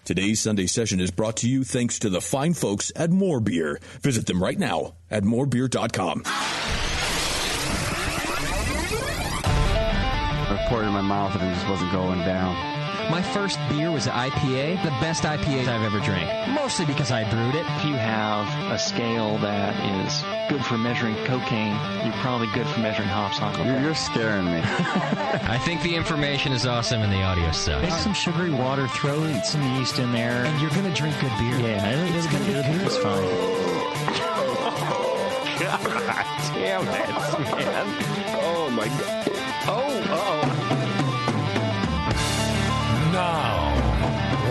Today's Sunday session is brought to you thanks to the fine folks at More Beer. Visit them right now at morebeer.com. I poured it in my mouth and it just wasn't going down. My first beer was an IPA, the best IPA I've ever drank, mostly because I brewed it. If you have a scale that is good for measuring cocaine, you're probably good for measuring hops on cocaine. You're scaring me. I think the information is awesome and the audio sucks. Make some sugary water, throw some yeast in there, and you're going to drink good beer. Yeah, it's going to be good. It's fine. God damn it, man. Oh, my God. Now,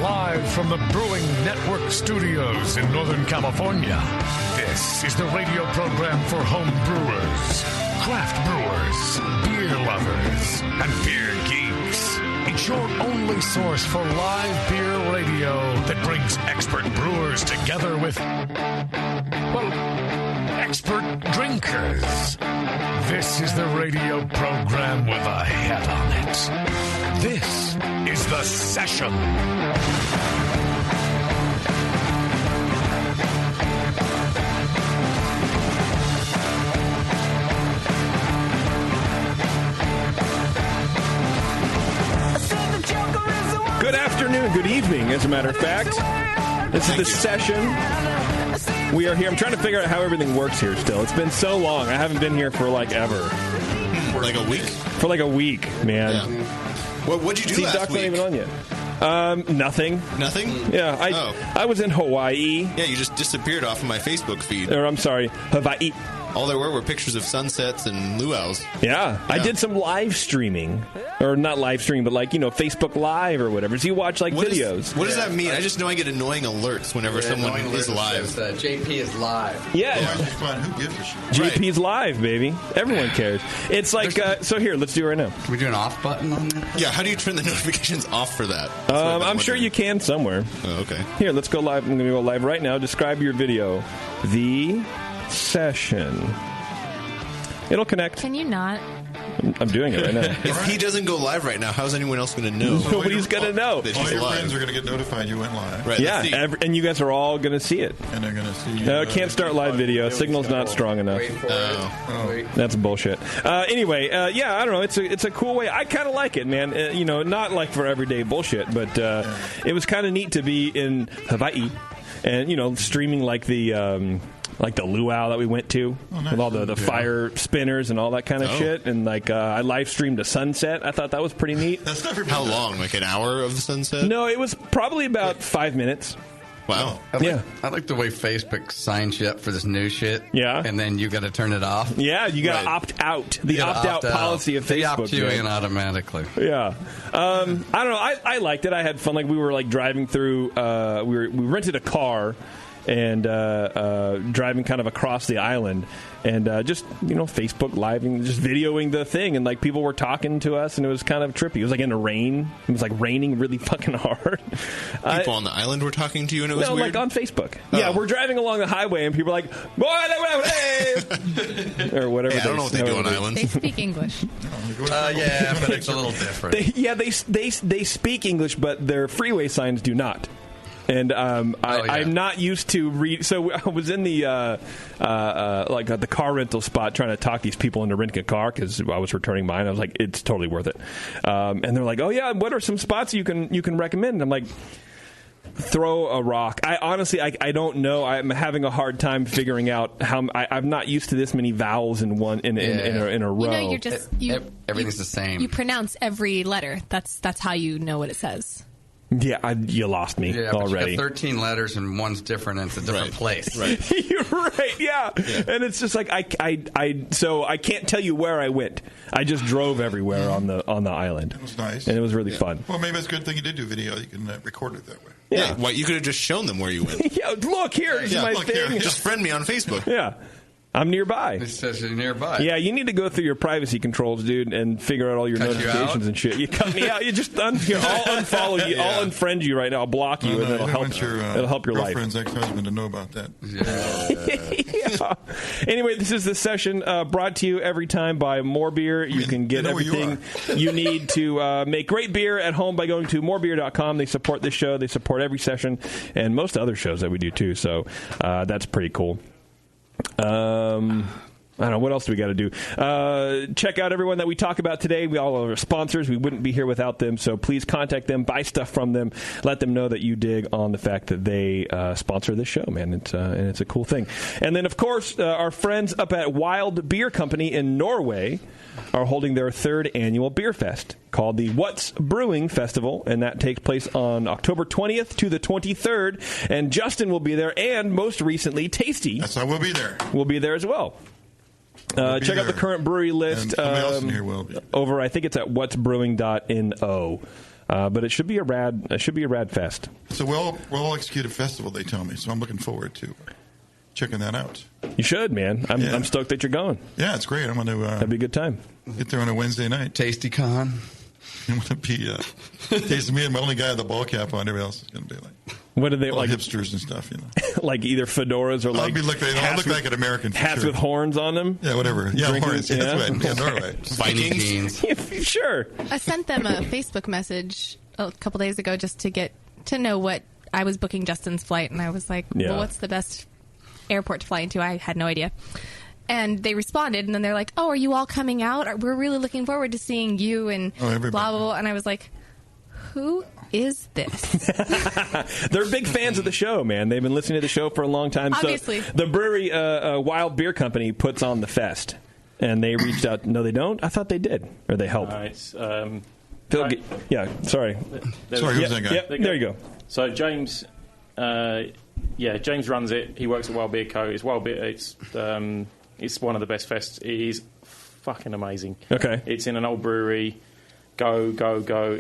live from the Brewing Network studios in Northern California, this is the radio program for home brewers, craft brewers, beer lovers, and beer geeks. It's your only source for live beer radio that brings expert brewers together with, well, expert drinkers. This is the radio program with a head on it. This is The Session. Good afternoon, good evening, as a matter of fact. This is The Session. We are here. I'm trying to figure out how everything works here still. It's been so long. I haven't been here for like ever. Like a week? For like a week, man. Yeah. What'd you do last Doc's week? not even on yet. Nothing. Nothing? Yeah, I was in Hawaii. Yeah, you just disappeared off of my Facebook feed. Or, I'm sorry, Hawaii. All there were pictures of sunsets and luau's. Yeah, I did some live streaming. Or not live streaming, but like, Facebook Live or whatever. So you watch like videos. What does that mean? I just know I get annoying alerts whenever someone is live. JP is live. Yeah. Who gives a shit? JP's live, baby. Everyone cares. It's like, so here, let's do it right now. Can we do an off button on that? Yeah, how do you turn the notifications off for that? I'm sure you can somewhere. Oh, okay. Here, let's go live. I'm going to go live right now. Describe your video. The Session. It'll connect. Can you not? I'm doing it right now. If he doesn't go live right now, how's anyone else going to know? Nobody's going to know. That All he's your alive. friends are going to get notified you went live. Right, yeah, and you guys are all going to see it. And they're going to see can't start live video. Signal's not strong enough. Wait for it. That's bullshit. Anyway, yeah, I don't know. It's a cool way. I kind of like it, man. Not like for everyday bullshit, but it was kind of neat to be in Hawaii and, streaming like the luau that we went to with all the fire spinners and all that kind of shit. And I live streamed a sunset. I thought that was pretty neat. That's never been How long? Like an hour of the sunset? No, it was probably about 5 minutes. Wow. I like the way Facebook signs you up for this new shit. Yeah. And then you got to turn it off. Yeah, you got to opt out. The opt-out policy of They Facebook. opt you in automatically. Yeah. I don't know. I liked it. I had fun. Like, we were, driving through... we rented a car and driving kind of across the island and just, Facebook Live and just videoing the thing. And, people were talking to us, and it was kind of trippy. It was, in the rain. It was, raining really fucking hard. People on the island were talking to you, and it was weird? on Facebook. Oh. Yeah, we're driving along the highway, and people are like, hey! Or whatever. I don't know what they do on islands. They speak English. Yeah, but it's a little different. They speak English, but their freeway signs do not. And I'm not used to read. So I was in the at the car rental spot trying to talk these people into renting a car because I was returning mine. I was like, it's totally worth it. And they're like, oh yeah, what are some spots you can recommend? And I'm like, throw a rock. I honestly don't know. I'm having a hard time figuring out how. I'm not used to this many vowels in a row. You're just everything's the same. You pronounce every letter. That's how you know what it says. Yeah, you lost me already. You got 13 letters and one's different and it's a different place. Right. You're right, yeah. And it's just like so I can't tell you where I went. I just drove everywhere on the island. It was nice. And it was really fun. Well, maybe it's a good thing you did do video. You can record it that way. Yeah. Well, you could have just shown them where you went. Yeah, look, here's my thing. Here. Just friend me on Facebook. Yeah. I'm nearby. It says you're nearby. Yeah, you need to go through your privacy controls, dude, and figure out all your notifications and shit. You cut me out. You just I'll unfollow you. I'll unfriend you right now. I'll block you, and it'll help your life. Girlfriend's ex-husband to know about that. Anyway, this is the session brought to you every time by More Beer. You can get everything you need to make great beer at home by going to morebeer.com. They support this show. They support every session and most other shows that we do, too. So that's pretty cool. I don't know. What else do we got to do? Check out everyone that we talk about today. We all are sponsors. We wouldn't be here without them. So please contact them, buy stuff from them, let them know that you dig on the fact that they sponsor this show, man. And it's a cool thing. And then, of course, our friends up at Wild Beer Company in Norway are holding their third annual beer fest called the What's Brewing Festival, and that takes place on October 20th to the 23rd. And Justin will be there, and most recently, Tasty. Yes, I will be there. Will be there as well. Check out the current brewery list over. I think it's at whatsbrewing.no. But it should be a rad fest. It's a well executed festival, they tell me. So I'm looking forward to checking that out. You should, man. I'm stoked that you're going. Yeah, it's great. I'm going to that'd be a good time. Get there on a Wednesday night. Tasty Con. I'm going to be tasting me and my only guy with the ball cap on. Everybody else is going to be like. What are they all like? Hipsters and stuff, like either fedoras or like. I'll look like an American. Hats with horns on them. Yeah, whatever. Yeah, horns. Yeah, that's right. Yeah, Norway. Vikings. Sure. I sent them a Facebook message a couple days ago just to get to know what I was booking Justin's flight, and I was like, "Well, what's the best airport to fly into?" I had no idea. And they responded, and then they're like, "Oh, are you all coming out? We're really looking forward to seeing you." And blah blah blah. And I was like, "Who is this?" They're big fans of the show, man. They've been listening to the show for a long time. Obviously. So the brewery, Wild Beer Company, puts on the fest, and they reached out. No, they don't? I thought they did. Or they help. It's, Phil, sorry. Sorry, who's that guy? Yep, there you go. So James, James runs it. He works at Wild Beer Co. It's Wild Beer. It's one of the best fests. It is fucking amazing. Okay. It's in an old brewery. Go.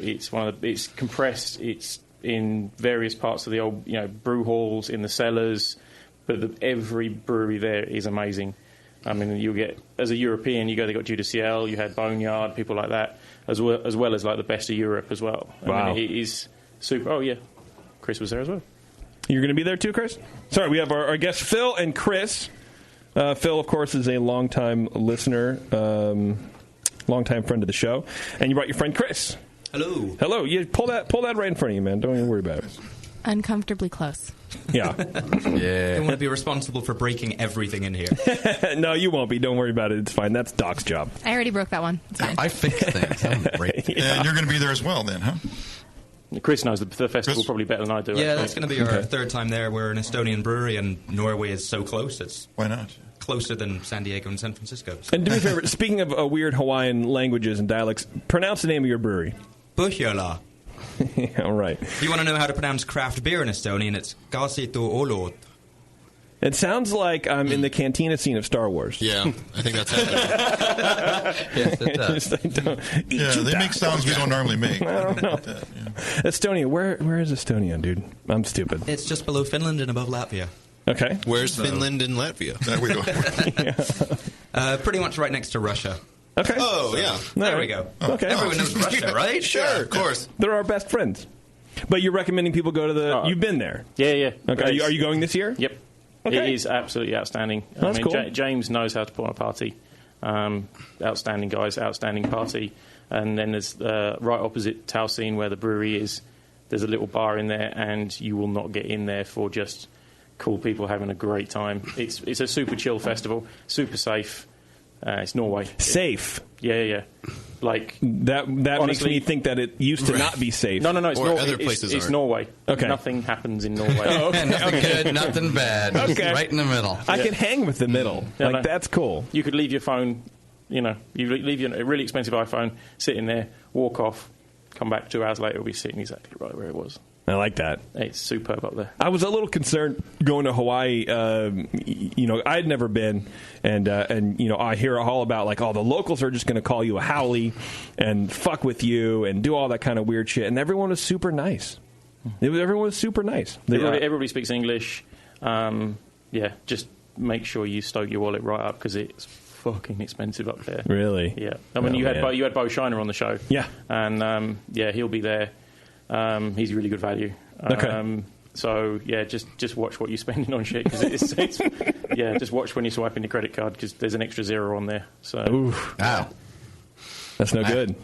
It's compressed. It's in various parts of the old, brew halls, in the cellars. But every brewery there is amazing. I mean, you get, as a European, they got Judiciel, you had Boneyard, people like that, as well as like the best of Europe as well. Wow. I mean, it is super. Oh yeah, Chris was there as well. You're going to be there too, Chris? Sorry, we have our guests, Phil and Chris. Phil, of course, is a longtime listener, longtime friend of the show. And you brought your friend Chris. Hello. Hello. You pull that right in front of you, man. Don't even worry about it. Uncomfortably close. Yeah. I want to be responsible for breaking everything in here. No, you won't be. Don't worry about it. It's fine. That's Doc's job. I already broke that one. It's fine. I fixed things. I'm great. And you're going to be there as well then, huh? Chris knows the festival probably better than I do. Yeah, that's going to be our third time there. We're an Estonian brewery, and Norway is so close. It's why not? Closer than San Diego and San Francisco. And do me a favor, speaking of weird Hawaiian languages and dialects, pronounce the name of your brewery. Pohjala. All right. If you want to know how to pronounce craft beer in Estonian, it's Kasito Olot. It sounds like I'm in the cantina scene of Star Wars. Yeah, I think that's happening. Yes, it does. They make sounds we don't normally make. I don't know. Estonia, where is Estonia, dude? I'm stupid. It's just below Finland and above Latvia. Okay. Where's Finland and Latvia? There we go. Pretty much right next to Russia. Okay. Oh, yeah. There we go. Okay. Everyone knows Russia, right? Sure, yeah, of course. They're our best friends. But you're recommending people go to the... You've been there. Yeah. Okay. Are you going this year? Yep. Okay. It is absolutely outstanding. That's cool. James knows how to put on a party. Outstanding guys, outstanding party. And then there's right opposite Towseen where the brewery is, there's a little bar in there, and you will not get in there for just cool people having a great time. It's a super chill festival, super safe. It's Norway. Safe? Yeah. Like that honestly, makes me think that it used to not be safe. No. It's other places it's Norway. Okay. Nothing happens in Norway. Okay. Nothing good, nothing bad. Okay. Right in the middle. I can hang with the middle. Yeah, that's cool. You could leave your phone, you leave your really expensive iPhone sitting there, walk off, come back 2 hours later, it'll be sitting exactly right where it was. I like that. It's superb up there. I was a little concerned going to Hawaii. I had never been, and I hear all about like, the locals are just going to call you a haole and fuck with you and do all that kind of weird shit. And everyone was super nice. Everyone was super nice. Everybody speaks English. Just make sure you stoke your wallet right up because it's fucking expensive up there. Really? Yeah. I mean, you had Bo Shiner on the show. Yeah. And he'll be there. He's really good value. Okay. So yeah, just watch what you're spending on shit, because it's yeah, just watch when you're swiping your credit card, because there's an extra zero on there. So wow, that's no good.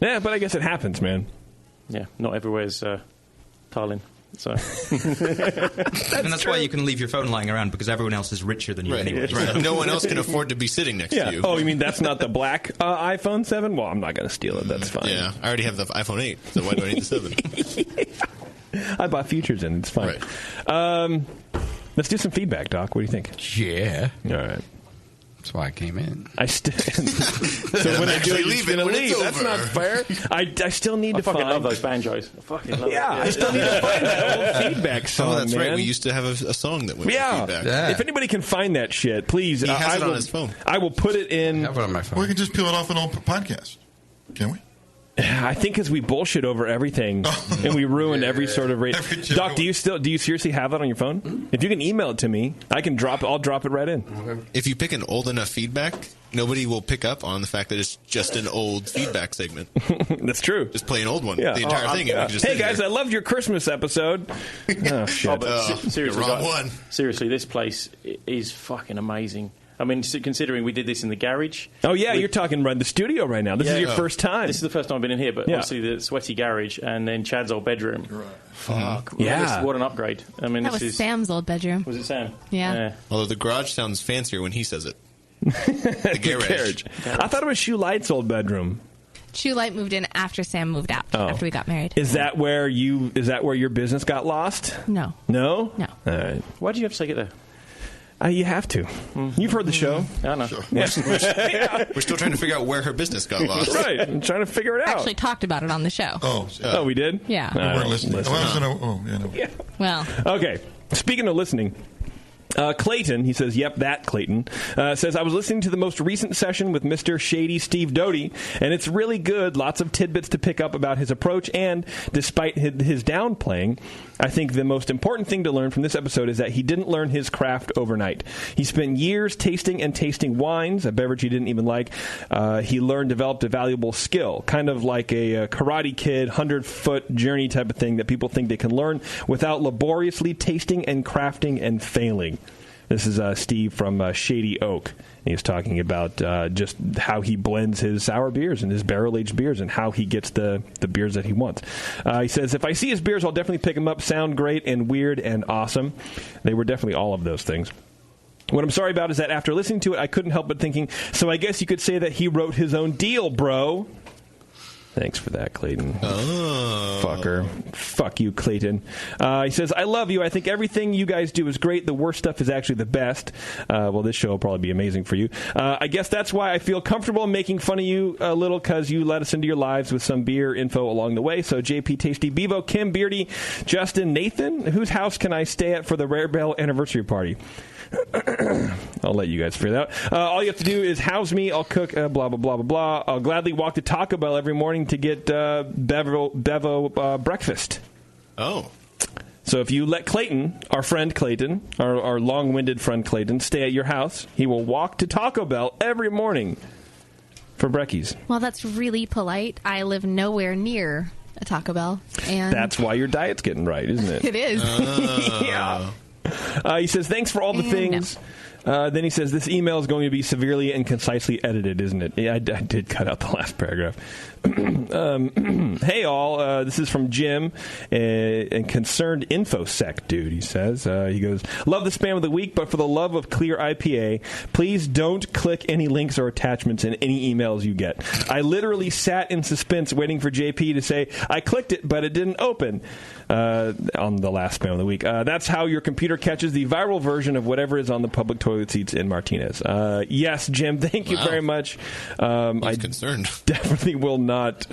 Yeah, but I guess it happens, man. Yeah, not everywhere's Tallinn. So that's why you can leave your phone lying around, because everyone else is richer than you anyway. Right. So. No one else can afford to be sitting next to you. Oh, you mean that's not the black iPhone 7? Well, I'm not going to steal it. That's fine. Yeah, I already have the iPhone 8, so why do I need the 7? I bought futures in. It's fine. Right. Let's do some feedback, Doc. What do you think? Yeah. All right. That's why I came in. So when I do it, you're going to leave. That's not fair. I still need to find... I fucking love those banjos. I fucking love them. I still need to find that old feedback song, that's man. right. We used to have a song that went with feedback. Yeah. If anybody can find that shit, please. He has it on his phone. I will put it in... I have it on my phone. Or we can just peel it off an old podcast. Can we? I think because we bullshit over everything and we ruined every sort of rate. Doc, do you seriously have that on your phone? If you can email it to me, I'll drop it right in. If you pick an old enough feedback, nobody will pick up on the fact that it's just an old feedback segment. That's true. Just play an old one. The entire thing. Hey guys, I loved your Christmas episode. Oh shit! Seriously, wrong one. Seriously, this place is fucking amazing. I mean, considering we did this in the garage. Oh, yeah, you're talking right in the studio right now. This is your first time. This is the first time I've been in here, but obviously the sweaty garage and then Chad's old bedroom. Right. Fuck. Yeah. What an upgrade. I mean, That was Sam's old bedroom. Was it Sam? Yeah. Although the garage sounds fancier when he says it. The garage. I thought it was Shoe Light's old bedroom. Shoe Light moved in after Sam moved out, after we got married. Is that where your business got lost? No. No? No. All right. Why do you have to take it there? You have to. You've heard the show. I know. Sure. We're still trying to figure out where her business got lost. Right. I'm trying to figure it out. Actually talked about it on the show. Oh, we did? Yeah. we weren't listening. Yeah. Well. Okay. Speaking of listening, Clayton, he says, yep, that Clayton, says, I was listening to the most recent session with Mr. Shady Steve Doty, and it's really good. Lots of tidbits to pick up about his approach, and despite his downplaying, I think the most important thing to learn from this episode is that he didn't learn his craft overnight. He spent years tasting wines, a beverage he didn't even like. He developed a valuable skill, kind of like a Karate Kid 100-foot journey type of thing that people think they can learn without laboriously tasting and crafting and failing. This is Steve from Shady Oak. He was talking about just how he blends his sour beers and his barrel-aged beers and how he gets the beers that he wants. He says, if I see his beers, I'll definitely pick them up. Sound great and weird and awesome. They were definitely all of those things. What I'm sorry about is that after listening to it, I couldn't help but thinking, so I guess you could say that he wrote his own deal, bro. Thanks for that, Clayton. Oh. Fucker. Fuck you, Clayton. He says, I love you. I think everything you guys do is great. The worst stuff is actually the best. Well, this show will probably be amazing for you. I guess that's why I feel comfortable making fun of you a little, because you let us into your lives with some beer info along the way. So JP, Tasty, Bevo, Kim, Beardy, Justin, Nathan, whose house can I stay at for the Rare Bell anniversary party? I'll let you guys figure that out. All you have to do is house me. I'll cook, blah, blah, blah, blah, blah. I'll gladly walk to Taco Bell every morning to get Bevo breakfast. Oh. So if you let Clayton, our friend Clayton, our long-winded friend Clayton, stay at your house, he will walk to Taco Bell every morning for brekkies. Well, that's really polite. I live nowhere near a Taco Bell. And that's why your diet's getting right, isn't it? It is. Yeah. He says, thanks for all the things. Then he says, this email is going to be severely and concisely edited, isn't it? Yeah, I did cut out the last paragraph. Hey, all. This is from Jim, and concerned InfoSec dude, he says. He goes, love the spam of the week, but for the love of clear IPA, please don't click any links or attachments in any emails you get. I literally sat in suspense waiting for JP to say, I clicked it, but it didn't open. On the last spam of the week. That's how your computer catches the viral version of whatever is on the public toilet seats in Martinez. Yes, Jim, thank you very much. I'm concerned. Definitely will not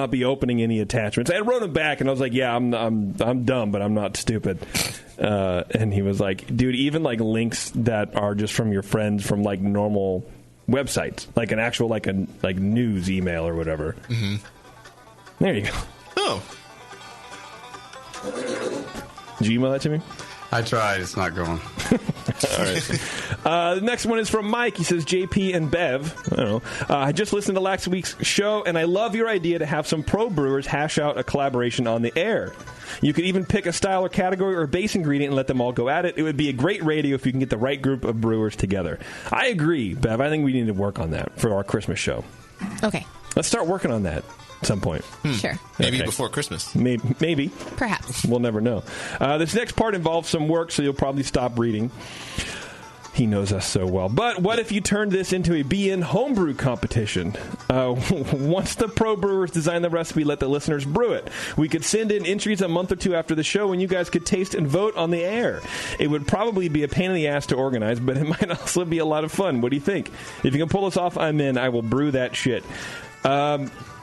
be opening any attachments. I wrote him back and I was like, yeah, I'm dumb, but I'm not stupid. And he was like, dude, even like links that are just from your friends from like normal websites, like an actual like news email or whatever. Mm-hmm. There you go. Oh. Did you email that to me? I tried. It's not going. All right. The next one is from Mike. He says, JP and Bev. I don't know. I just listened to last week's show, and I love your idea to have some pro brewers hash out a collaboration on the air. You could even pick a style or category or base ingredient and let them all go at it. It would be a great radio if you can get the right group of brewers together. I agree, Bev. I think we need to work on that for our Christmas show. Okay. Let's start working on that at some point. Sure. Maybe before Christmas. Maybe. Perhaps. We'll never know. This next part involves some work, so you'll probably stop reading. He knows us so well. But what if you turned this into a be-in homebrew competition? Once the pro brewers design the recipe, let the listeners brew it. We could send in entries a month or two after the show, and you guys could taste and vote on the air. It would probably be a pain in the ass to organize, but it might also be a lot of fun. What do you think? If you can pull us off, I'm in. I will brew that shit.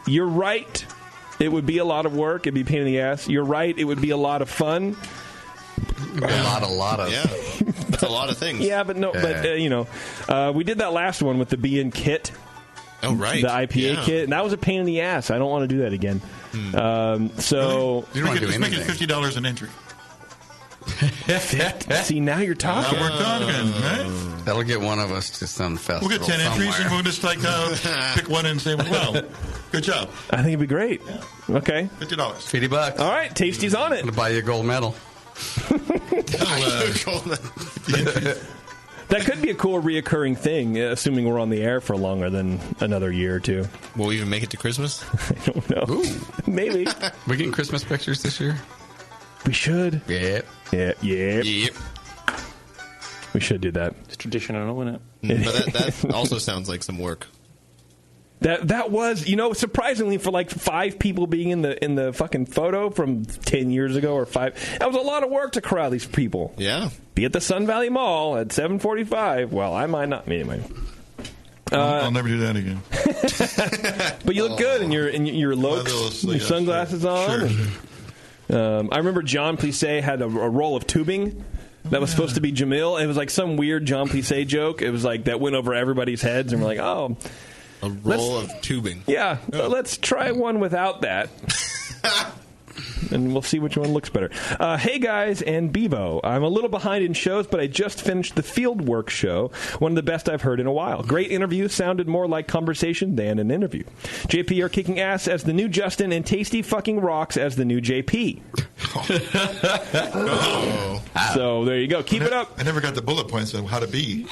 You're right. It would be a lot of work. It'd be a pain in the ass. You're right. It would be a lot of fun. A lot of. Yeah. That's a lot of things. Yeah, but no, we did that last one with the be-in kit. Oh, right. The IPA kit. And that was a pain in the ass. I don't want to do that again. So. You don't just make it $50 an entry. See, now you're talking. Now we're talking, right? That'll get one of us to some festival. We'll get 10 entries and we'll just pick one and say, well, good job. I think it'd be great. Okay. $50. $50. All right, Tasty's on it. I'm going to buy you a gold medal. That could be a cool reoccurring thing, assuming we're on the air for longer than another year or two. Will we even make it to Christmas? I don't know. Ooh. Maybe. We're getting Christmas pictures this year? We should. Yep. Yep. We should do that. It's traditional, isn't it? But that also sounds like some work. That was, surprisingly for like 5 people being in the fucking photo from 10 years ago or 5, that was a lot of work to corral these people. Yeah. Be at the Sun Valley Mall at 7:45. Well, I might not. Anyway. I'll never do that again. But you look good in your looks, your sunglasses on. Sure. I remember John Plissé had a roll of tubing that was supposed to be Jamil. It was like some weird John Plissé joke. It was like that went over everybody's heads, and we're like, oh. A roll of tubing. Yeah, let's try one without that. And we'll see which one looks better. Hey, guys, and Bevo. I'm a little behind in shows, but I just finished the Fieldwork show, one of the best I've heard in a while. Great interview, sounded more like conversation than an interview. JP are kicking ass as the new Justin, and Tasty fucking rocks as the new JP. So there you go. Keep it up. I never got the bullet points on how to be.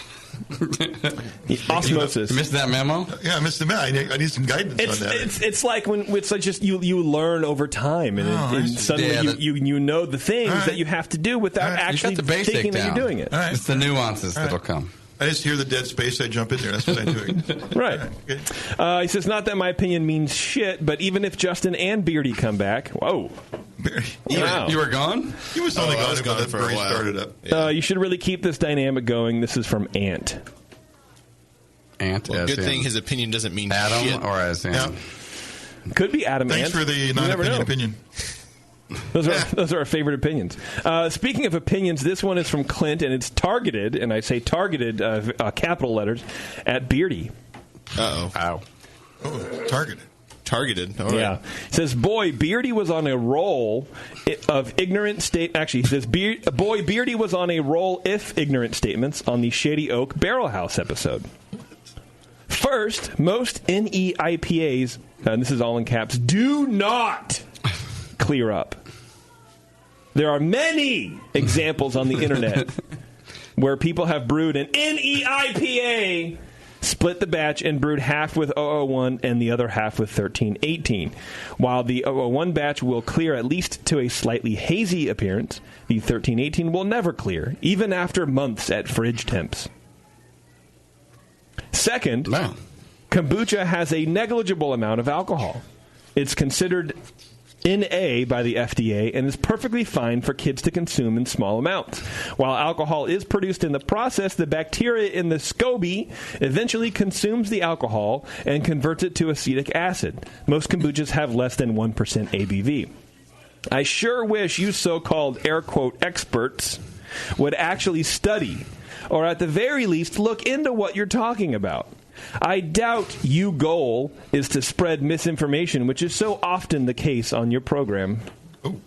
Osmosis. You missed that memo? Yeah, I missed the memo. I need some guidance on that. It's like when it's like just you learn over time, and suddenly you know the things that you have to do without actually thinking that you're doing it. It's the nuances that'll come. I just hear the dead space, I jump in there. That's what I'm doing. Right. Okay. He says, not that my opinion means shit, but even if Justin and Beardy come back, whoa. Wow. You were gone? He was only gone for a while. Started up. Yeah. You should really keep this dynamic going. This is from Ant. Ant, well, good thing his opinion doesn't mean Adam shit. Or as Ant. Yeah. Could be Adam Thanks Ant. for the non-opinion opinion. Those are our favorite opinions. Speaking of opinions, this one is from Clint, and it's targeted, and I say targeted, capital letters, at Beardy. Uh-oh. Ow. Oh, targeted. All right. Yeah. It says, boy, Beardy was on a roll of ignorant state. Actually, he says, boy, Beardy was on a roll if ignorant statements on the Shady Oak Barrel House episode. First, most NEIPAs, and this is all in caps, do not clear up. There are many examples on the internet where people have brewed an NEIPA, split the batch, and brewed half with 001 and the other half with 1318. While the 001 batch will clear at least to a slightly hazy appearance, the 1318 will never clear, even after months at fridge temps. Second, kombucha has a negligible amount of alcohol. It's considered NA by the FDA and is perfectly fine for kids to consume in small amounts. While alcohol is produced in the process, the bacteria in the SCOBY eventually consumes the alcohol and converts it to acetic acid. Most kombuchas have less than 1% ABV. I sure wish you so-called air quote experts would actually study, or at the very least look into what you're talking about. I doubt your goal is to spread misinformation, which is so often the case on your program. Oh.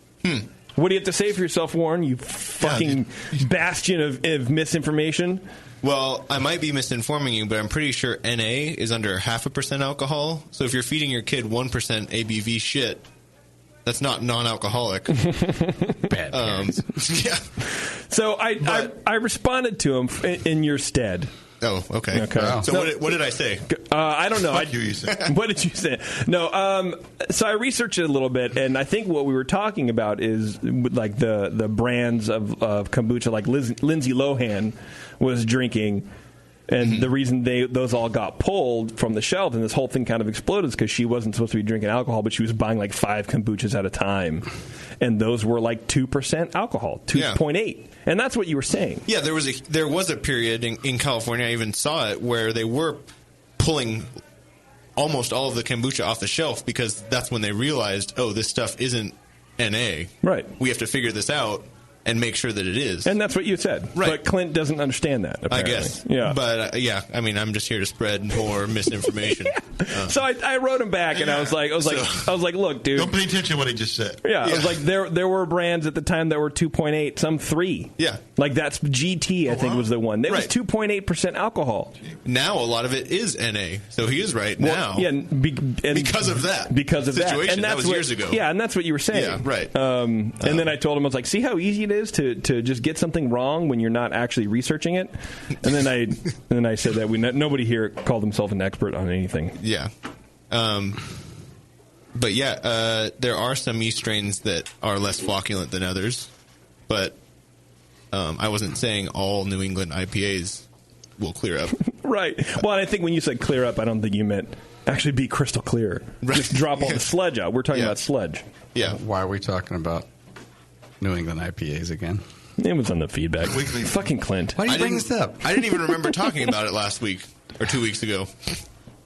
What do you have to say for yourself, Warren, you fucking bastion of misinformation? Well, I might be misinforming you, but I'm pretty sure NA is under 0.5% alcohol. So if you're feeding your kid 1% ABV shit, that's not non-alcoholic. Bad yeah. So I responded to him in your stead. Oh, okay. Wow. So what did I say? I don't know. You said. What did you say? No. So I researched it a little bit, and I think what we were talking about is like the brands of kombucha, like Lindsay Lohan was drinking. And the reason those all got pulled from the shelf and this whole thing kind of exploded is because she wasn't supposed to be drinking alcohol, but she was buying like 5 kombuchas at a time. And those were like 2% alcohol, 2.8. Yeah. And that's what you were saying. Yeah, there was a period in California, I even saw it, where they were pulling almost all of the kombucha off the shelf because that's when they realized, oh, this stuff isn't NA. Right. We have to figure this out and make sure that it is. And that's what you said. Right. But Clint doesn't understand that, apparently. I guess. Yeah. But, I mean, I'm just here to spread more misinformation. So I wrote him back, and I was like, look, dude. Don't pay attention to what he just said. Yeah. I was like, there were brands at the time that were 2.8, some 3. Yeah. Like that's GT, I think, was the one. That was 2.8% alcohol. Now a lot of it is NA, so he is right now. Yeah, because of that. Because of situation. that. And that was years ago. Yeah, and that's what you were saying. Yeah, right. And then I told him, I was like, see how easy it is to just get something wrong when you're not actually researching it? And then I said that nobody here called himself an expert on anything. Yeah. But yeah, there are some yeast strains that are less flocculent than others, but I wasn't saying all New England IPAs will clear up. Right. Well, and I think when you said clear up, I don't think you meant actually be crystal clear. Right. Just drop all the sludge out. We're talking about sludge. Yeah. Why are we talking about New England IPAs again? It was on the feedback. Fucking Clint. Why do you bring this up? I didn't even remember talking about it last week or 2 weeks ago.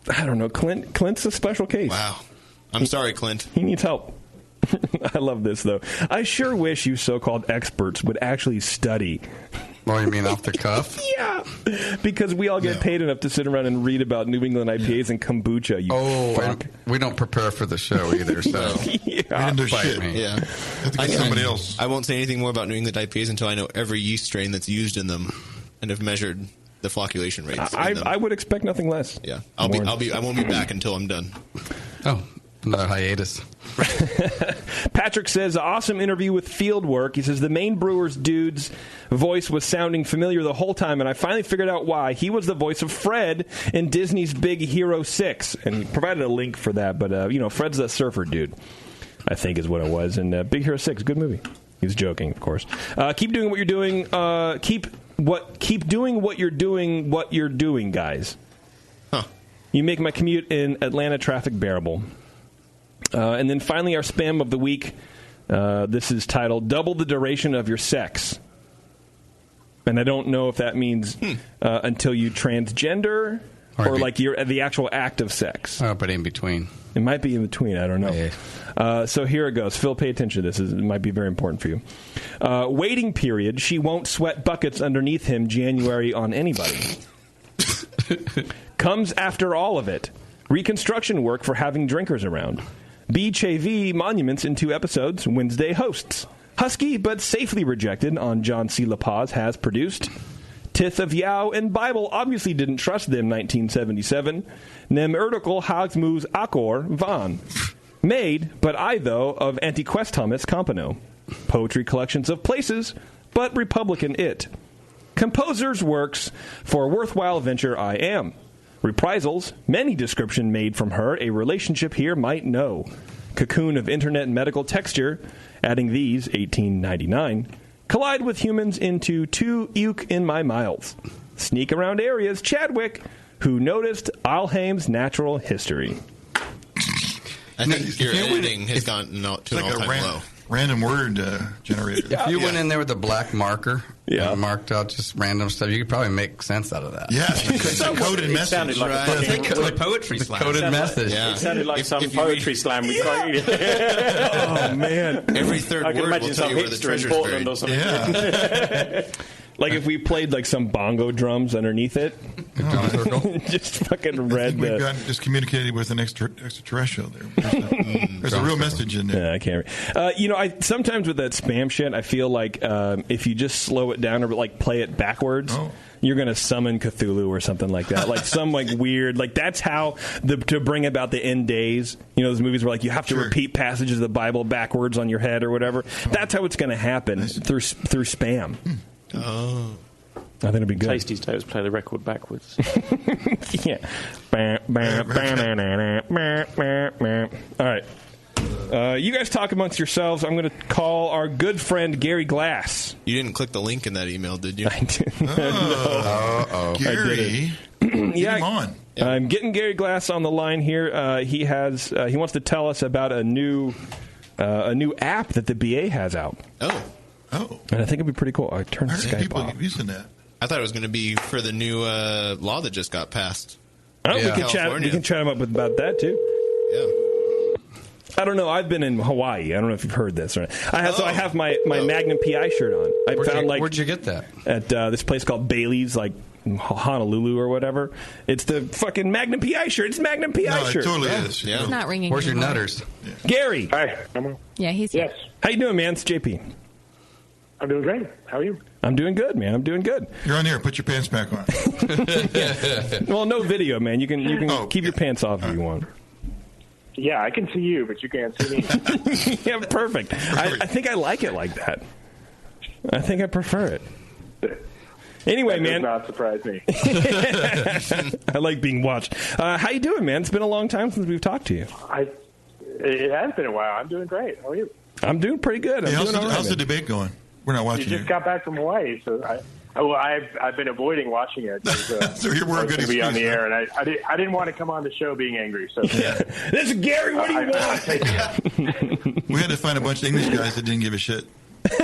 I don't know. Clint's a special case. Wow. I'm sorry, Clint. He needs help. I love this, though. I sure wish you so-called experts would actually study. Well, you mean off the cuff? Yeah. Because we all get paid enough to sit around and read about New England IPAs and kombucha, you fuck. We don't prepare for the show either, so. Yeah. Somebody else. I won't say anything more about New England IPAs until I know every yeast strain that's used in them and have measured the flocculation rates. I would expect nothing less. Yeah. I won't be back until I'm done. Oh. Another hiatus. Patrick says, awesome interview with Fieldwork. He says, the main brewer's dude's voice was sounding familiar the whole time, and I finally figured out why. He was the voice of Fred in Disney's Big Hero 6. And he provided a link for that, but, Fred's the surfer dude, I think is what it was. And Big Hero 6, good movie. He's joking, of course. Keep doing what you're doing. Keep doing what you're doing, guys. Huh. You make my commute in Atlanta traffic bearable. And then finally, our spam of the week. This is titled "Double the Duration of Your Sex," and I don't know if that means until you transgender or like you're the actual act of sex. Oh, but in between. It might be in between. I don't know. Yeah. So here it goes. Phil, pay attention to this. It might be very important for you. Waiting period. She won't sweat buckets underneath him. January on anybody. Comes after all of it. Reconstruction work for having drinkers around. Beach AV monuments in 2 episodes. Wednesday hosts. Husky but safely rejected on John C. La Paz has produced. Tith of Yao and Bible obviously didn't trust them 1977. Nem Ertical Hagsmus Akor Van. Made, but I though, of Antiquest Thomas Compano. Poetry collections of places, but Republican it. Composer's works for a worthwhile venture I am. Reprisals, many description made from her, a relationship here might know. Cocoon of internet and medical texture, adding these, 1899. Collide with humans into 2 uke in my miles. Sneak around areas, Chadwick, who noticed Alheim's natural history. I think your editing has gone to an all-time low. Random word generator. If you went in there with a black marker and marked out just random stuff, you could probably make sense out of that. Yeah, it's a coded message. Sounded like a poetry slam. Coded message. It sounded like some poetry slam. Oh, man. Every third word will tell you where the treasure's buried. Or something. Yeah. Like if we played like some bongo drums underneath it, just fucking read we've got just communicated with an extraterrestrial there. There's a real message in there. Yeah, I can't. I sometimes with that spam shit, I feel like if you just slow it down or like play it backwards. You're going to summon Cthulhu or something like that. Like some like weird, like that's how to bring about the end days. You know, those movies where like you have to repeat passages of the Bible backwards on your head or whatever. That's how it's going to happen through spam. Oh. I think it'd be good. Tasty's Toes play the record backwards. Yeah. All right. You guys talk amongst yourselves. I'm going to call our good friend Gary Glass. You didn't click the link in that email, did you? I did. No. Gary. Yeah, come on. I'm getting Gary Glass on the line here. He wants to tell us about a new app that the BA has out. Oh. And I think it'd be pretty cool. I turned Skype people off. using that. I thought it was going to be for the new law that just got passed. Oh, we can chat him up about that too. Yeah. I don't know. I've been in Hawaii. I don't know if you've heard this. Or I have my Magnum PI shirt on. Where'd you get that? At this place called Bailey's, like Honolulu or whatever. It's the fucking Magnum PI shirt. It's Magnum PI shirt. It totally is. It's not ringing. Where's your anymore. nutters? Yeah. Gary. Hi. Yeah, he's here. Yes. How you doing, man? It's JP. I'm doing great. How are you? I'm doing good, man. I'm doing good. You're on the air. Put your pants back on. Well, no video, man. You can keep your pants off if you want. Yeah, I can see you, but you can't see me. Yeah, perfect. I think I like it like that. I think I prefer it. Anyway, that man. does not surprise me. I like being watched. How you doing, man? It's been a long time since we've talked to you. It has been a while. I'm doing great. How are you? I'm doing pretty good. How's the debate going? We're not watching you. Just got back from Hawaii, so I've been avoiding watching it. So you were a good to be on the excuse, air, and I didn't want to come on the show being angry. So this is Gary. What do you want? We had to find a bunch of English guys that didn't give a shit. Wait,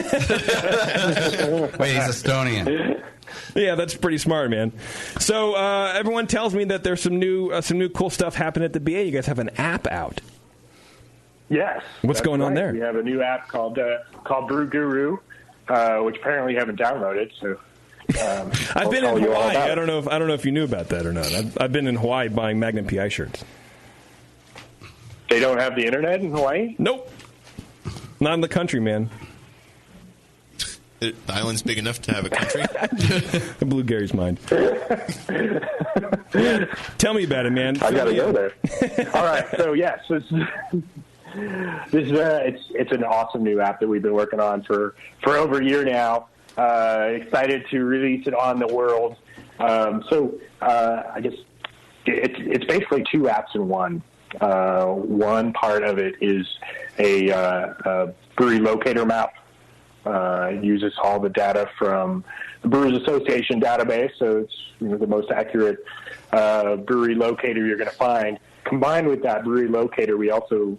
he's Estonian. Yeah, that's pretty smart, man. So everyone tells me that there's some new cool stuff happening at the BA. You guys have an app out. Yes. What's going on there? We have a new app called Brew Guru, which apparently you haven't downloaded. So I've been in Hawaii. I don't know if you knew about that or not. I've been in Hawaii buying Magnum PI shirts. They don't have the internet in Hawaii? Nope. Not in the country, man. The island's big enough to have a country? It blew Gary's mind. Tell me about it, man. I got to go there. All right. So, yes. It's an awesome new app that we've been working on for over a year now. Excited to release it on the world. I guess it's basically two apps in one. One part of it is a brewery locator map. It uses all the data from the Brewers Association database, so it's the most accurate brewery locator you're going to find. Combined with that brewery locator, we also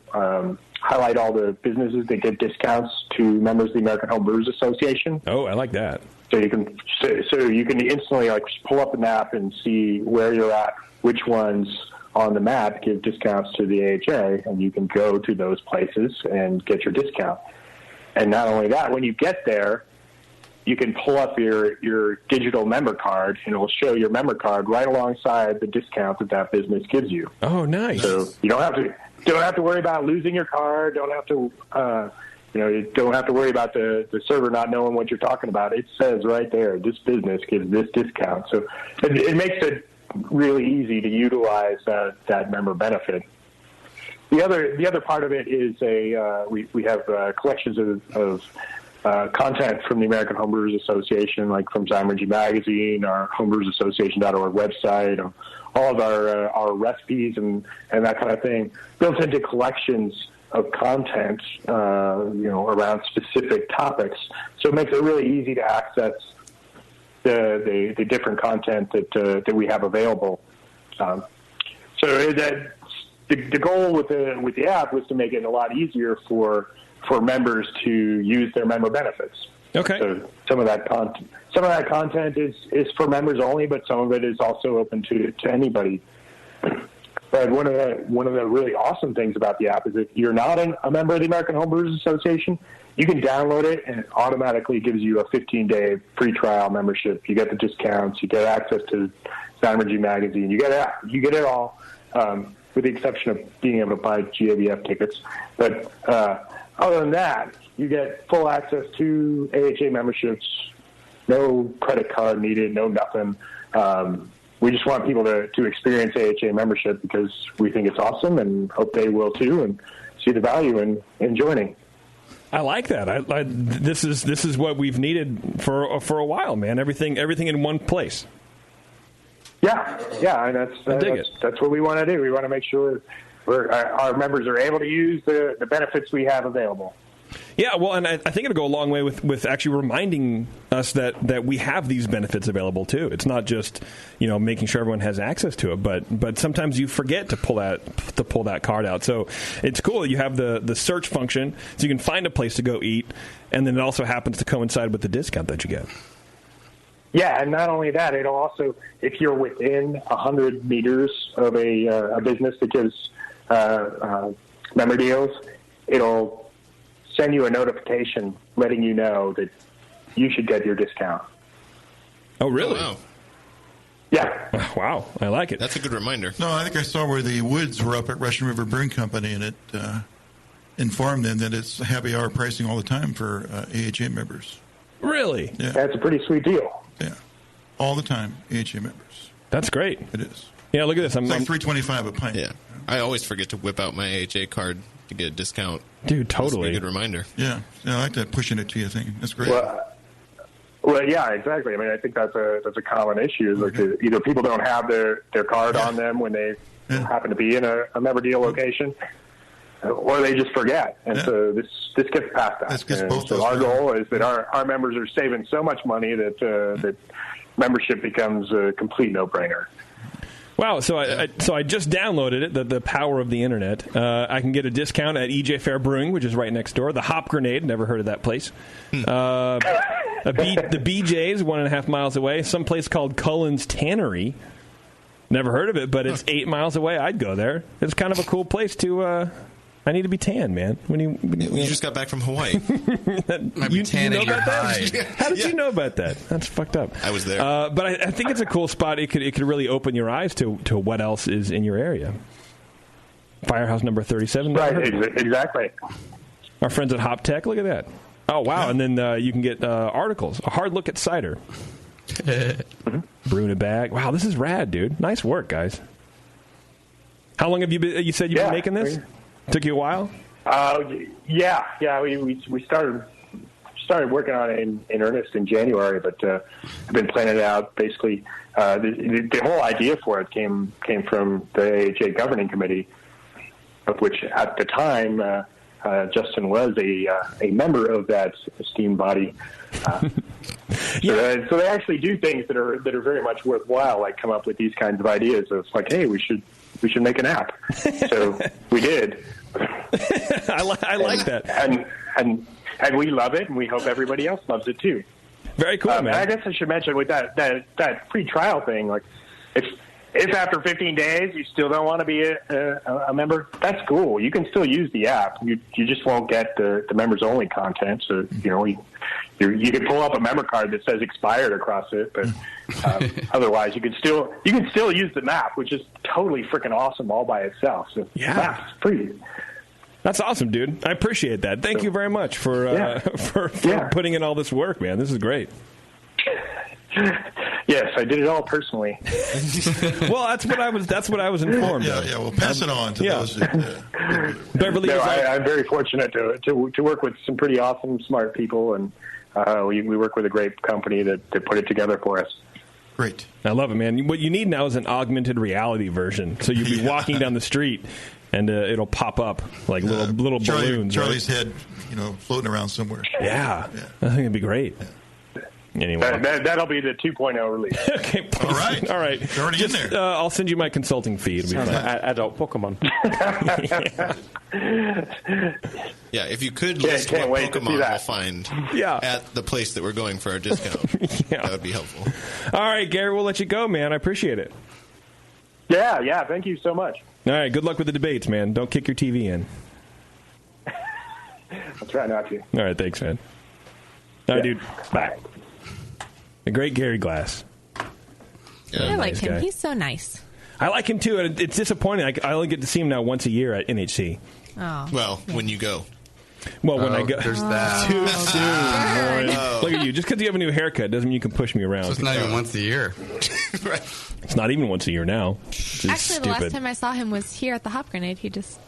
highlight all the businesses that give discounts to members of the American Home Brewers Association. Oh, I like that. So you can instantly pull up an app and see where you're at, which ones on the map give discounts to the AHA, and you can go to those places and get your discount. And not only that, when you get there, you can pull up your digital member card, and it will show your member card right alongside the discount that business gives you. Oh, nice! So you don't have to worry about losing your card. Don't have to you don't have to worry about the server not knowing what you're talking about. It says right there, this business gives this discount. So it makes it really easy to utilize that member benefit. The other part of it is we have collections of content from the American Homebrewers Association, like from Zymergy Magazine, our homebrewersassociation.org website, all of our recipes and that kind of thing, built into collections of content, around specific topics. So it makes it really easy to access the different content that we have available. The goal with the app was to make it a lot easier for members to use their member benefits. Okay. So some of that content is for members only, but some of it is also open to anybody. But one of the really awesome things about the app is if you're not a member of the American Homebrewers Association, you can download it and it automatically gives you a 15-day free trial membership. You get the discounts, you get access to Sound Energy magazine, you get it all, with the exception of being able to buy GABF tickets. But other than that, you get full access to AHA memberships, no credit card needed, no nothing. We just want people to experience AHA membership because we think it's awesome and hope they will too and see the value in joining. I like that. This is what we've needed for a while, man. Everything in one place. Yeah, and that's what we want to do. We want to make sure our members are able to use the benefits we have available. Yeah, well, and I think it'll go a long way with actually reminding us that we have these benefits available too. It's not just making sure everyone has access to it, but sometimes you forget to pull that card out. So it's cool. You have the search function, so you can find a place to go eat, and then it also happens to coincide with the discount that you get. Yeah, and not only that, it'll also, if you're within 100 meters of a business that gives member deals, it'll send you a notification letting you know that you should get your discount. Oh, really? Oh, wow. Yeah. Wow, I like it. That's a good reminder. No, I think I saw where the Woods were up at Russian River Brewing Company, and it informed them that it's happy hour pricing all the time for AHA members. Really? Yeah. That's a pretty sweet deal. Yeah. All the time, AHA members. That's great. It is. Yeah, look at this. It's like $3.25 a pint. Yeah. I always forget to whip out my AHA card to get a discount. Dude, totally. That's a good reminder. Yeah. I like that pushing it to you thing. That's great. Well, yeah, exactly. I mean, I think that's a common issue. Is like either people don't have their card on them when they happen to be in a member deal location, or they just forget. And so this gets past that. So our goal is that our members are saving so much money that membership becomes a complete no-brainer. Wow, so I just downloaded it, the power of the internet. I can get a discount at EJ Fair Brewing, which is right next door. The Hop Grenade, never heard of that place. The BJ's, 1.5 miles away. Some place called Cullen's Tannery. Never heard of it, but it's 8 miles away. I'd go there. It's kind of a cool place to... I need to be tan, man. When you just got back from Hawaii. You know about that? How did you know about that? That's fucked up. I was there. But I think it's a cool spot. It could really open your eyes to what else is in your area. Firehouse number 37. Right, exactly. Our friends at Hop Tech, look at that. Oh, wow. Yeah. And then you can get articles. A hard look at cider. Brew in a bag. Wow, this is rad, dude. Nice work, guys. How long have you been? You said you've been making this? Took you a while? Yeah. We started working on it in earnest in January, but I've been planning it out. Basically, the whole idea for it came from the AHA governing committee, of which at the time Justin was a member of that esteemed body. So they actually do things that are very much worthwhile, like come up with these kinds of ideas of like, hey, we should make an app. So we did. I like that, and we love it, and we hope everybody else loves it too. Very cool, man. I guess I should mention with that free trial thing, like if after 15 days you still don't want to be a member, that's cool. You can still use the app. You just won't get the members only content. So you can pull up a member card that says expired across it, but otherwise you can still use the map, which is totally freaking awesome all by itself. So yeah, map's free. That's awesome, dude. I appreciate that. Thank you very much for putting in all this work, man. This is great. Yes, I did it all personally. Well, that's what I was informed. Yeah. We'll pass it on to those. Beverly. No, I'm very fortunate to work with some pretty awesome, smart people, and we work with a great company that put it together for us. Great. I love it, man. What you need now is an augmented reality version. So you'll be walking down the street, and it'll pop up like little balloons. Charlie's head, floating around somewhere. Yeah. I think it'd be great. Yeah. Anyway, that'll be the 2.0 release. Okay, all right. It's already in there. I'll send you my consulting fee. It'll be fun. Adult Pokemon. Yeah, if you could list what Pokemon we'll find at the place that we're going for our discount, that would be helpful. All right, Gary, we'll let you go, man. I appreciate it. Yeah, thank you so much. All right, good luck with the debates, man. Don't kick your TV in. I'll try not to. All right, thanks, man. All right, dude. Bye. The great Gary Glass. I like him. Guy. He's so nice. I like him, too. And it's disappointing. I only get to see him now once a year at NHC. Oh. Well, when you go. Well, when I go. There's that. Too soon. Look at you. Just because you have a new haircut doesn't mean you can push me around. So it's not even once a year. Right. It's not even once a year now. Actually, stupid. the last time I saw him was here at the Hop Grenade. He just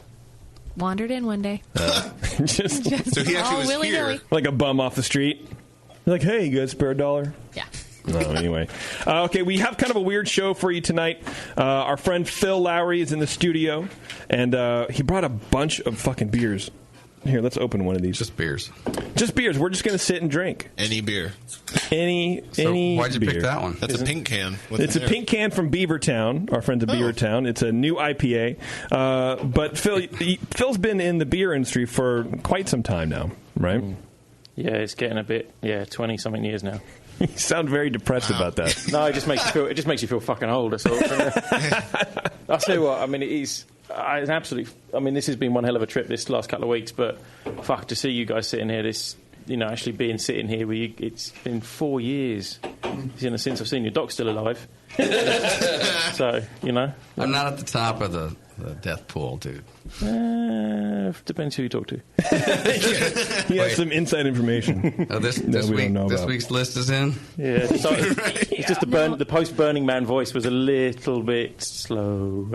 wandered in one day. Just so he actually was willy-nilly. here. Like a bum off the street. Like, hey, you guys spare $1? Yeah. No, anyway. Okay, we have kind of a weird show for you tonight. Our friend Phil Lowry is in the studio, and he brought a bunch of fucking beers. Here, let's open one of these. Just beers. Just beers. We're just going to sit and drink. Any beer. Any why'd you beer. pick that one? That's a pink can. It's a pink can from Beavertown, our friends at Beavertown. It's a new IPA. But Phil's been in the beer industry for quite some time now, right? Yeah, it's getting a bit, 20-something years now. You sound very depressed about that. No, it just makes you feel fucking old. That's all. I'll tell you what. I mean, it's an absolute. I mean, this has been one hell of a trip this last couple of weeks. But fuck, to see you guys sitting here, actually sitting here with you, it's been 4 years since I've seen you. Doc's still alive, so I'm not at the top of the death pool, dude. Depends who you talk to. He has some inside information. This week's list is in. Yeah, it's just the post-Burning Man voice was a little bit slow.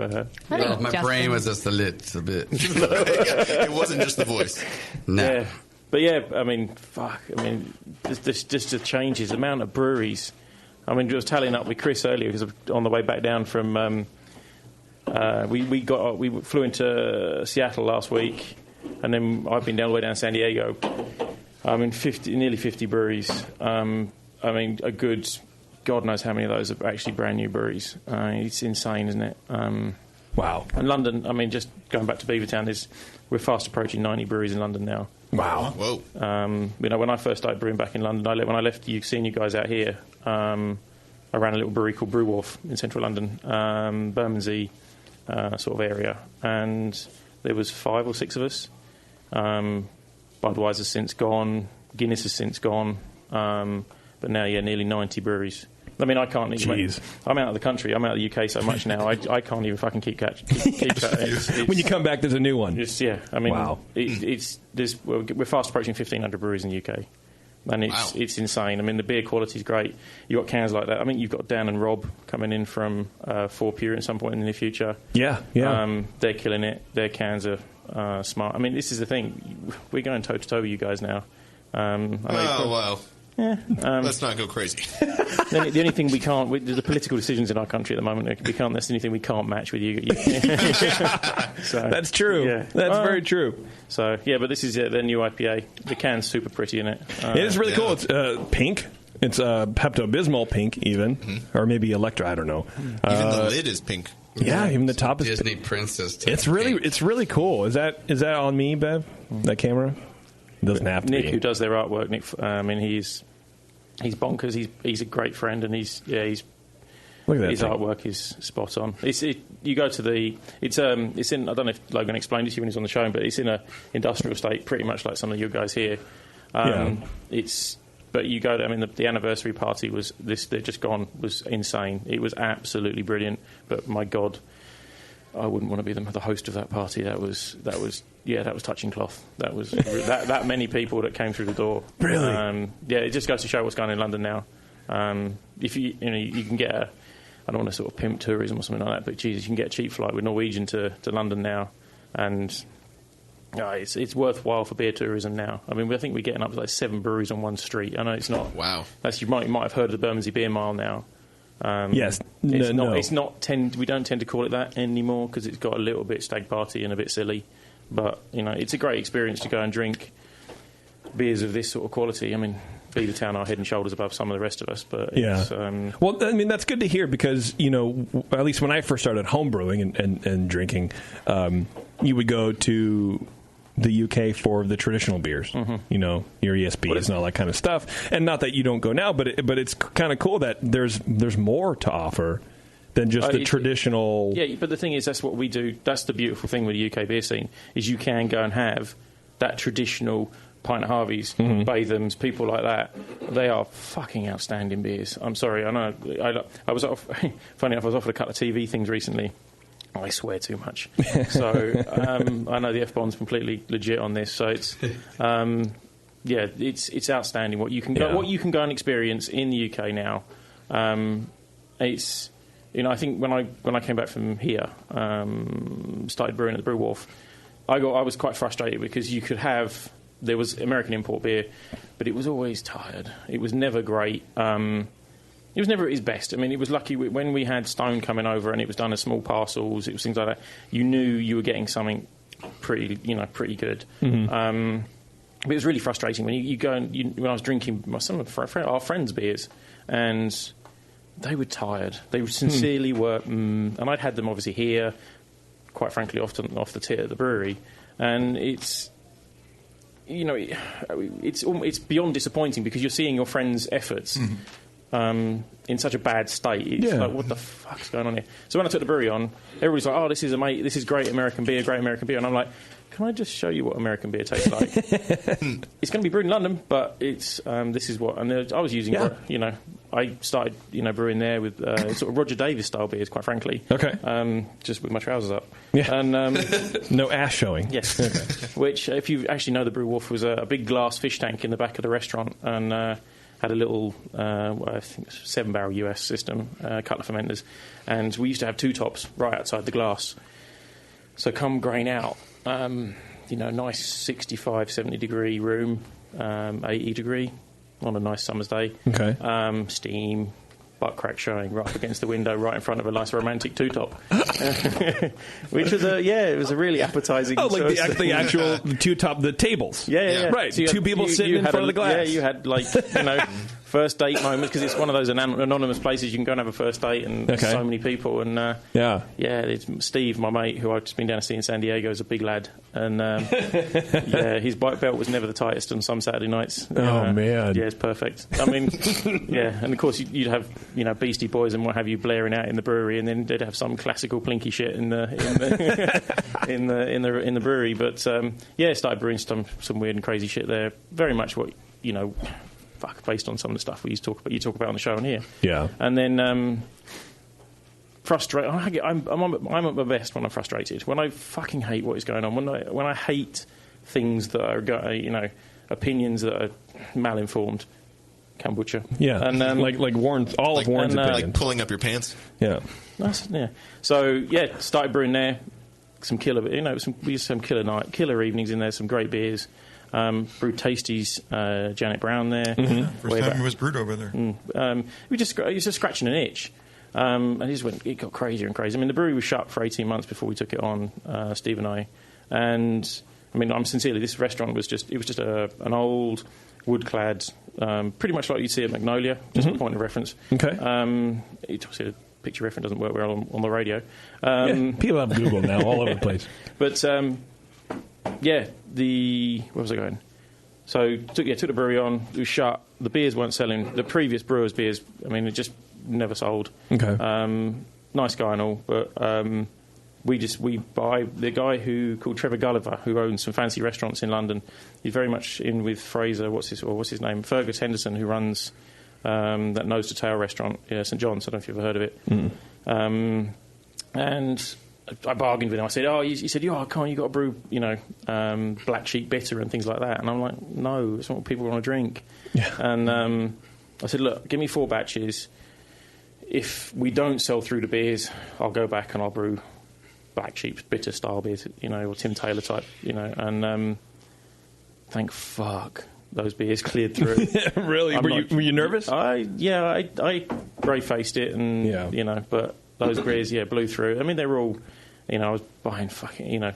My brain was just a little bit. It wasn't just the voice. No. Yeah. But yeah, I mean, fuck. I mean, just the changes, the amount of breweries. I mean, I was tallying up with Chris earlier because on the way back down from. We flew into Seattle last week, and then I've been all the way down to San Diego. I mean, nearly 50 breweries. I mean, a good, God knows how many of those are actually brand new breweries. It's insane, isn't it? Wow. And London, I mean, just going back to Beavertown, we're fast approaching 90 breweries in London now. Wow. Whoa. When I first started brewing back in London, when I left seeing you guys out here, I ran a little brewery called Brew Wharf in central London, Bermondsey. Sort of area, and there was 5 or 6 of us. Budweiser's since gone, Guinness has since gone, but now nearly 90 breweries. I mean, I can't even. I'm out of the country. I'm out of the UK so much now. I can't even fucking keep track. When you come back, there's a new one. I mean, wow. We're fast approaching 1,500 breweries in the UK. And it's insane. I mean, the beer quality is great. You've got cans like that. I mean, you've got Dan and Rob coming in from Four Pure at some point in the near future. Yeah. They're killing it. Their cans are smart. I mean, this is the thing. We're going toe-to-toe with you guys now. Wow. Yeah. Let's not go crazy. The only thing we can't... the political decisions in our country at the moment, that's the only thing we can't match with you. So, that's true. Yeah. That's very true. So, yeah, but this is their new IPA. The can's super pretty in it. It is really cool. It's pink. It's Pepto-Bismol pink, even. Or maybe Electra, I don't know. Even the lid is pink. Yeah, even the top is Disney princess. It's really cool. Is that on me, Bev? That camera? It doesn't have to Nick, be. who does their artwork, Nick, I mean, he's bonkers. He's a great friend, and he's Look at that his thing. artwork is spot on. You go to it's in, I don't know if Logan explained it to you when he was on the show, but it's in a industrial estate, pretty much like some of you guys here. But you go there. I mean, the anniversary party was they're just gone was insane. It was absolutely brilliant. But my God, I wouldn't want to be the host of that party. That was touching cloth. That was that many people that came through the door. Really? It just goes to show what's going on in London now. If you can get I don't want to sort of pimp tourism or something like that, but Jesus, you can get a cheap flight with Norwegian to London now, and it's worthwhile for beer tourism now. I mean, I think we're getting up to like 7 breweries on one street. I know it's not. Wow. You might have heard of the Bermondsey Beer Mile now. Yes. It's not. We don't tend to call it that anymore because it's got a little bit stag party and a bit silly. But it's a great experience to go and drink beers of this sort of quality. I mean, Beavertown are head and shoulders above some of the rest of us. But well, I mean, that's good to hear because at least when I first started home brewing and drinking, you would go to the UK for the traditional beers, your ESBs and all that kind of stuff. And not that you don't go now, but it's kind of cool that there's more to offer than just the traditional. Yeah, but the thing is, that's what we do. That's the beautiful thing with the UK beer scene, is you can go and have that traditional Pint of Harveys, Bathams, people like that. They are fucking outstanding beers. I'm sorry, I know. I was funny enough, I was offered a couple of TV things recently. I swear too much. So I know the F-bomb's completely legit on this. So it's it's outstanding what you can go and experience in the UK now. It's I think when I came back from here, started brewing at the Brew Wharf, I was quite frustrated because there was American import beer, but it was always tired. It was never great. It was never at its best. I mean, it was lucky when we had Stone coming over and it was done as small parcels. It was things like that. You knew you were getting something pretty good. But it was really frustrating when you go and when I was drinking some of our friends' beers, and they were tired. They sincerely were, and I'd had them obviously here, quite frankly, often off the tit at the brewery, and it's beyond disappointing because you're seeing your friends' efforts in such a bad state. It's like, what the fuck's going on here? So when I took the brewery on, everybody's like, "Oh, this is great American beer, and I'm like, can I just show you what American beer tastes like? It's going to be brewed in London, but it's this is what. And I was using, I started, brewing there with sort of Roger Davis style beers, quite frankly. Okay. Just with my trousers up. Yeah. And no ass showing. Yes. Which, if you actually know the Brew Wharf, was a big glass fish tank in the back of the restaurant, and had a little, I think, 7-barrel US system, a couple of fermenters, and we used to have 2 tops right outside the glass. So come grain out. Nice 65, 70 degree room, 80 degree on a nice summer's day. Okay. Steam, butt crack showing right up against the window, right in front of a nice romantic 2-top. Which was it was a really appetising. Oh, like the actual 2-top, the tables. Yeah. Right. So 2 people sitting in front of the glass. Yeah, you had first date moments, because it's one of those anonymous places you can go and have a first date, and so many people. And it's Steve, my mate, who I've just been down to see in San Diego, is a big lad, and his bike belt was never the tightest on some Saturday nights. Oh man, yeah, it's perfect. I mean, and of course you'd have Beastie Boys and what have you blaring out in the brewery, and then they'd have some classical plinky shit in the in the brewery. But started brewing some weird and crazy shit there. Very much what based on some of the stuff you talk about on the show and here. Yeah. And then frustrated. I'm at my best when I'm frustrated. When I fucking hate what is going on. When I hate things that are opinions that are malinformed. Kombucha. Yeah. And like Warren's, all of Warren's opinions. Like pulling up your pants. Yeah. So started brewing there. Some killer, we used some killer evenings in there. Some great beers. Brewed Tasties, Janet Brown there. First time it was brewed over there. We just scratching an itch, and it got crazier and crazier. I mean, the brewery was shut for 18 months before we took it on, Steve and I. And I mean, this restaurant was just an old wood-clad, pretty much like you'd see at Magnolia, just a point of reference. Okay. Obviously the picture reference doesn't work well on the radio. People have Google now all over the place. But where was I going? So took the brewery on. It was shut. The beers weren't selling. The previous brewer's beers, I mean, it just never sold. Okay. Nice guy and all, but we buy the guy called Trevor Gulliver, who owns some fancy restaurants in London. He's very much in with Fraser. What's his name? Fergus Henderson, who runs that Nose to Tail restaurant, St John's. I don't know if you've ever heard of it. And I bargained with him. I said, he said, can't you got to brew, black sheep bitter and things like that? And I'm like, no, it's not what people want to drink. Yeah. And I said, look, give me 4 batches. If we don't sell through the beers, I'll go back and I'll brew black sheep bitter style beers, or Tim Taylor type, and thank fuck those beers cleared through. Really? Were you nervous? I grey-faced it, and but those beers, blew through. I mean, they were all, I was buying fucking,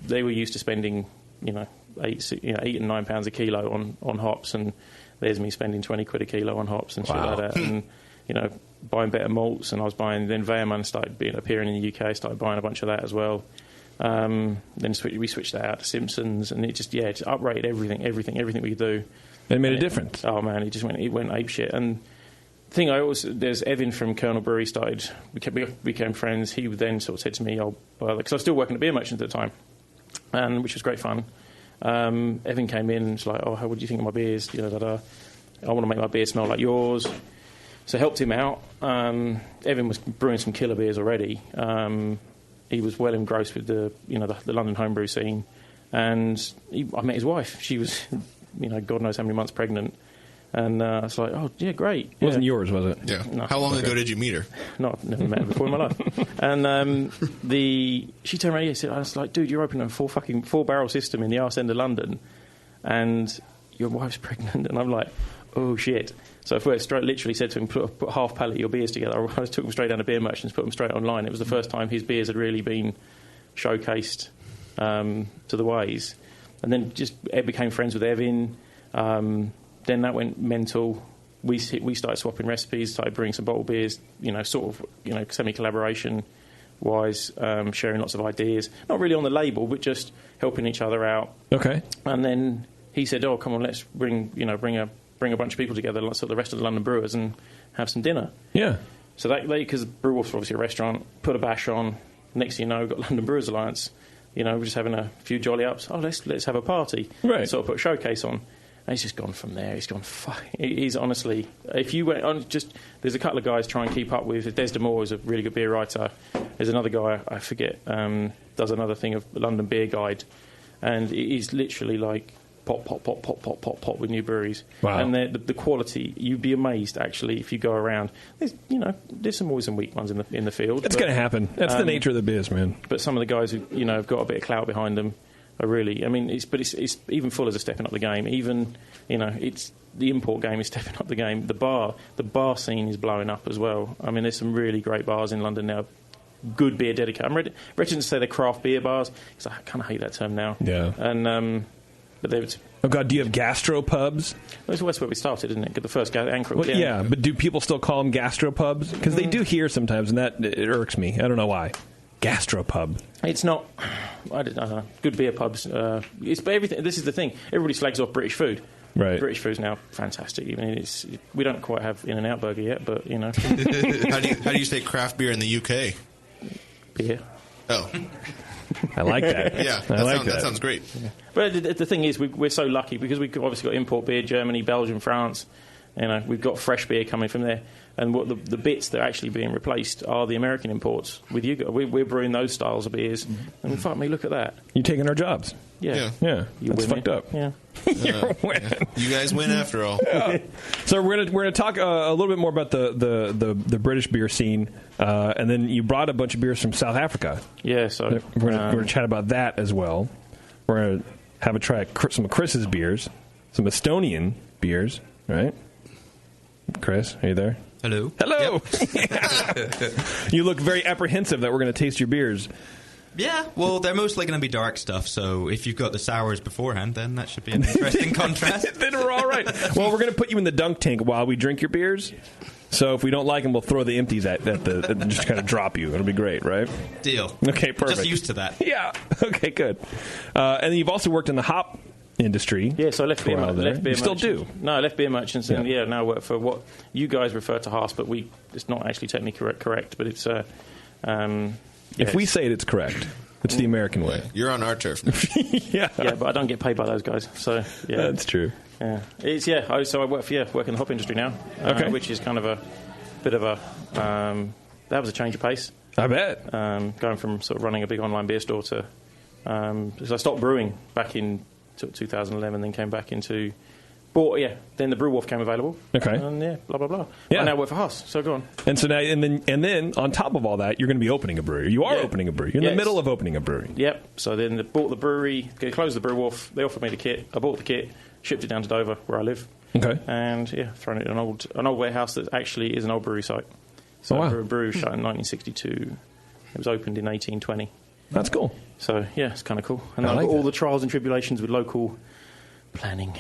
they were used to spending, £8 and £9 a kilo on hops, and there's me spending 20 quid a kilo on hops and shit like that, and buying better malts, and I was buying. Then Wehrmann started appearing in the UK. Started buying a bunch of that as well. Then we switched that out to Simpsons, and it just uprated everything we could do. It made a difference. Oh man, it went ape shit. And thing there's Evan from Colonel Brewery started. We became friends. He then sort of said to me, because I was still working at Beer Merchants at the time, which was great fun. Evan came in and was like, "Oh, what do you think of my beers? I want to make my beer smell like yours." So I helped him out. Evan was brewing some killer beers already. He was well engrossed with the London homebrew scene, and I met his wife. She was, God knows how many months pregnant. And I was like, "Oh, yeah, great." It wasn't yours, was it? Yeah. No. How long ago did you meet her? Never met her before in my life. And she turned around and said, "I was like, dude, you're opening a 4-barrel system in the arse end of London, and your wife's pregnant." And I'm like, "Oh shit!" So I first literally said to him, "Put half pallet of your beers together." I took them straight down to Beer Merchants, put them straight online. It was the first time his beers had really been showcased to the ways. And then Ed became friends with Evan. Then that went mental. We started swapping recipes, started brewing some bottle beers, semi-collaboration wise, sharing lots of ideas. Not really on the label, but just helping each other out. Okay. And then he said, "Oh, come on, let's bring a bunch of people together, sort of the rest of the London brewers, and have some dinner." Yeah. So because Brew Wolf's obviously a restaurant, put a bash on. Next thing you know, got London Brewers Alliance. We're just having a few jolly ups. Oh, let's have a party. Right. Sort of put a showcase on. And he's just gone from there. He's gone. He's honestly. If you went on, there's a couple of guys try and keep up with. Des D'Amour is a really good beer writer. There's another guy I forget does another thing of London Beer Guide, and he's literally like pop with new breweries. Wow. And the quality, you'd be amazed actually if you go around. There's some always some weak ones in the field. It's going to happen. That's the nature of the biz, man. But some of the guys who have got a bit of clout behind them. Really, I mean, it's even Fuller's are stepping up the game. Even it's the import game is stepping up the game. The bar scene is blowing up as well. I mean, there's some really great bars in London now. Good beer dedicated. I'm ready to say they're craft beer bars because I kind of hate that term now. Yeah. And oh God, do you have gastropubs? Well, that's where we started, isn't it? The first anchor. Well, yeah, but do people still call them gastropubs? Because they do here sometimes, and it irks me. I don't know why. Gastropub. It's not. I don't know. Good beer pubs. It's everything. This is the thing. Everybody slags off British food. Right. British food's now fantastic. I mean, we don't quite have In-N-Out burger yet, but How do you say craft beer in the UK? Beer. Oh. I like that. Yeah, that sounds great. Yeah. But the thing is, we're so lucky because we've obviously got import beer, Germany, Belgium, France. We've got fresh beer coming from there. And what the bits that are actually being replaced are the American imports. With you, we're brewing those styles of beers. And fuck me, look at that. You're taking our jobs. Yeah. That's fucked up. Yeah. You're winning. You guys win after all. Yeah. So we're gonna talk a little bit more about the British beer scene, and then you brought a bunch of beers from South Africa. Yeah. So we're gonna chat about that as well. We're gonna have a try at some of Chris's beers, some Estonian beers, right? Chris, are you there? Hello. Yep. You look very apprehensive that we're going to taste your beers. Yeah, well, they're mostly going to be dark stuff, so if you've got the sours beforehand, then that should be an interesting contrast. Then we're all right. Well, we're going to put you in the dunk tank while we drink your beers. So if we don't like them, we'll throw the empties at just kind of drop you. It'll be great, right? Deal. Okay, perfect. Just used to that. Yeah. Okay, good. And then you've also worked in the hop industry. Yeah, so I left beer merchants. You still do? No, I left beer merchants and now work for what you guys refer to Haas, but it's not actually technically correct, but it's if we say it's correct. It's the American way. You're on our turf. Yeah, but I don't get paid by those guys, so yeah, that's true. Yeah, so I work in the hop industry now, which is kind of a bit of a that was a change of pace. I bet going from sort of running a big online beer store to because I stopped brewing back in 2011, then came back into. Then the Brew Wolf came available. Okay. And blah blah blah. Yeah. I now work for Haas. So go on. And so now, and then on top of all that, you're going to be opening a brewery. You are opening a brewery. You're in the middle of opening a brewery. Yep. So then they bought the brewery. They closed the Brew Wolf. They offered me the kit. I bought the kit, shipped it down to Dover, where I live. Okay. And thrown it in an old warehouse that actually is an old brewery site. So the brewery shut in 1962. It was opened in 1820. That's cool. So it's kind of cool. And all the trials and tribulations with local planning.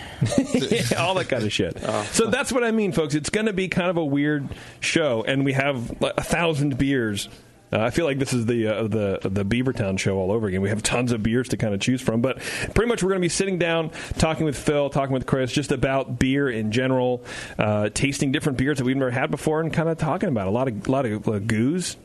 All that kind of shit. So that's what I mean, folks. It's going to be kind of a weird show, and we have 1,000 beers I feel like this is the Beavertown show all over again. We have tons of beers to kind of choose from, but pretty much we're going to be sitting down, talking with Phil, talking with Chris, just about beer in general, tasting different beers that we've never had before, and kind of talking about a lot of goos,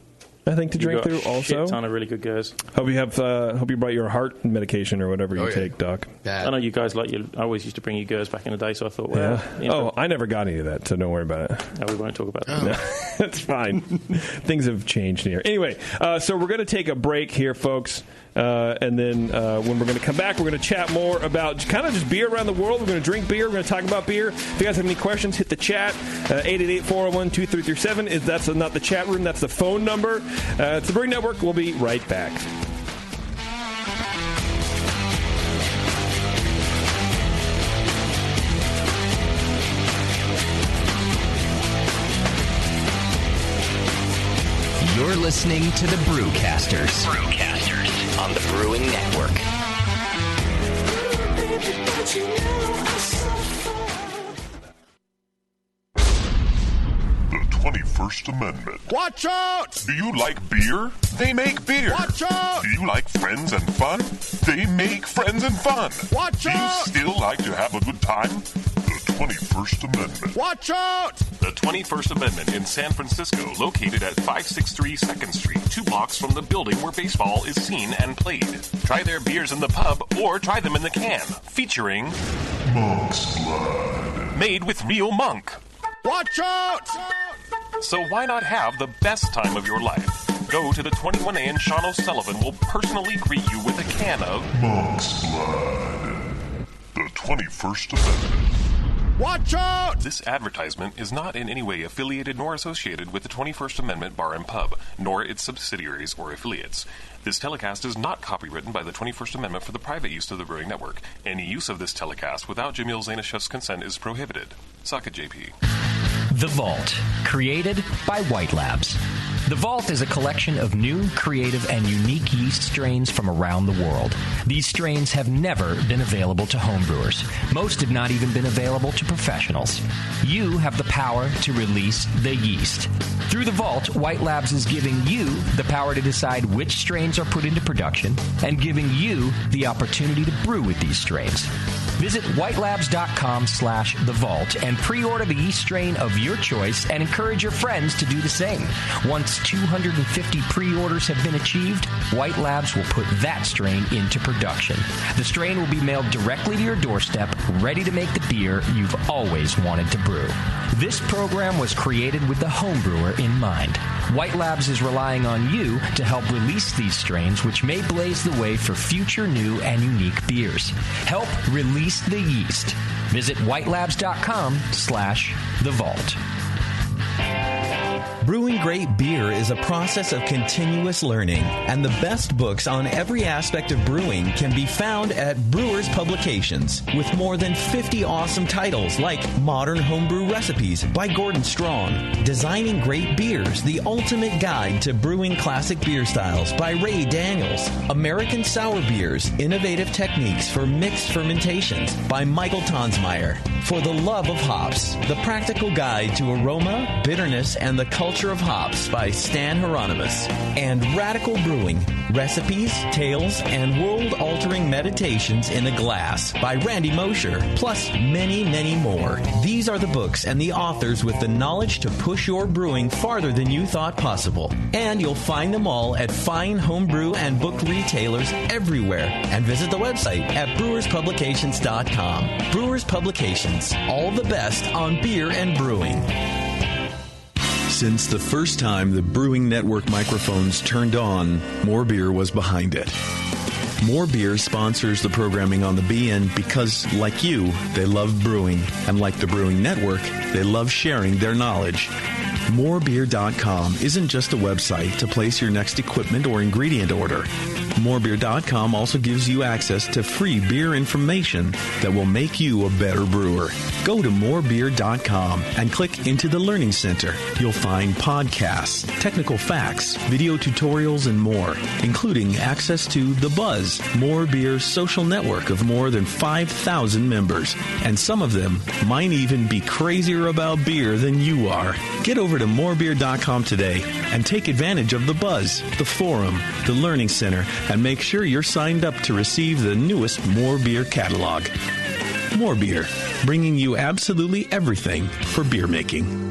I think, to drink through. Also, a ton of really good goos. Hope you brought your heart medication or whatever you take, Doc. I know you guys I always used to bring you goos back in the day, so I thought, well, I never got any of that, so don't worry about it. No, we won't talk about that. No, that's fine. Things have changed here. Anyway, so we're going to take a break here, folks. And then when we're going to come back, we're going to chat more about kind of just beer around the world. We're going to drink beer. We're going to talk about beer. If you guys have any questions, hit the chat. 888-401-2337. That's not the chat room. That's the phone number. It's the Brewing Network. We'll be right back. You're listening to the Brewcasters. On the Brewing Network. The 21st Amendment. Watch out! Do you like beer? They make beer. Watch out! Do you like friends and fun? They make friends and fun. Watch out! Do you still like to have a good time? The 21st Amendment. Watch out! The 21st Amendment in San Francisco, located at 563 2nd Street, 2 blocks from the building where baseball is seen and played. Try their beers in the pub or try them in the can, featuring Monk's Blood. Made with real monk. Watch out! So why not have the best time of your life? Go to the 21A and Sean O'Sullivan will personally greet you with a can of Monk's Blood. The 21st Amendment. Watch out! This advertisement is not in any way affiliated nor associated with the 21st Amendment Bar and Pub, nor its subsidiaries or affiliates. This telecast is not copywritten by the 21st Amendment for the private use of the Brewing Network. Any use of this telecast without Jamil Zainashev's consent is prohibited. Suck it, JP. The Vault, created by White Labs. The Vault is a collection of new, creative, and unique yeast strains from around the world. These strains have never been available to homebrewers. Most have not even been available to professionals. You have the power to release the yeast. Through The Vault, White Labs is giving you the power to decide which strains are put into production and giving you the opportunity to brew with these strains. Visit whitelabs.com/thevault and pre-order the yeast strain of your choice and encourage your friends to do the same. Once 250 pre-orders have been achieved, White Labs will put that strain into production. The strain will be mailed directly to your doorstep, ready to make the beer you've always wanted to brew. This program was created with the homebrewer in mind. White Labs is relying on you to help release these strains, which may blaze the way for future new and unique beers. Help release the yeast. Visit whitelabs.com/thevault. Brewing great beer is a process of continuous learning, and the best books on every aspect of brewing can be found at Brewers Publications, with more than 50 awesome titles like Modern Homebrew Recipes by Gordon Strong, Designing Great Beers, the Ultimate Guide to Brewing Classic Beer Styles by Ray Daniels, American Sour Beers, Innovative Techniques for Mixed Fermentations by Michael Tonsmeyer, For the Love of Hops, The Practical Guide to Aroma, Bitterness, and the Culture of Hops by Stan Hieronymus, and Radical Brewing, Recipes, Tales, and World-Altering Meditations in a Glass by Randy Mosher, plus many, many more. These are the books and the authors with the knowledge to push your brewing farther than you thought possible. And you'll find them all at fine homebrew and book retailers everywhere. And visit the website at brewerspublications.com. Brewers Publications, all the best on beer and brewing. Since the first time the Brewing Network microphones turned on, More Beer was behind it. More Beer sponsors the programming on the BN because, like you, they love brewing. And like the Brewing Network, they love sharing their knowledge. Morebeer.com isn't just a website to place your next equipment or ingredient order. Morebeer.com also gives you access to free beer information that will make you a better brewer. Go to morebeer.com and click into the Learning Center. You'll find podcasts, technical facts, video tutorials, and more, including access to The Buzz, More Beer's social network of more than 5,000 members. And some of them might even be crazier about beer than you are. Get over to morebeer.com today and take advantage of The Buzz, the forum, the Learning Center, and make sure you're signed up to receive the newest More Beer catalog. More Beer, bringing you absolutely everything for beer making.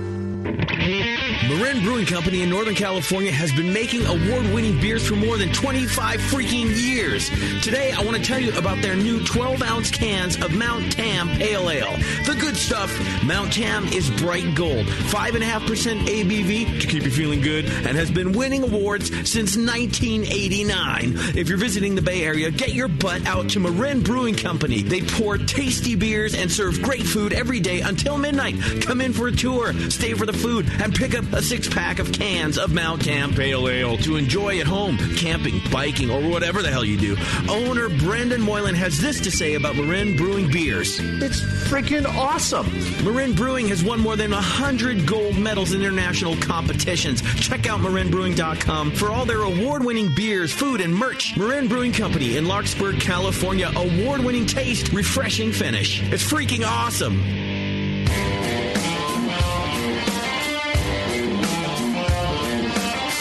Marin Brewing Company in Northern California has been making award-winning beers for more than 25 freaking years. Today, I want to tell you about their new 12-ounce cans of Mount Tam Pale Ale. The good stuff, Mount Tam is bright gold, 5.5% ABV to keep you feeling good, and has been winning awards since 1989. If you're visiting the Bay Area, get your butt out to Marin Brewing Company. They pour tasty beers and serve great food every day until midnight. Come in for a tour, stay for the food, and pick up a 6-pack of cans of Mount Tam Pale Ale to enjoy at home, camping, biking, or whatever the hell you do. Owner Brendan Moylan has this to say about Marin Brewing beers. It's freaking awesome. Marin Brewing has won more than 100 gold medals in international competitions. Check out marinbrewing.com for all their award-winning beers, food, and merch. Marin Brewing Company in Larkspur, California. Award-winning taste, refreshing finish. It's freaking awesome.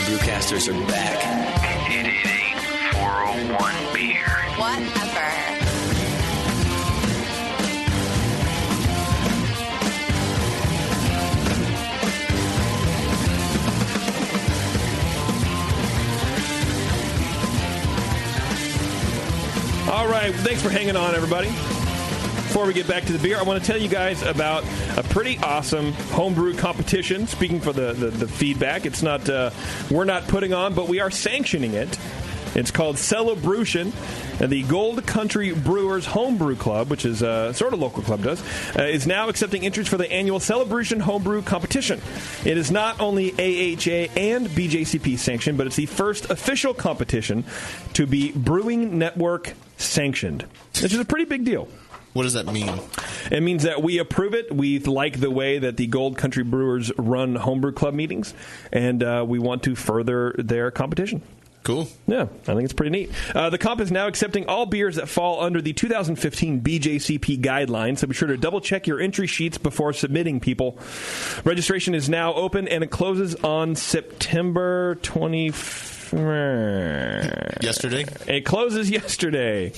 Brewcasters are back. 888-401-BEER. Whatever. All right, thanks for hanging on, everybody. Before we get back to the beer, I want to tell you guys about a pretty awesome homebrew competition. Speaking for the feedback, it's not we're not putting on, but we are sanctioning it. It's called Celebration. The Gold Country Brewers Homebrew Club, which is sort of local club does, is now accepting entries for the annual Celebration Homebrew Competition. It is not only AHA and BJCP sanctioned, but it's the first official competition to be Brewing Network sanctioned, which is a pretty big deal. What does that mean? It means that we approve it. We like the way that the Gold Country Brewers run homebrew club meetings, and we want to further their competition. Cool. Yeah, I think it's pretty neat. The comp is now accepting all beers that fall under the 2015 BJCP guidelines, so be sure to double-check your entry sheets before submitting, people. Registration is now open, and it closes on September 25th. Yesterday? It closes yesterday.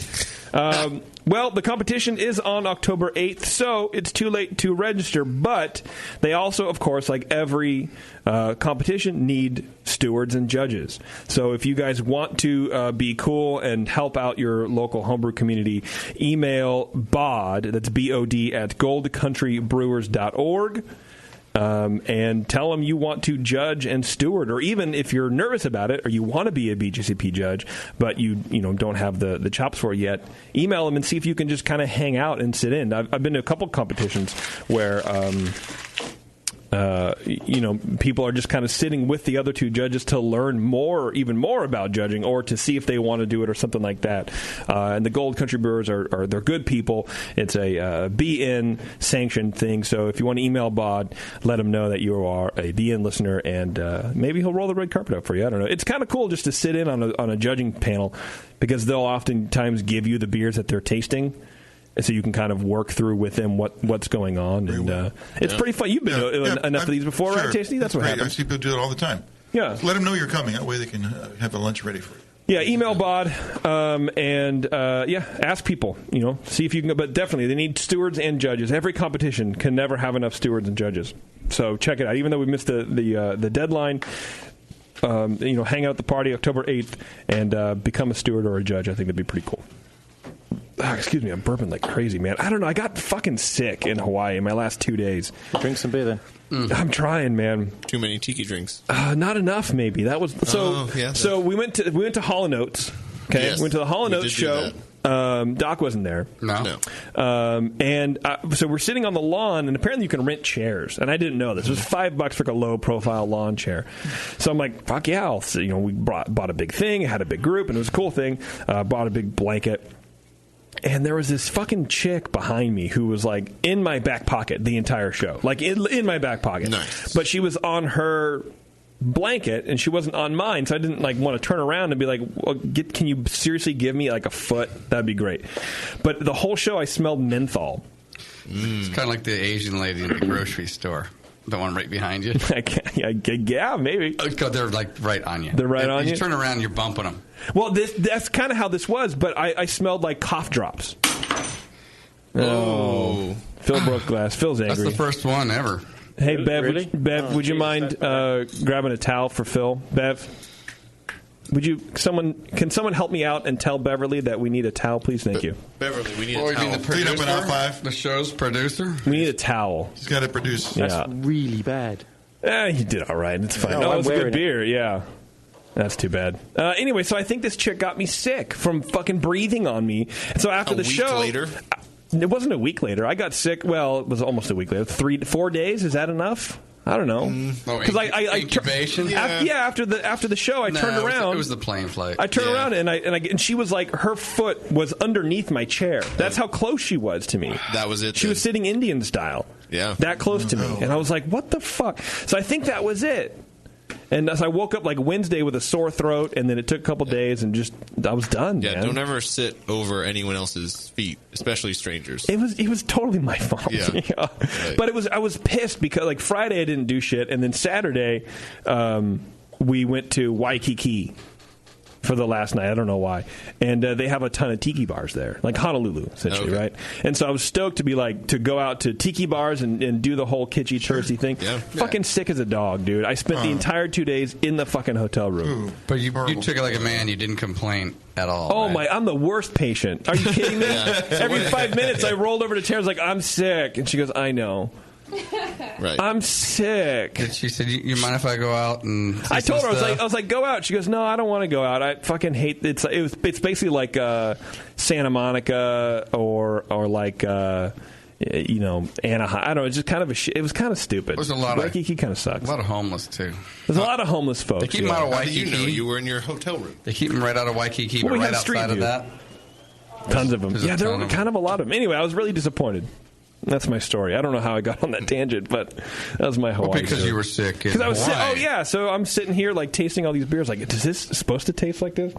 Well, the competition is on October 8th, so it's too late to register. But they also, of course, like every competition, need stewards and judges. So if you guys want to be cool and help out your local homebrew community, email BOD, that's B-O-D, at goldcountrybrewers.org. And tell them you want to judge and steward, or even if you're nervous about it or you want to be a BJCP judge, but you don't have the chops for it yet, email them and see if you can just kind of hang out and sit in. I've been to a couple competitions where people are just kind of sitting with the other two judges to learn even more about judging, or to see if they want to do it or something like that. And the Gold Country Brewers they're good people. It's a BN sanctioned thing. So if you want to email Bod, let him know that you are a BN listener, and maybe he'll roll the red carpet up for you. I don't know. It's kind of cool just to sit in on a judging panel, because they'll oftentimes give you the beers that they're tasting. So you can kind of work through with them what's going on, and it's pretty fun. You've been to enough of these before, right, Tasty? That's what happens. I see people do it all the time. Yeah, let them know you're coming. That way they can have a lunch ready for you. Yeah, email Bod, and ask people. See if you can. But definitely, they need stewards and judges. Every competition can never have enough stewards and judges. So check it out. Even though we missed the deadline, hang out at the party October 8th and become a steward or a judge. I think that'd be pretty cool. Excuse me, I'm burping like crazy, man. I don't know. I got fucking sick in Hawaii in my last 2 days. Drink some beer then. I'm trying, man. Too many tiki drinks. Not enough, maybe. That was so. So we went to Hall & Oates. Okay, yes, we went to the Hall & Oates show. Doc wasn't there. No. So we're sitting on the lawn, and apparently you can rent chairs. And I didn't know this. It was $5 for a low-profile lawn chair. So I'm like, fuck yeah. We bought a big thing, had a big group, and it was a cool thing. Bought a big blanket. And there was this fucking chick behind me who was like in my back pocket the entire show. Like in my back pocket. Nice. But she was on her blanket and she wasn't on mine, so I didn't like want to turn around and be like, well, can you seriously give me like a foot? That'd be great. But the whole show I smelled menthol. It's kind of like the Asian lady in the grocery store, the one right behind you. Yeah, maybe. Because they're like right on you. They're right on you? You turn around, you're bumping them. Well, that's kind of how this was, but I smelled like cough drops. Oh. Phil broke glass. Phil's angry. That's the first one ever. Hey, Bev, really? Would you mind grabbing a towel for Phil? Bev, can someone help me out and tell Beverly that we need a towel, please? Thank you. Beverly, we need Oh, a you mean towel. the Clean up producer? an R5. The show's producer? We need a towel. He's got to produce. That's really bad. You did all right. It's fine. No, It I'm was a good wearing it. beer. Yeah. That's too bad. Anyway, so I think this chick got me sick from fucking breathing on me. And so after the show... later? It wasn't a week later. I got sick. Well, it was almost a week later. 4 days? Is that enough? I don't know. Because incubation? After the show, I turned around. It was the plane flight. I turned around and she was like, her foot was underneath my chair. That's how close she was to me. That was it. She was sitting Indian style. Yeah. That close to me. And I was like, what the fuck? So I think that was it. And as I woke up like Wednesday with a sore throat, and then it took a couple days, and I was done. Yeah, man. don't ever sit over anyone else's feet, especially strangers. It was totally my fault. Yeah. Right. But I was pissed because like Friday I didn't do shit, and then Saturday we went to Waikiki for the last night. I don't know why. And they have a ton of tiki bars there, like Honolulu, essentially, right? And so I was stoked to go out to tiki bars and do the whole kitschy touristy thing. Yeah. Fucking sick as a dog, dude. I spent the entire 2 days in the fucking hotel room. But you took it like a man. You didn't complain at all. Oh, right? I'm the worst patient. Are you kidding me? Every 5 minutes I rolled over to Tara's like, I'm sick. And she goes, I know. Right. I'm sick. And she said, "You mind if I go out and?" I told her I was like, go out. She goes, no, I don't want to go out. I fucking hate it's basically like Santa Monica or like Anaheim. I don't know. It's just kind of it was kind of stupid. There's a lot Waikiki kind of sucks. A lot of homeless too. There's a lot of homeless folks. They keep them out of Waikiki. How do you know? You were in your hotel room. They keep them right out of Waikiki, Well, but we right have street outside of view. that. Tons of them. Yeah, there were kind of a lot of them. Anyway, I was really disappointed. That's my story. I don't know how I got on that tangent, but that was my Hawaii Well, because story. you were sick. Because I was sick. Oh yeah, so I'm sitting here like tasting all these beers. Like, is this supposed to taste like this?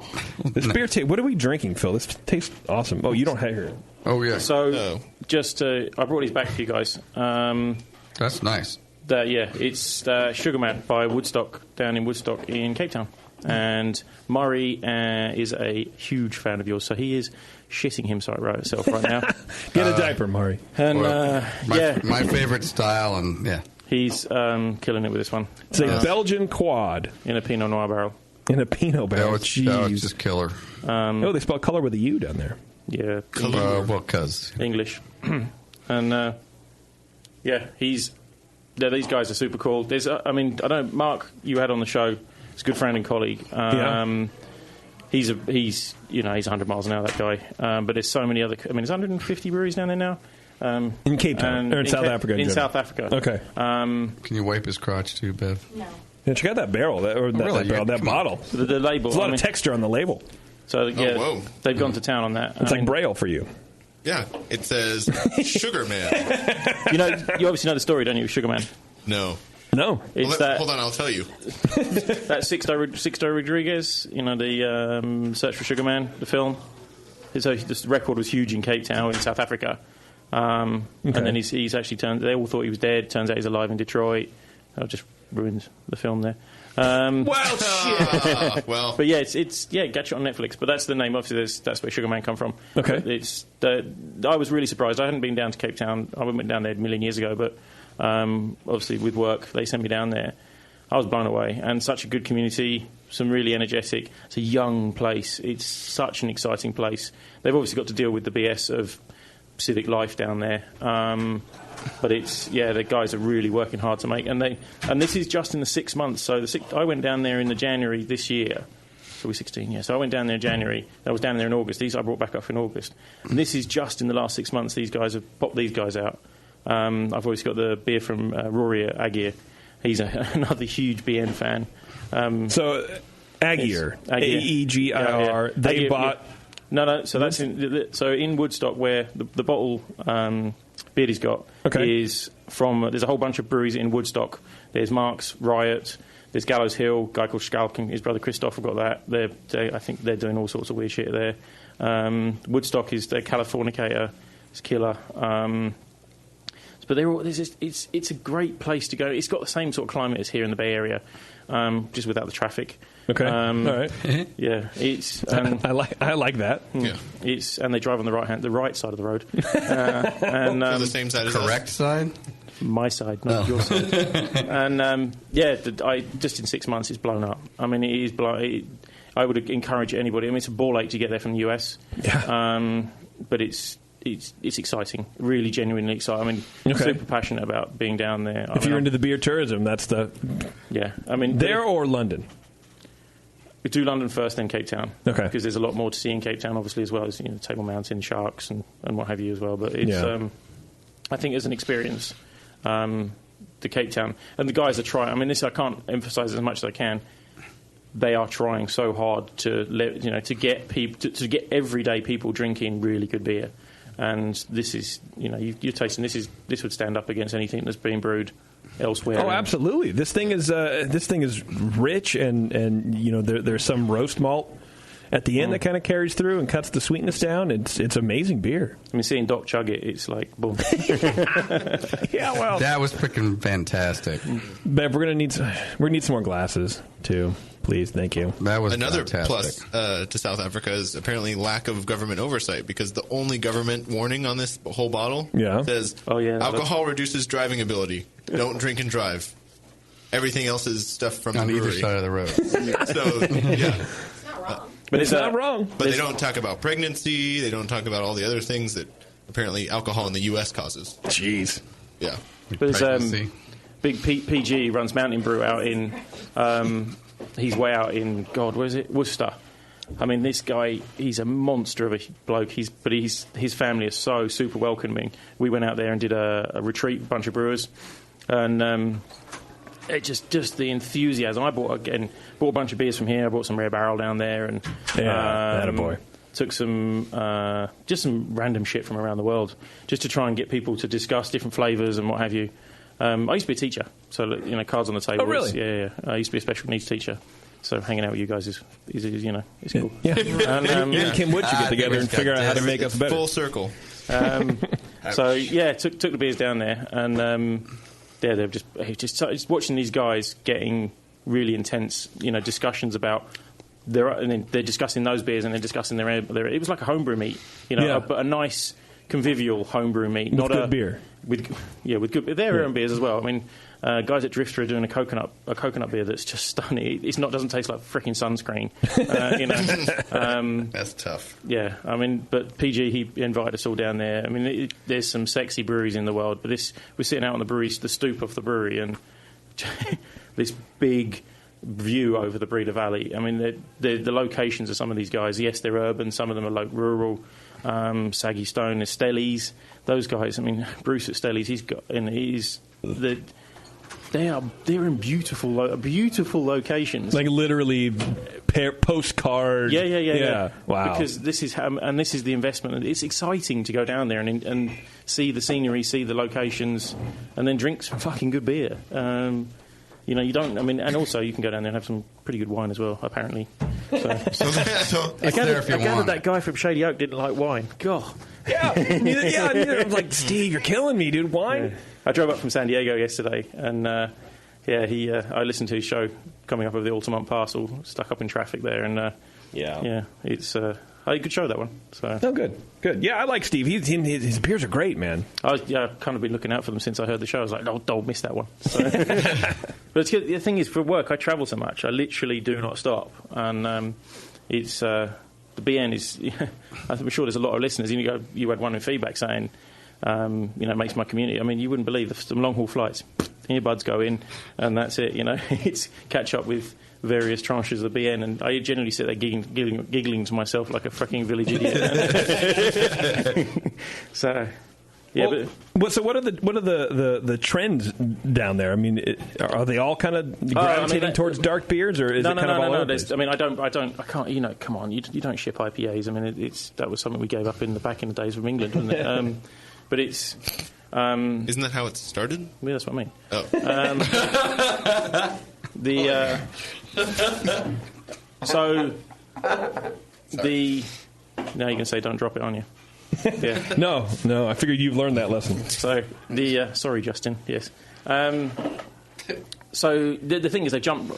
This beer taste. What are we drinking, Phil? This tastes awesome. Oh, you don't have here. Oh yeah. So just I brought these back for you guys. That's nice. It's Sugarman by Woodstock down in Woodstock in Cape Town, and Murray is a huge fan of yours, so he is shitting himself right now. Get a diaper, Murray. And my favorite style, and he's killing it with this one. It's a Belgian quad in a Pinot Noir barrel. In a Pinot barrel. It's just killer. They spell color with a U down there. Yeah. Because English. And these guys are super cool. There's, I don't know, Mark, you had on the show. He's a good friend and colleague. He's 100 miles an hour, that guy. But there's so many other. There's 150 breweries down there now. In Cape Town or in South Africa. In South Africa. Okay. Can you wipe his crotch too, Bev? No. Yeah, check out that barrel, that bottle. The label. There's a lot of texture on the label. So they've gone to town on that. It's like Braille for you. Yeah, it says Sugar Man. You obviously know the story, don't you, Sugar Man? No. It's hold on, I'll tell you. That Sixto Rodriguez, the Search for Sugar Man, the film. So this record was huge in Cape Town in South Africa. And then he's actually they all thought he was dead. Turns out he's alive in Detroit. That just ruins the film there. Well, shit. Well, but yeah, it's catch it on Netflix. But that's the name. Obviously, that's where Sugar Man come from. Okay. I was really surprised. I hadn't been down to Cape Town. I went down there a million years ago, but obviously with work they sent me down there. I was blown away, and such a good community. Some really energetic. It's a young place. It's such an exciting place. They've obviously got to deal with the BS of civic life down there. But the guys are really working hard to make, and this is just in the 6 months. So I went down there in the January this year, So we're 16, yeah. So I went down there in January. I was down there in August. These I brought back up in August. And this is just in the last 6 months these guys have popped these guys out. I've always got the beer from Rory at Aegir. He's another huge BN fan. So Aegir, Aegir, they bought... No. So that's in Woodstock, where the bottle beard he's got is from. There's a whole bunch of breweries in Woodstock. There's Mark's, Riot. There's Gallows Hill. A guy called Skalkin, his brother Christoph have got that. I think they're doing all sorts of weird shit there. Woodstock is their Californicator. It's killer. But they're all. It's a great place to go. It's got the same sort of climate as here in the Bay Area, just without the traffic. Okay. All right. Yeah, it's. I like that. Yeah. And they drive on the right side of the road. And the same side as correct side. My side, not your side. And just in 6 months, it's blown up. I mean, it is blown. I would encourage anybody. I mean, it's a ball ache to get there from the US. Yeah. But it's exciting, really genuinely exciting. I mean, super passionate about being down there. If you're into the beer tourism, that's the... Yeah, I mean... There or London? We do London first, then Cape Town. Okay. Because there's a lot more to see in Cape Town, obviously, as well as Table Mountain, Sharks, and what have you as well. But it's, I think, as an experience, the Cape Town, and the guys are trying. I mean, this I can't emphasise as much as I can. They are trying so hard to get people to get everyday people drinking really good beer, and this is you're tasting this would stand up against anything that's been brewed elsewhere. Oh, absolutely! This thing is rich, and there's some roast malt at the end that kind of carries through and cuts the sweetness down. It's amazing beer. I mean, seeing Doc chug it, it's like boom. Yeah, well, that was freaking fantastic. Bev, we're gonna need some more glasses too. Please, thank you. That was another fantastic. plus to South Africa is apparently lack of government oversight, because the only government warning on this whole bottle says alcohol reduces driving ability. Don't drink and drive. Everything else is stuff from on the brewery. either side of the road. So yeah. But it's not wrong. But they don't talk about pregnancy. They don't talk about all the other things that apparently alcohol in the U.S. causes. Jeez. Yeah. But it's, Big PG runs Mountain Brew out in... he's way out in, where is it? Worcester. I mean, this guy, he's a monster of a bloke. His family is so super welcoming. We went out there and did a retreat, a bunch of brewers. And... it just the enthusiasm. I bought a bunch of beers from here. I bought some Rare Barrel down there, and attaboy. Took some just some random shit from around the world, just to try and get people to discuss different flavours and what have you. I used to be a teacher, so cards on the table. Oh, really? Yeah. I used to be a special needs teacher, so hanging out with you guys is it's cool. Yeah. And Kim Wood should get together and figure out how to make us better. Full circle. So yeah, took the beers down there, and. They're just watching these guys getting really intense, discussions about and then they're discussing those beers and they're discussing their. It was like a homebrew meet, but a nice convivial homebrew meet, with good beer. With good. Their own beers as well. I mean, guys at Drifter are doing a coconut beer that's just stunning. Doesn't taste like freaking sunscreen. That's tough. Yeah, I mean, but PG, he invited us all down there. I mean, there's some sexy breweries in the world, but we're sitting out on the stoop of the brewery, and this big view over the Breeder Valley. I mean, the locations of some of these guys. Yes, they're urban. Some of them are rural. Saggy Stone, Stellies. Those guys. I mean, Bruce at Stellies. They're in beautiful locations. Like literally postcard. Yeah. Wow. Because this is the investment. It's exciting to go down there and see the scenery, see the locations, and then drink some fucking good beer. You don't. I mean, and also you can go down there and have some pretty good wine as well. Apparently. So I gathered that guy from Shady Oak didn't like wine. God. Yeah. Neither. I was like, Steve, you're killing me, dude. Wine. Yeah. I drove up from San Diego yesterday, and I listened to his show coming up over the Altamont Parcel, stuck up in traffic there, and it's a good show, that one. So. Oh, good. Yeah, I like Steve. His beers are great, man. I've kind of been looking out for them since I heard the show. I was like, don't miss that one. So. But the thing is, for work, I travel so much. I literally do not stop, and it's the BN is. I'm sure there's a lot of listeners. You had one in feedback saying. It makes my community. I mean, you wouldn't believe some long haul flights. earbuds go in, and that's it. It's catch up with various tranches of BN, and I generally sit there giggling to myself like a fucking village idiot. So. Yeah, so what are the trends down there? I mean, are they all kind of gravitating towards dark beers, or is it kind of all over the place? I mean, I can't. Come on, you don't ship IPAs. I mean, that was something we gave up back in the days from England, wasn't it? But it's. Isn't that how it started? Yeah, that's what I mean. Oh. Now you can say don't drop it on you. Yeah. No, I figured you've learned that lesson. So sorry, Justin. Yes. So the thing is, they jump,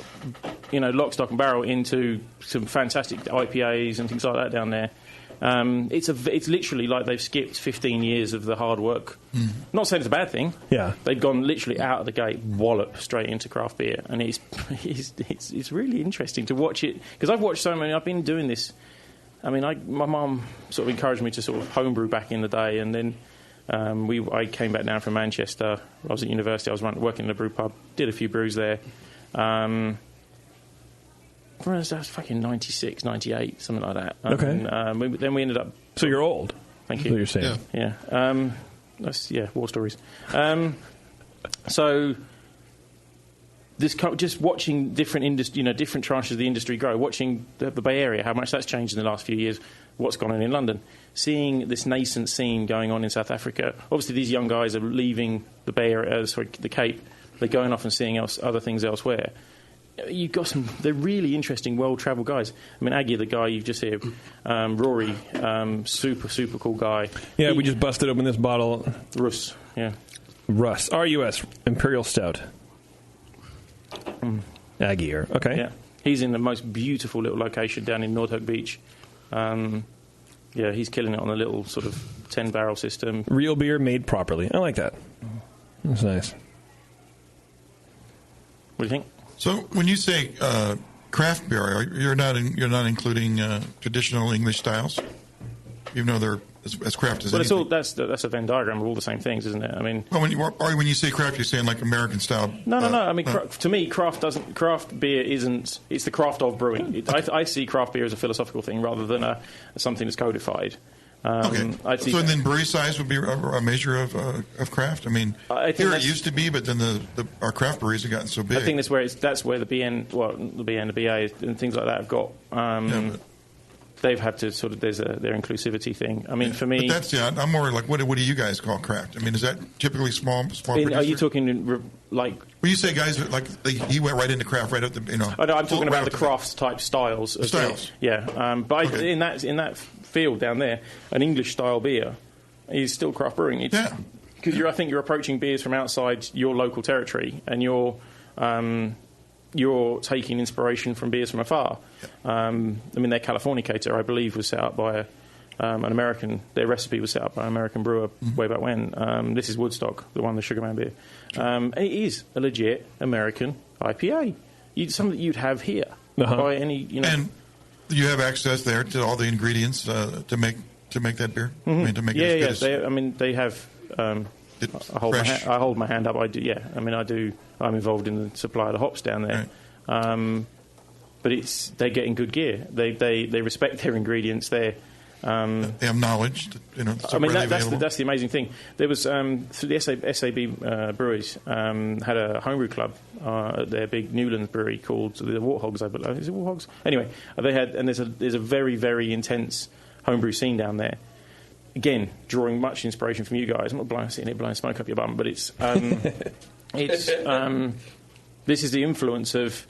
lock, stock, and barrel into some fantastic IPAs and things like that down there. It's literally like they've skipped 15 years of the hard work. Mm. Not saying it's a bad thing. Yeah, they've gone literally out of the gate, wallop straight into craft beer, and it's really interesting to watch it, because I've watched so many. I've been doing this. I mean, my mum sort of encouraged me to sort of homebrew back in the day, and then I came back down from Manchester. I was at university. I was working in a brew pub. Did a few brews there. That was fucking 96, 98, something like that. Okay. And, then we ended up... So you're old. Thank you. That's what you're saying. Yeah. That's war stories. So... just watching different different tranches of the industry grow, watching the Bay Area, how much that's changed in the last few years, what's gone on in London, seeing this nascent scene going on in South Africa. Obviously, these young guys are leaving the Bay Area, the Cape. They're going off and seeing other things elsewhere. You've got they're really interesting, well-travelled guys. I mean, Aggie, the guy you've just heard, Rory, super cool guy. Yeah, we just busted open this bottle. Russ, yeah. Russ, R-U-S, Imperial Stout. Aggie, okay. Yeah, he's in the most beautiful little location down in Nordhoek Beach. He's killing it on a little sort of 10-barrel system. Real beer made properly. I like that. That's nice. What do you think? So when you say craft beer, you're not including traditional English styles, even though they're as craft as anything. Well, that's a Venn diagram of all the same things, isn't it? I mean, when you say craft, you're saying like American style. No. I mean, to me, craft beer isn't. It's the craft of brewing. I see craft beer as a philosophical thing rather than something that's codified. Okay. So then brewery size would be a measure of craft. I mean, here it used to be, but then our craft breweries have gotten so big. I think that's where the BN, the BA, and things like that have got. They've had to sort of their inclusivity thing. I mean, for me, but I'm more like what do you guys call craft? I mean, is that typically small? Are you talking like when you say guys like he went right into craft right up the I know, I'm talking about the craft type styles. Yeah, but okay. in that field down there, an English style beer is still craft brewing. Because I think you're approaching beers from outside your local territory, and you're taking inspiration from beers from afar. I mean, their Californicator, I believe, was set up by an American. Their recipe was set up by an American brewer way back when. This is Woodstock, the one, the Sugarman beer. It is a legit American IPA. Something that you'd have here by any, And you have access there to all the ingredients to make that beer. Mm-hmm. I mean, to make it as good they have. I hold my hand up. I do. Yeah. I mean, I do. I'm involved in the supply of the hops down there. Right. But they're getting good gear. They respect their ingredients. They have knowledge. I mean, that's the amazing thing. There was the SAB Breweries had a homebrew club at their big Newlands brewery called the Warthogs. I believe. Is it Warthogs? Anyway, they had, and there's a very, very intense homebrew scene down there. Again, drawing much inspiration from you guys. I'm not sitting here blowing smoke up your bum, but it's this is the influence of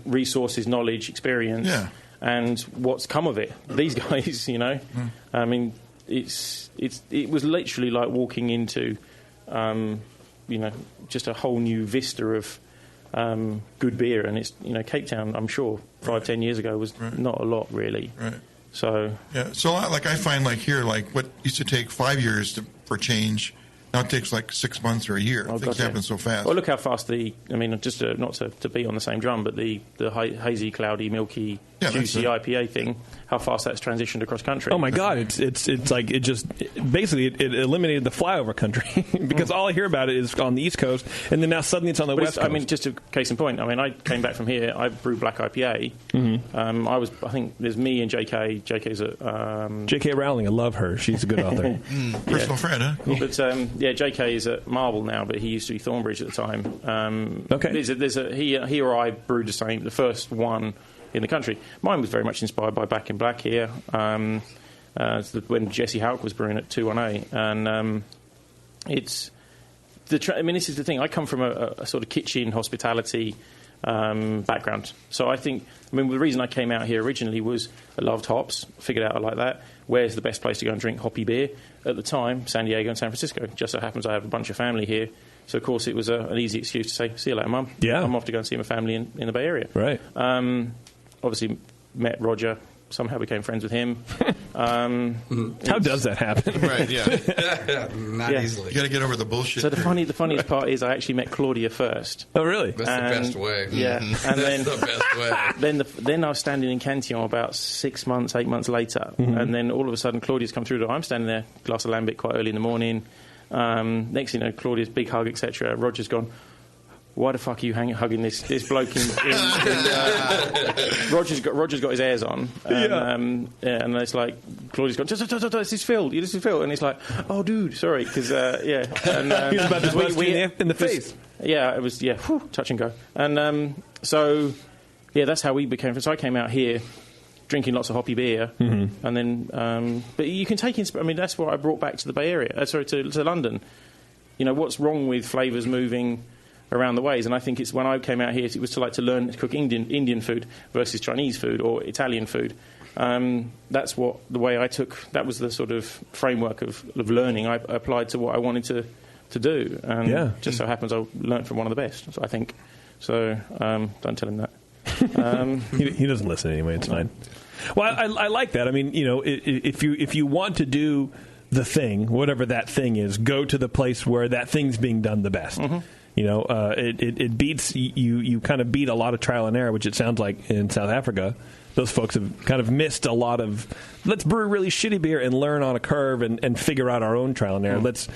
resources, knowledge, experience, and what's come of it. These guys, I mean, it was literally like walking into just a whole new vista of good beer, and it's Cape Town. I'm sure 5-10 years ago was not a lot really. Right. So like I find like here, like what used to take 5 years for change, now it takes like 6 months or a year. Things happen so fast. Well, look how fast not to beat on the same drum, but the hazy, cloudy, milky juicy IPA thing, how fast that's transitioned across country. Oh my God! It's like it eliminated the flyover country because all I hear about it is on the East Coast, and then now suddenly it's on the West Coast. I mean, just a case in point. I mean, I came back from here. I brewed black IPA. Mm-hmm. I think there's me and JK. JK's at J.K. Rowling. I love her. She's a good author. Personal friend, huh? Cool. But JK is at Marble now, but he used to be Thornbridge at the time. Okay. He or I brewed the first one in the country. Mine was very much inspired by Back in Black here, when Jesse Houck was brewing at 21A, and this is the thing. I come from a sort of kitchen hospitality background, so the reason I came out here originally was I loved hops. Figured out I like that. Where's the best place to go and drink hoppy beer? At the time, San Diego and San Francisco. Just so happens I have a bunch of family here. So, of course, it was an easy excuse to say, see you later, Mum. Yeah. I'm off to go and see my family in the Bay Area. Right. Obviously, met Roger. Somehow became friends with him. How does that happen? Right, Not easily. You got to get over the bullshit. So the funniest part is I actually met Claudia first. Oh, really? That's the best way. Yeah. Mm-hmm. And then, that's the best way. Then I was standing in Cantillon about 8 months later. Mm-hmm. And then all of a sudden, Claudia's come through the door. I'm standing there, glass of lambic quite early in the morning. Next thing you know, Claudia's big hug, etc. Roger's gone, why the fuck are you hugging this bloke in Roger's got his airs on, and it's like Claudia's gone, this is Phil, and he's like, oh dude, sorry, because and he was about to bust you in the face. Yeah, it was touch and go, and so that's how we became friends. So I came out here drinking lots of hoppy beer, mm-hmm. and then but you can take that's what I brought back to the Bay Area, to London. You know, what's wrong with flavours moving around the ways, and I think it's when I came out here, it was to learn to cook Indian food versus Chinese food or Italian food. That's the way I took. That was the sort of framework of learning I applied to what I wanted to do, and just so happens I learned from one of the best. So I think. So don't tell him that. He doesn't listen anyway. It's fine. Well, I like that. I mean, if you want to do the thing, whatever that thing is, go to the place where that thing's being done the best. Mm-hmm. It beats you kind of beat a lot of trial and error, which it sounds like in South Africa. Those folks have kind of missed a lot of, let's brew really shitty beer and learn on a curve and figure out our own trial and error. Let's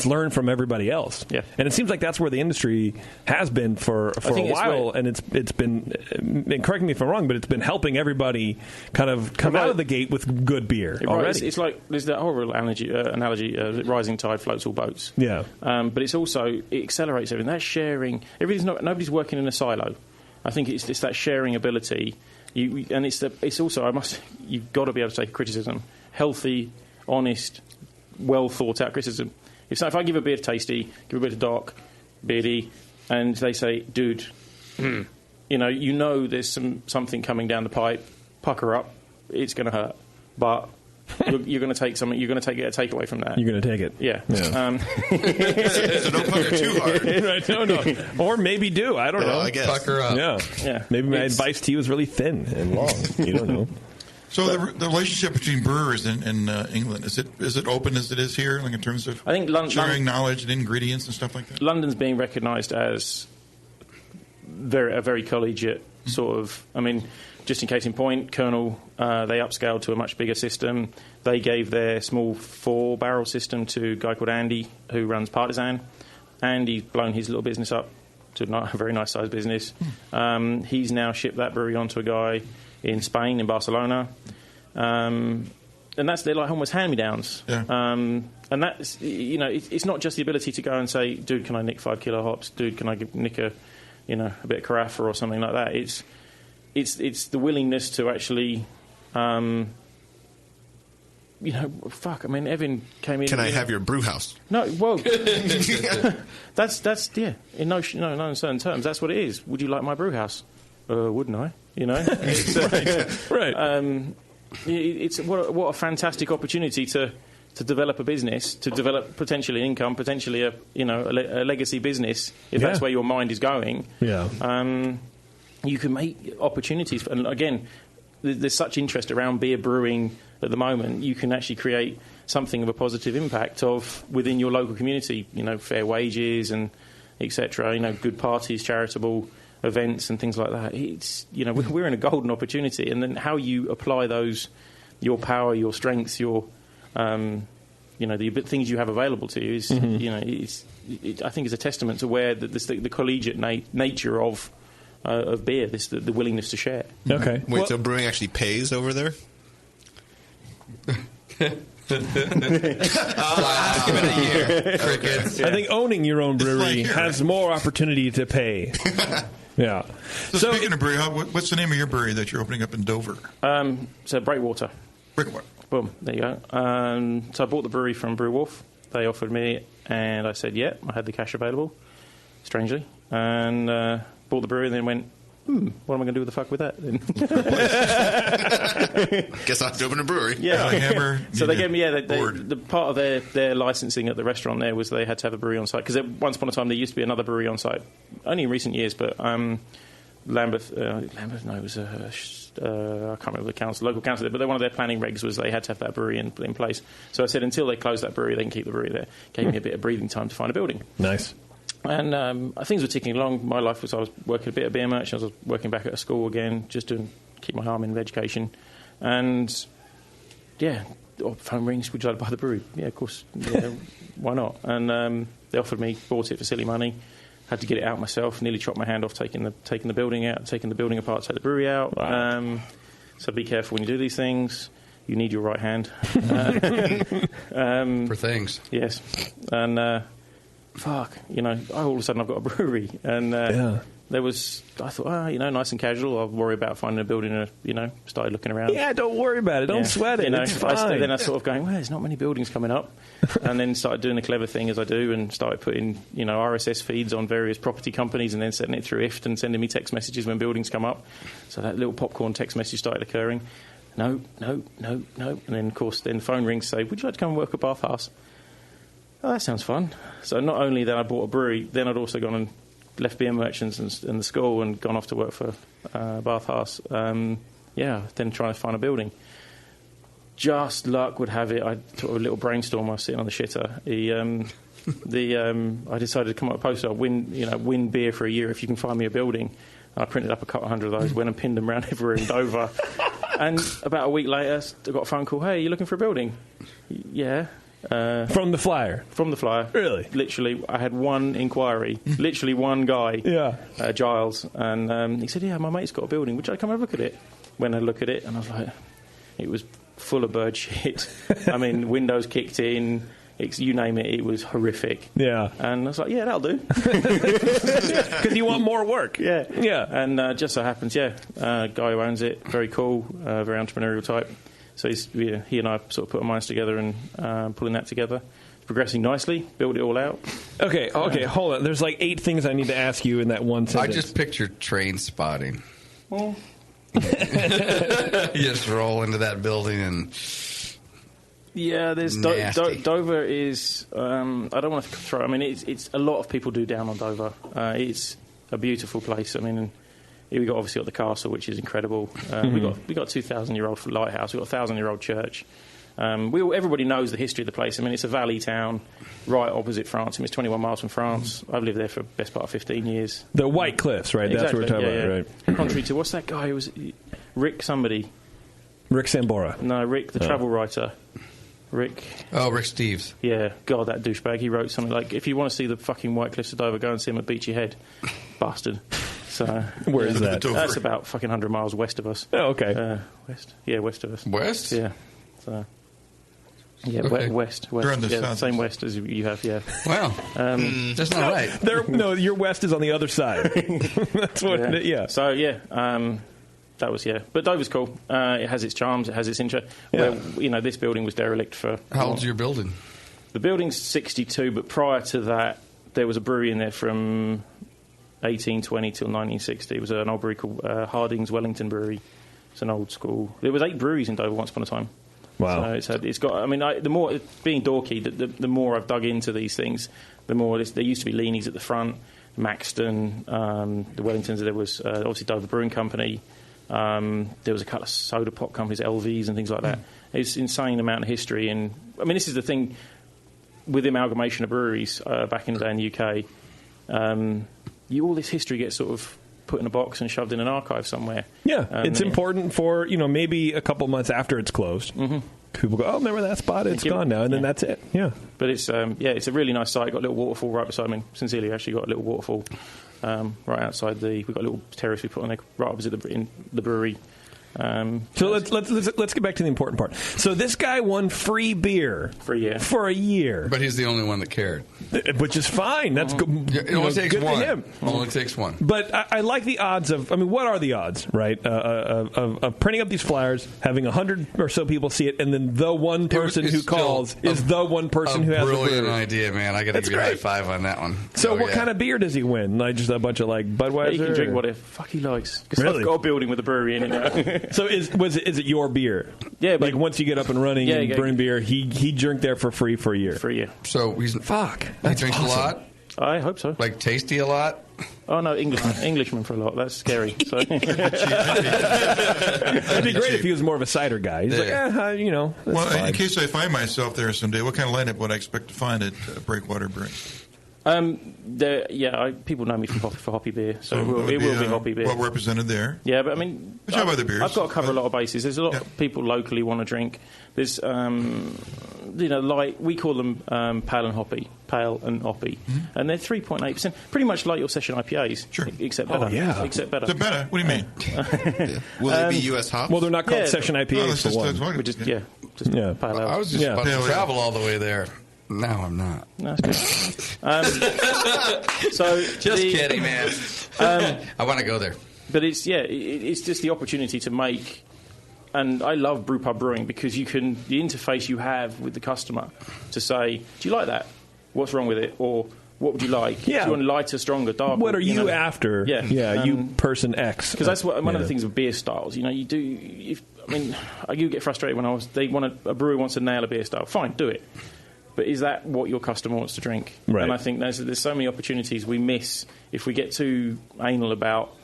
learn from everybody else. Yeah. And it seems like that's where the industry has been for a while, and it's been, and correct me if I'm wrong, but it's been helping everybody kind of come out of the gate with good beer already. It's like, there's that horrible analogy, rising tide floats all boats. Yeah. But it's also, it accelerates everything. That sharing, nobody's working in a silo. I think it's that sharing ability. It's also you've got to be able to take criticism, healthy, honest, well thought out criticism. If I give a beer to Tasty, give a beer to Doc, Beardy, and they say, dude, there's something coming down the pipe, pucker up, it's going to hurt, but you're going to take something. You're going to get a takeaway from that. You're going to take it. Yeah. So don't pucker too hard. Right, no. Or maybe do. I don't know. I guess. Pucker up. Yeah. Maybe my advice to you is really thin and long. You don't know. So the relationship between brewers in England, is it open as it is here, like in terms of sharing knowledge and ingredients and stuff like that? London's being recognised as a very collegiate sort of. I mean, just in case in point, Colonel, they upscaled to a much bigger system. They gave their small 4-barrel system to a guy called Andy, who runs Partisan. Andy's blown his little business up to a very nice sized business. He's now shipped that brewery on to a guy in Spain, in Barcelona. And they're like almost hand-me-downs. Yeah. And that's, it's not just the ability to go and say, dude, can I nick 5 kilo hops? Dude, can I nick a bit of carafa or something like that? It's the willingness to actually, Evan came in. Can I have your brew house? No, well, that's in no uncertain terms, that's what it is. Would you like my brew house? Wouldn't I? Right. It's what a fantastic opportunity to develop a business, to develop potentially income, potentially a legacy business, if that's where your mind is going. Yeah. You can make opportunities, and again, there's such interest around beer brewing at the moment. You can actually create something of a positive impact within your local community. Fair wages and etc. Good parties, charitable events and things like that. It's, you know, we're in a golden opportunity, and then how you apply those, your power, your strengths, your you know, the things you have available to you is, you know, I think is a testament to where the collegiate nature of beer, the willingness to share. Okay. Wait, so brewing actually pays over there? Give it a year. Crickets. I think owning your own brewery has more opportunity to pay. Yeah. So speaking of brewery, what's the name of your brewery that you're opening up in Dover? So Breakwater. Breakwater. Boom. There you go. So I bought the brewery from Brew Wolf. They offered me, and I said, yeah. I had the cash available, strangely, and bought the brewery, and then went, what am I going to do with the fuck with that? Guess I have to open a brewery. Yeah. So they gave me the part of their licensing at the restaurant there was they had to have a brewery on site, because once upon a time there used to be another brewery on site, only in recent years, but Lambeth, no, it was I can't remember the local council there, but one of their planning regs was they had to have that brewery in place. So I said until they close that brewery, they can keep the brewery there. Gave me a bit of breathing time to find a building. Nice. And things were ticking along. My life was I was working a bit at beer merchant. I was working back at a school again, just keep my arm in education. And phone rings. Would you like to buy the brewery? Yeah, of course. Yeah, why not? And they offered me, bought it for silly money. Had to get it out myself. Nearly chopped my hand off taking the building out, taking the building apart, take the brewery out. Wow. So be careful when you do these things. You need your right hand for things. Yes, and fuck, you know, all of a sudden I've got a brewery, and there was. I thought, you know, nice and casual. I'll worry about finding a building. Started looking around. Yeah, don't worry about it. Don't sweat it. You know, it's fine. Then I sort of going, well, there's not many buildings coming up. And then started doing the clever thing as I do, and started putting, you know, RSS feeds on various property companies, and then sending it through IFT and sending me text messages when buildings come up. So that little popcorn text message started occurring. No. And then, of course, then the phone rings to say, would you like to come and work at Bathhouse? Oh, that sounds fun. So not only then I bought a brewery, then I'd also gone and left beer merchants in the school and gone off to work for Bathhouse. Then trying to find a building. Just luck would have it. I took a little brainstorm. I was sitting on the shitter. I decided to come up with a poster. Win beer for a year if you can find me a building. And I printed up a couple hundred of those, went and pinned them around everywhere in Dover. And about a week later, I got a phone call. Hey, you looking for a building? Yeah. From the flyer? From the flyer. Really? Literally, I had one inquiry. Literally one guy. Yeah. Giles. And he said, yeah, my mate's got a building. Would you like to come have a look at it? When I look at it, and I was like, it was full of bird shit. I mean, windows kicked in. You name it, it was horrific. Yeah. And I was like, yeah, that'll do. Because you want more work. Yeah. Yeah. And just so happens, guy who owns it, very cool, very entrepreneurial type. So he and I sort of put our minds together and pulling that together. Progressing nicely, built it all out. Okay, hold on. There's like 8 things I need to ask you in that one sentence. I just pictured train spotting. Well. You just roll into that building and... Yeah, there's Dover is. I don't want to throw. I mean, it's a lot of people do down on Dover. It's a beautiful place. I mean, here we got the castle, which is incredible. We got a 2,000-year-old lighthouse. We got a 1,000-year-old church. Everybody knows the history of the place. I mean, it's a valley town, right opposite France. I mean, it's 21 miles from France. I've lived there for the best part of 15 years. The White Cliffs, right? Exactly. That's what we're talking about, right? Contrary to what's that guy who was Rick somebody? Rick Sambora. No, Rick, the travel writer. Rick Steves. Yeah, God, that douchebag. He wrote something like, if you want to see the fucking White Cliffs of Dover, go and see him at Beachy Head. Bastard. So where is that? That's about fucking 100 miles west of us. Oh, okay. West? Yeah, west of us. West? Yeah. So... Yeah, okay. west. Same west as you have, yeah. Wow. That's not right. No, your west is on the other side. That's what, yeah. So, that was, But Dover's cool. It has its charms, it has its interest. Yeah. Where, this building was derelict for... How old's your building? The building's 62, but prior to that, there was a brewery in there from 1820 till 1960. It was an old brewery called Harding's Wellington Brewery. It's an old school... There was 8 breweries in Dover once upon a time. Wow. So it's got. I mean, the more being dorky, the more I've dug into these things, the more there used to be Leanies at the front, Maxton, the Wellingtons. There was obviously Dover Brewing Company. There was a couple of soda pop companies, LVs and things like that. It's an insane amount of history, and I mean, this is the thing with the amalgamation of breweries back in the day in the UK. All this history gets sort of put in a box and shoved in an archive somewhere. Yeah, it's important for, maybe a couple months after it's closed. Mm-hmm. People go, oh, remember that spot? It's gone now, and then that's it. Yeah. But it's it's a really nice site. Got a little waterfall right beside me. Sincerely, actually got a little waterfall right outside we've got a little terrace we put on there right opposite the brewery. So let's get back to the important part. So this guy won free beer for a year, but he's the only one that cared, which is fine. That's good. It only takes good one. For him. Only takes one. But I like the odds of. I mean, what are the odds, right? Of printing up these flyers, having 100 or so people see it, and then the one person who calls is the one person who has a brilliant idea, man. I got to give you a high five on that one. So what kind of beer does he win? Like just a bunch of Budweiser? He can drink whatever the fuck he likes. Because really? I've got a building with a brewery in it. So is it your beer? Yeah, like once you get up and running and brewing beer, he drank there for free for a year. So he's fuck. He drinks awesome. A lot. I hope so. Like tasty a lot. Oh no, Englishman for a lot. That's scary. So. It'd be great if he was more of a cider guy. He's like, Well, fine. in case I find myself there someday, what kind of lineup would I expect to find at Breakwater Brewing? People know me for hoppy beer, so it will be hoppy beer. Well represented there. Yeah, but I mean, but you have other beers. I've got to cover a lot of bases. There's a lot of people locally want to drink. There's, we call them pale and hoppy, mm-hmm. And they're 3.8%, pretty much like your session IPAs, except better. Oh yeah, except better. They're better. What do you mean? Will they be U.S. hops? Well, they're not called session IPAs for one. Pale ale. I was just about to travel all the way there. No, I'm not. No, that's good. Just kidding, man. I want to go there. But it's just the opportunity to make, and I love brewpub brewing because the interface you have with the customer to say, do you like that? What's wrong with it? Or what would you like? Yeah. Do you want lighter, stronger, darker? What are you after? Yeah. You person X. Because that's one of the things with beer styles. You do. You get frustrated when a brewer wants to nail a beer style. Fine, do it. But is that what your customer wants to drink? Right. And I think there's so many opportunities we miss if we get too anal about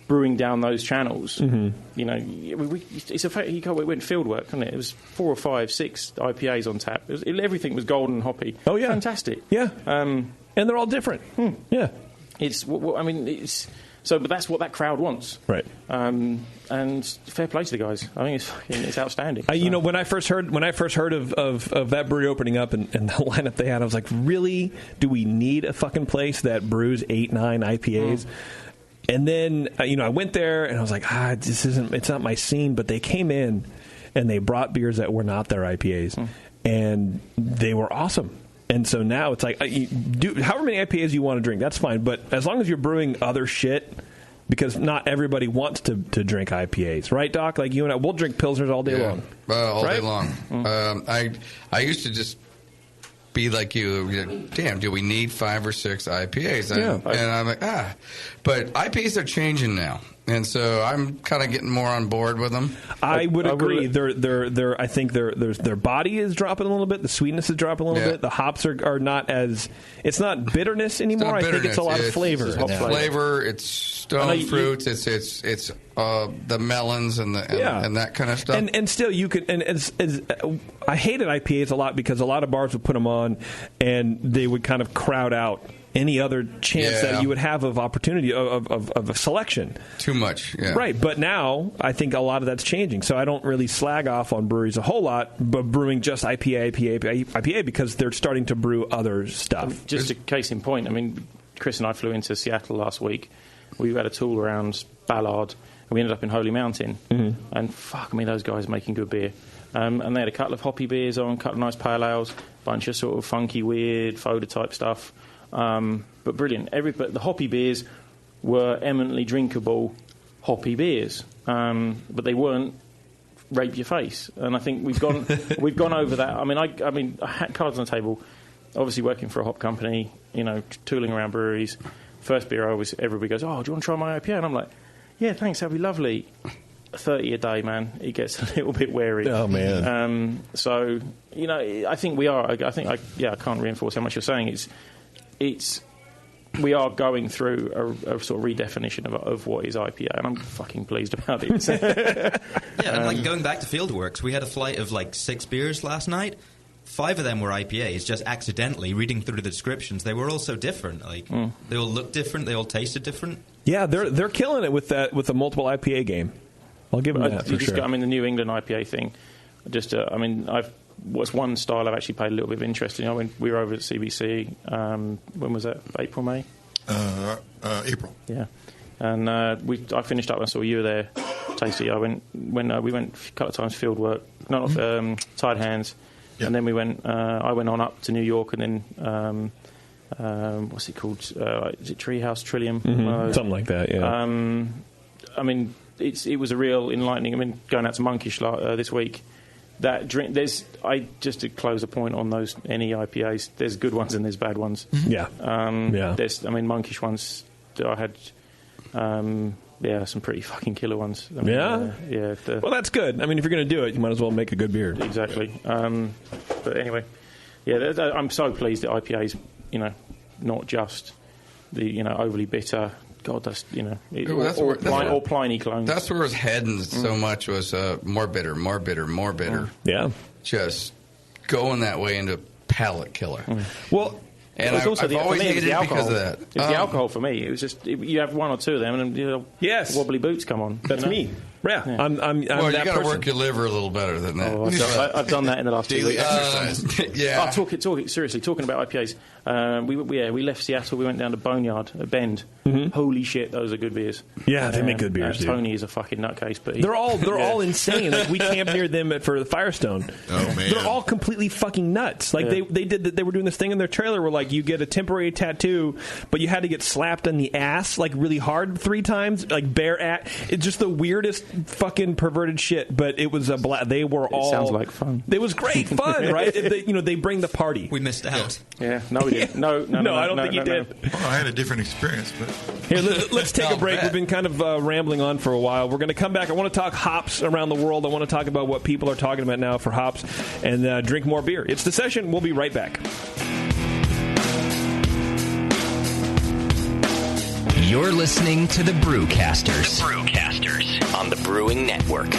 brewing down those channels. Mm-hmm. We went field work, wasn't it? It was 4 or 5, 6 IPAs on tap. Everything was golden and hoppy. Oh yeah, fantastic. Yeah, and they're all different. Yeah, but that's what that crowd wants, right? And fair play to the guys. I think it's outstanding. When I first heard of that brewery opening up and the lineup they had, I was like, really? Do we need a fucking place that brews 8, 9 IPAs? And then I went there and I was like, it's not my scene. But they came in and they brought beers that were not their IPAs, and they were awesome. And so now it's like, however many IPAs you want to drink, that's fine. But as long as you're brewing other shit, because not everybody wants to drink IPAs, right, Doc? Like you and I, we'll drink Pilsners all day long. All day long. I used to just be like you, damn, do we need 5 or 6 IPAs? And I'm like, But IPAs are changing now. And so I'm kind of getting more on board with them. I would agree. I think their body is dropping a little bit. The sweetness is dropping a little bit. The hops are not as. It's not bitterness anymore. I think it's a lot of flavor. It's flavor. It's stone fruits. It's the melons and that kind of stuff. And still you could. And I hated IPAs a lot because a lot of bars would put them on and they would kind of crowd out any other chance that you would have of opportunity of a selection. Too much, right? But now I think a lot of that's changing. So I don't really slag off on breweries a whole lot, but brewing just IPA because they're starting to brew other stuff. Just a case in point. I mean, Chris and I flew into Seattle last week. We had a tour around Ballard, and we ended up in Holy Mountain. Mm-hmm. And fuck me, those guys making good beer. And they had a couple of hoppy beers on, a couple of nice pale ales, bunch of sort of funky, weird, Foda type stuff. But brilliant. But the hoppy beers were eminently drinkable hoppy beers, but they weren't rape your face. And I think we've gone over that. I mean, I had cards on the table. Obviously, working for a hop company, tooling around breweries. First beer, everybody goes, "Oh, do you want to try my IPA?" And I'm like, "Yeah, thanks, that'd be lovely." 30 a day, man. It gets a little bit wary. Oh man. So I think we are. I can't reinforce how much you're saying. We are going through a sort of redefinition of what is IPA, and I'm fucking pleased about it. And going back to Fieldworks, we had a flight of 6 beers last night. 5 of them were IPAs, just accidentally reading through the descriptions. They were all so different. Like they all looked different. They all tasted different. Yeah, they're killing it with the multiple IPA game. I'll give them that for sure. The New England IPA thing. What's one style I've actually paid a little bit of interest in. We were over at CBC. When was that? April, May? April. Yeah. And I finished up. I saw you were there, Tasty. We went a couple of times field work, tied hands, and then we went. I went on up to New York, and then what's it called? Is it Treehouse Trillium? Something like that. Yeah. It was a real enlightening. Going out to Monkish this week. That drink, just to close a point on those NE IPAs. There's good ones and there's bad ones. Yeah. There's Monkish ones that I had. Some pretty fucking killer ones. Well, that's good. If you're going to do it, you might as well make a good beer. Exactly. But anyway, I'm so pleased that IPA's, not just the overly bitter. God, that's or Pliny clones. That's where it was heading so much was more bitter. Yeah, just going that way into palate killer. Well. And I've always hated it because of that. It was the alcohol for me. It was just you have one or two of them, and wobbly boots come on. That's me. Yeah. I'm you got to work your liver a little better than that. I've done that in the last 2 weeks. Yeah. Seriously, talking about IPAs. We left Seattle. We went down to Boneyard at Bend. Holy shit, those are good beers. Yeah, they make good beers. Dude. Tony is a fucking nutcase, but they're all insane. Like we camped near them for the Firestone. Oh man, they're all completely fucking nuts. Like they were doing this thing in their trailer where like you get a temporary tattoo, but you had to get slapped on the ass like really hard 3 times, like bare ass. It's just the weirdest fucking perverted shit. But it was they were all. Sounds like fun. It was great fun, right? They bring the party. We missed out. Yeah, no, we didn't. No, I don't think you did. Well, I had a different experience, but here, let's take a break. We've been kind of rambling on for a while. We're going to come back. I want to talk hops around the world. I want to talk about what people are talking about now for hops, and drink more beer. It's The Session. We'll be right back. You're listening to the Brewcasters. The Brewcasters on the Brewing Network.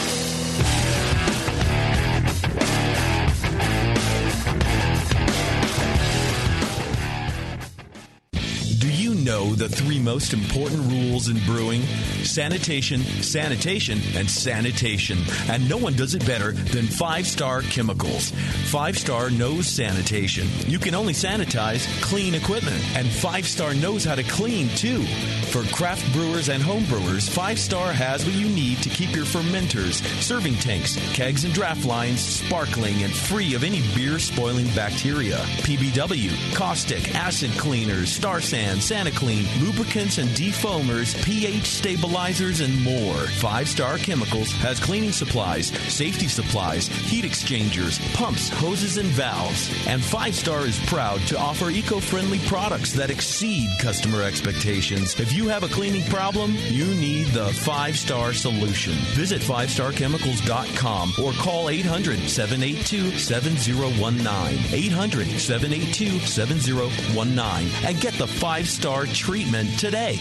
Do you know the 3 most important rules in brewing? Sanitation, sanitation, and sanitation. And no one does it better than 5-Star Chemicals. 5-Star knows sanitation. You can only sanitize clean equipment. And 5-Star knows how to clean, too. For craft brewers and home brewers, 5-Star has what you need to keep your fermenters, serving tanks, kegs, and draft lines sparkling and free of any beer-spoiling bacteria. PBW, caustic, acid cleaners, Star San, SanaClean, lubricants and defoamers, pH stabilizers, and more. 5-Star Chemicals has cleaning supplies, safety supplies, heat exchangers, pumps, hoses, and valves. And 5-Star is proud to offer eco-friendly products that exceed customer expectations. If you have a cleaning problem, you need the 5-Star solution. Visit 5starchemicals.com or call 800-782-7019. 800-782-7019 and get the 5-Star treatment today.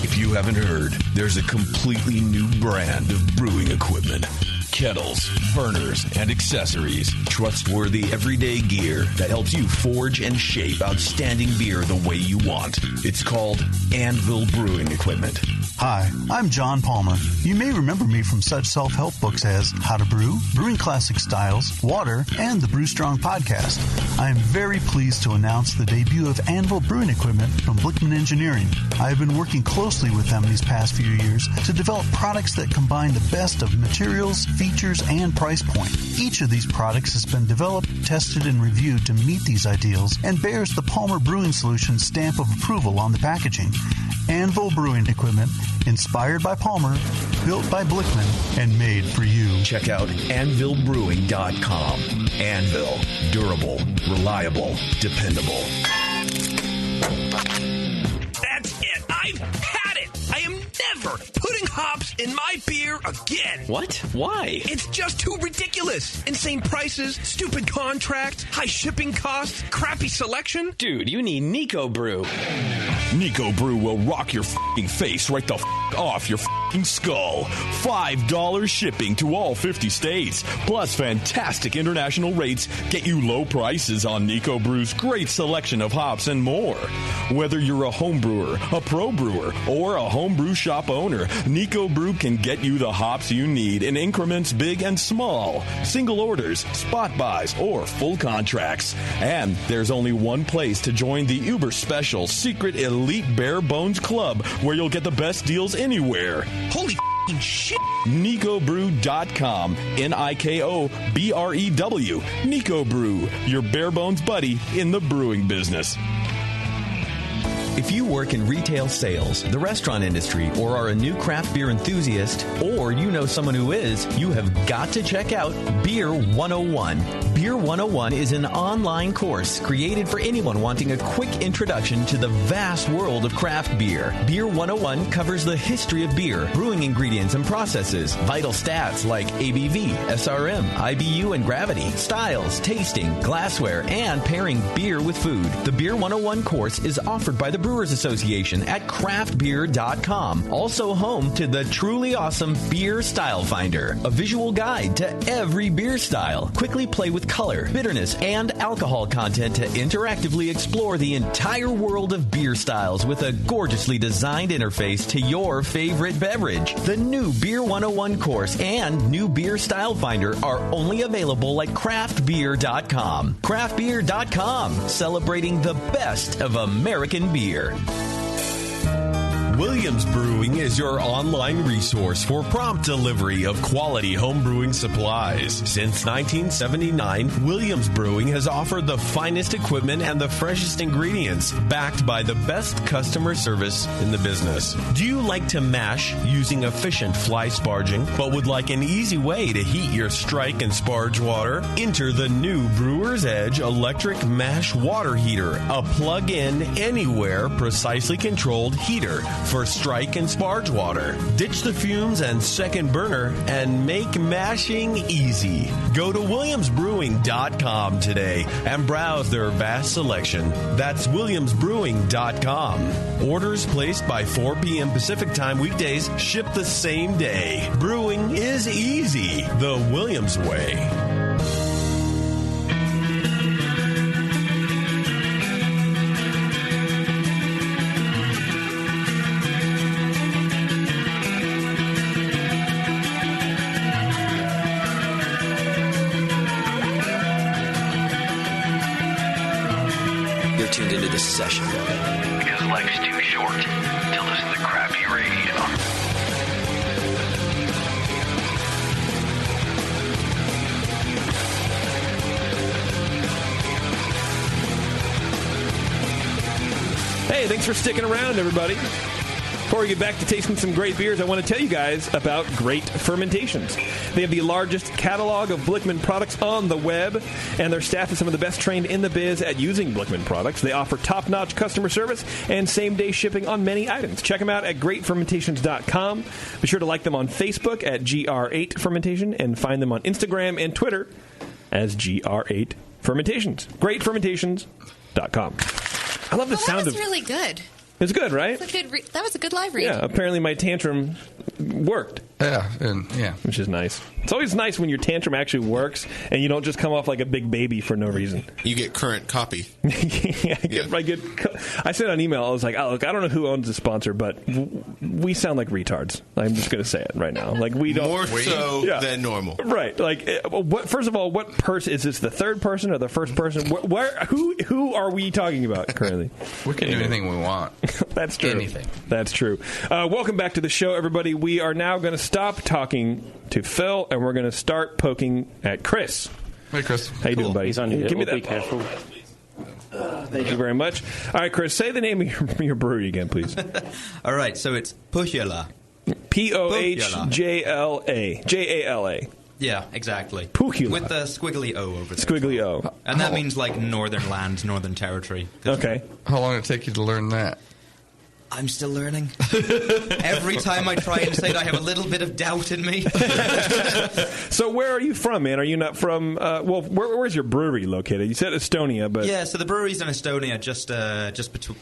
If you haven't heard, there's a completely new brand of brewing equipment. Kettles, burners, and accessories. Trustworthy everyday gear that helps you forge and shape outstanding beer the way you want. It's called Anvil Brewing Equipment. Hi, I'm John Palmer. You may remember me from such self-help books as How to Brew, Brewing Classic Styles, Water, and the Brew Strong podcast. I am very pleased to announce the debut of Anvil Brewing Equipment from Blickman Engineering. I have been working closely with them these past few years to develop products that combine the best of materials, features, and price point. Each of these products has been developed, tested, and reviewed to meet these ideals and bears the Palmer Brewing Solutions stamp of approval on the packaging. Anvil Brewing Equipment, inspired by Palmer, built by Blickman, and made for you. Check out anvilbrewing.com. Anvil. Durable, reliable, dependable. That's it. I've had it. I am never putting hops in my beer again. What? Why? It's just too ridiculous. Insane prices, stupid contracts, high shipping costs, crappy selection. Dude, you need Nico Brew. Nico Brew will rock your f***ing face right the f*** off your f***ing skull. $5 shipping to all 50 states. Plus fantastic international rates get you low prices on Nico Brew's great selection of hops and more. Whether you're a home brewer, a pro brewer, or a homebrew shop owner, Nico Brew can get you the hops you need in increments big and small, single orders, spot buys, or full contracts. And there's only one place to join the uber special secret elite Bare Bones Club, where you'll get the best deals anywhere. Holy shit! NicoBrew.com. NIKOBREW. Nico Brew, your bare bones buddy in the brewing business. If you work in retail sales, the restaurant industry, or are a new craft beer enthusiast, or you know someone who is, you have got to check out Beer 101. Beer 101 is an online course created for anyone wanting a quick introduction to the vast world of craft beer. Beer 101 covers the history of beer, brewing ingredients and processes, vital stats like ABV, SRM, IBU, and gravity, styles, tasting, glassware, and pairing beer with food. The Beer 101 course is offered by the Brewers Association at craftbeer.com. Also home to the truly awesome Beer Style Finder, a visual guide to every beer style. Quickly play with color, bitterness, and alcohol content to interactively explore the entire world of beer styles with a gorgeously designed interface to your favorite beverage. The new Beer 101 course and new Beer Style Finder are only available at craftbeer.com. Craftbeer.com, celebrating the best of American beer. Williams Brewing is your online resource for prompt delivery of quality home brewing supplies. Since 1979, Williams Brewing has offered the finest equipment and the freshest ingredients, backed by the best customer service in the business. Do you like to mash using efficient fly sparging, but would like an easy way to heat your strike and sparge water? Enter the new Brewer's Edge electric mash water heater, a plug-in, anywhere, precisely controlled heater for strike and sparge water. Ditch the fumes and second burner and make mashing easy. Go to williamsbrewing.com today and browse their vast selection. That's williamsbrewing.com. Orders placed by 4 p.m. Pacific Time weekdays ship the same day. Brewing is easy the Williams way. Tuned into this session because life's too short to listen to crappy radio. Hey, thanks for sticking around, everybody. Before we get back to tasting some great beers, I want to tell you guys about Great Fermentations. They have the largest catalog of Blickman products on the web, and their staff is some of the best trained in the biz at using Blickman products. They offer top-notch customer service and same-day shipping on many items. Check them out at greatfermentations.com. Be sure to like them on Facebook at GR8 Fermentation and find them on Instagram and Twitter as GR8 Fermentations. Greatfermentations.com. I love the sound of... That was really good. It's good, right? That was a good live read. Yeah, apparently my tantrum worked. Yeah, which is nice. It's always nice when your tantrum actually works and you don't just come off like a big baby for no reason. You get current copy. I sent an email. I was like, oh, look, I don't know who owns the sponsor, but we sound like retards. I'm just going to say it right now. Like we don't more so than normal, right? Like, first of all, what person is this? The third person or the first person? Who are we talking about currently? We can do anything we want. That's true. Anything. That's true. Welcome back to the show, everybody. We are now going to stop talking to Phil, and we're going to start poking at Chris. Hey, Chris. How you doing, buddy? He's on your Give me that. Be careful. Thank you very much. All right, Chris, say the name of your brewery again, please. All right, so it's Pohjala. Pohjala. Jala. Yeah, exactly. Pohjala. With the squiggly O over there. Squiggly O. And that means like Northern Lands, Northern Territory. Okay. How long did it take you to learn that? I'm still learning. Every time I try and say it, I have a little bit of doubt in me. So where are you from, man? Are you not from... where's your brewery located? You said Estonia, but... Yeah, so the brewery's in Estonia, just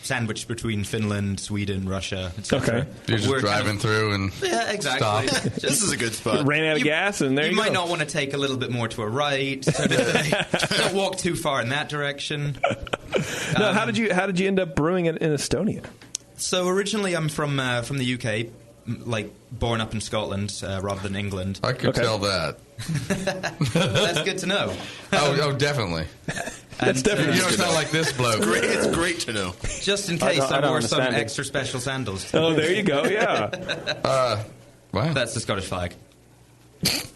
sandwiched between Finland, Sweden, Russia, etc. Okay. You're just driving through and yeah, exactly. stop. This is a good spot. Ran out of gas, and there you go. You might not want to take a little bit more to a right. So don't walk too far in that direction. No, how did you end up brewing in Estonia? So originally, I'm from the UK, like born up in Scotland rather than England. I could tell that. That's good to know. Oh, definitely. That's definitely. You don't sound like this bloke. It's great to know. Just in case I wore some extra special sandals. Oh, there you go. Yeah. Wow. That's the Scottish flag.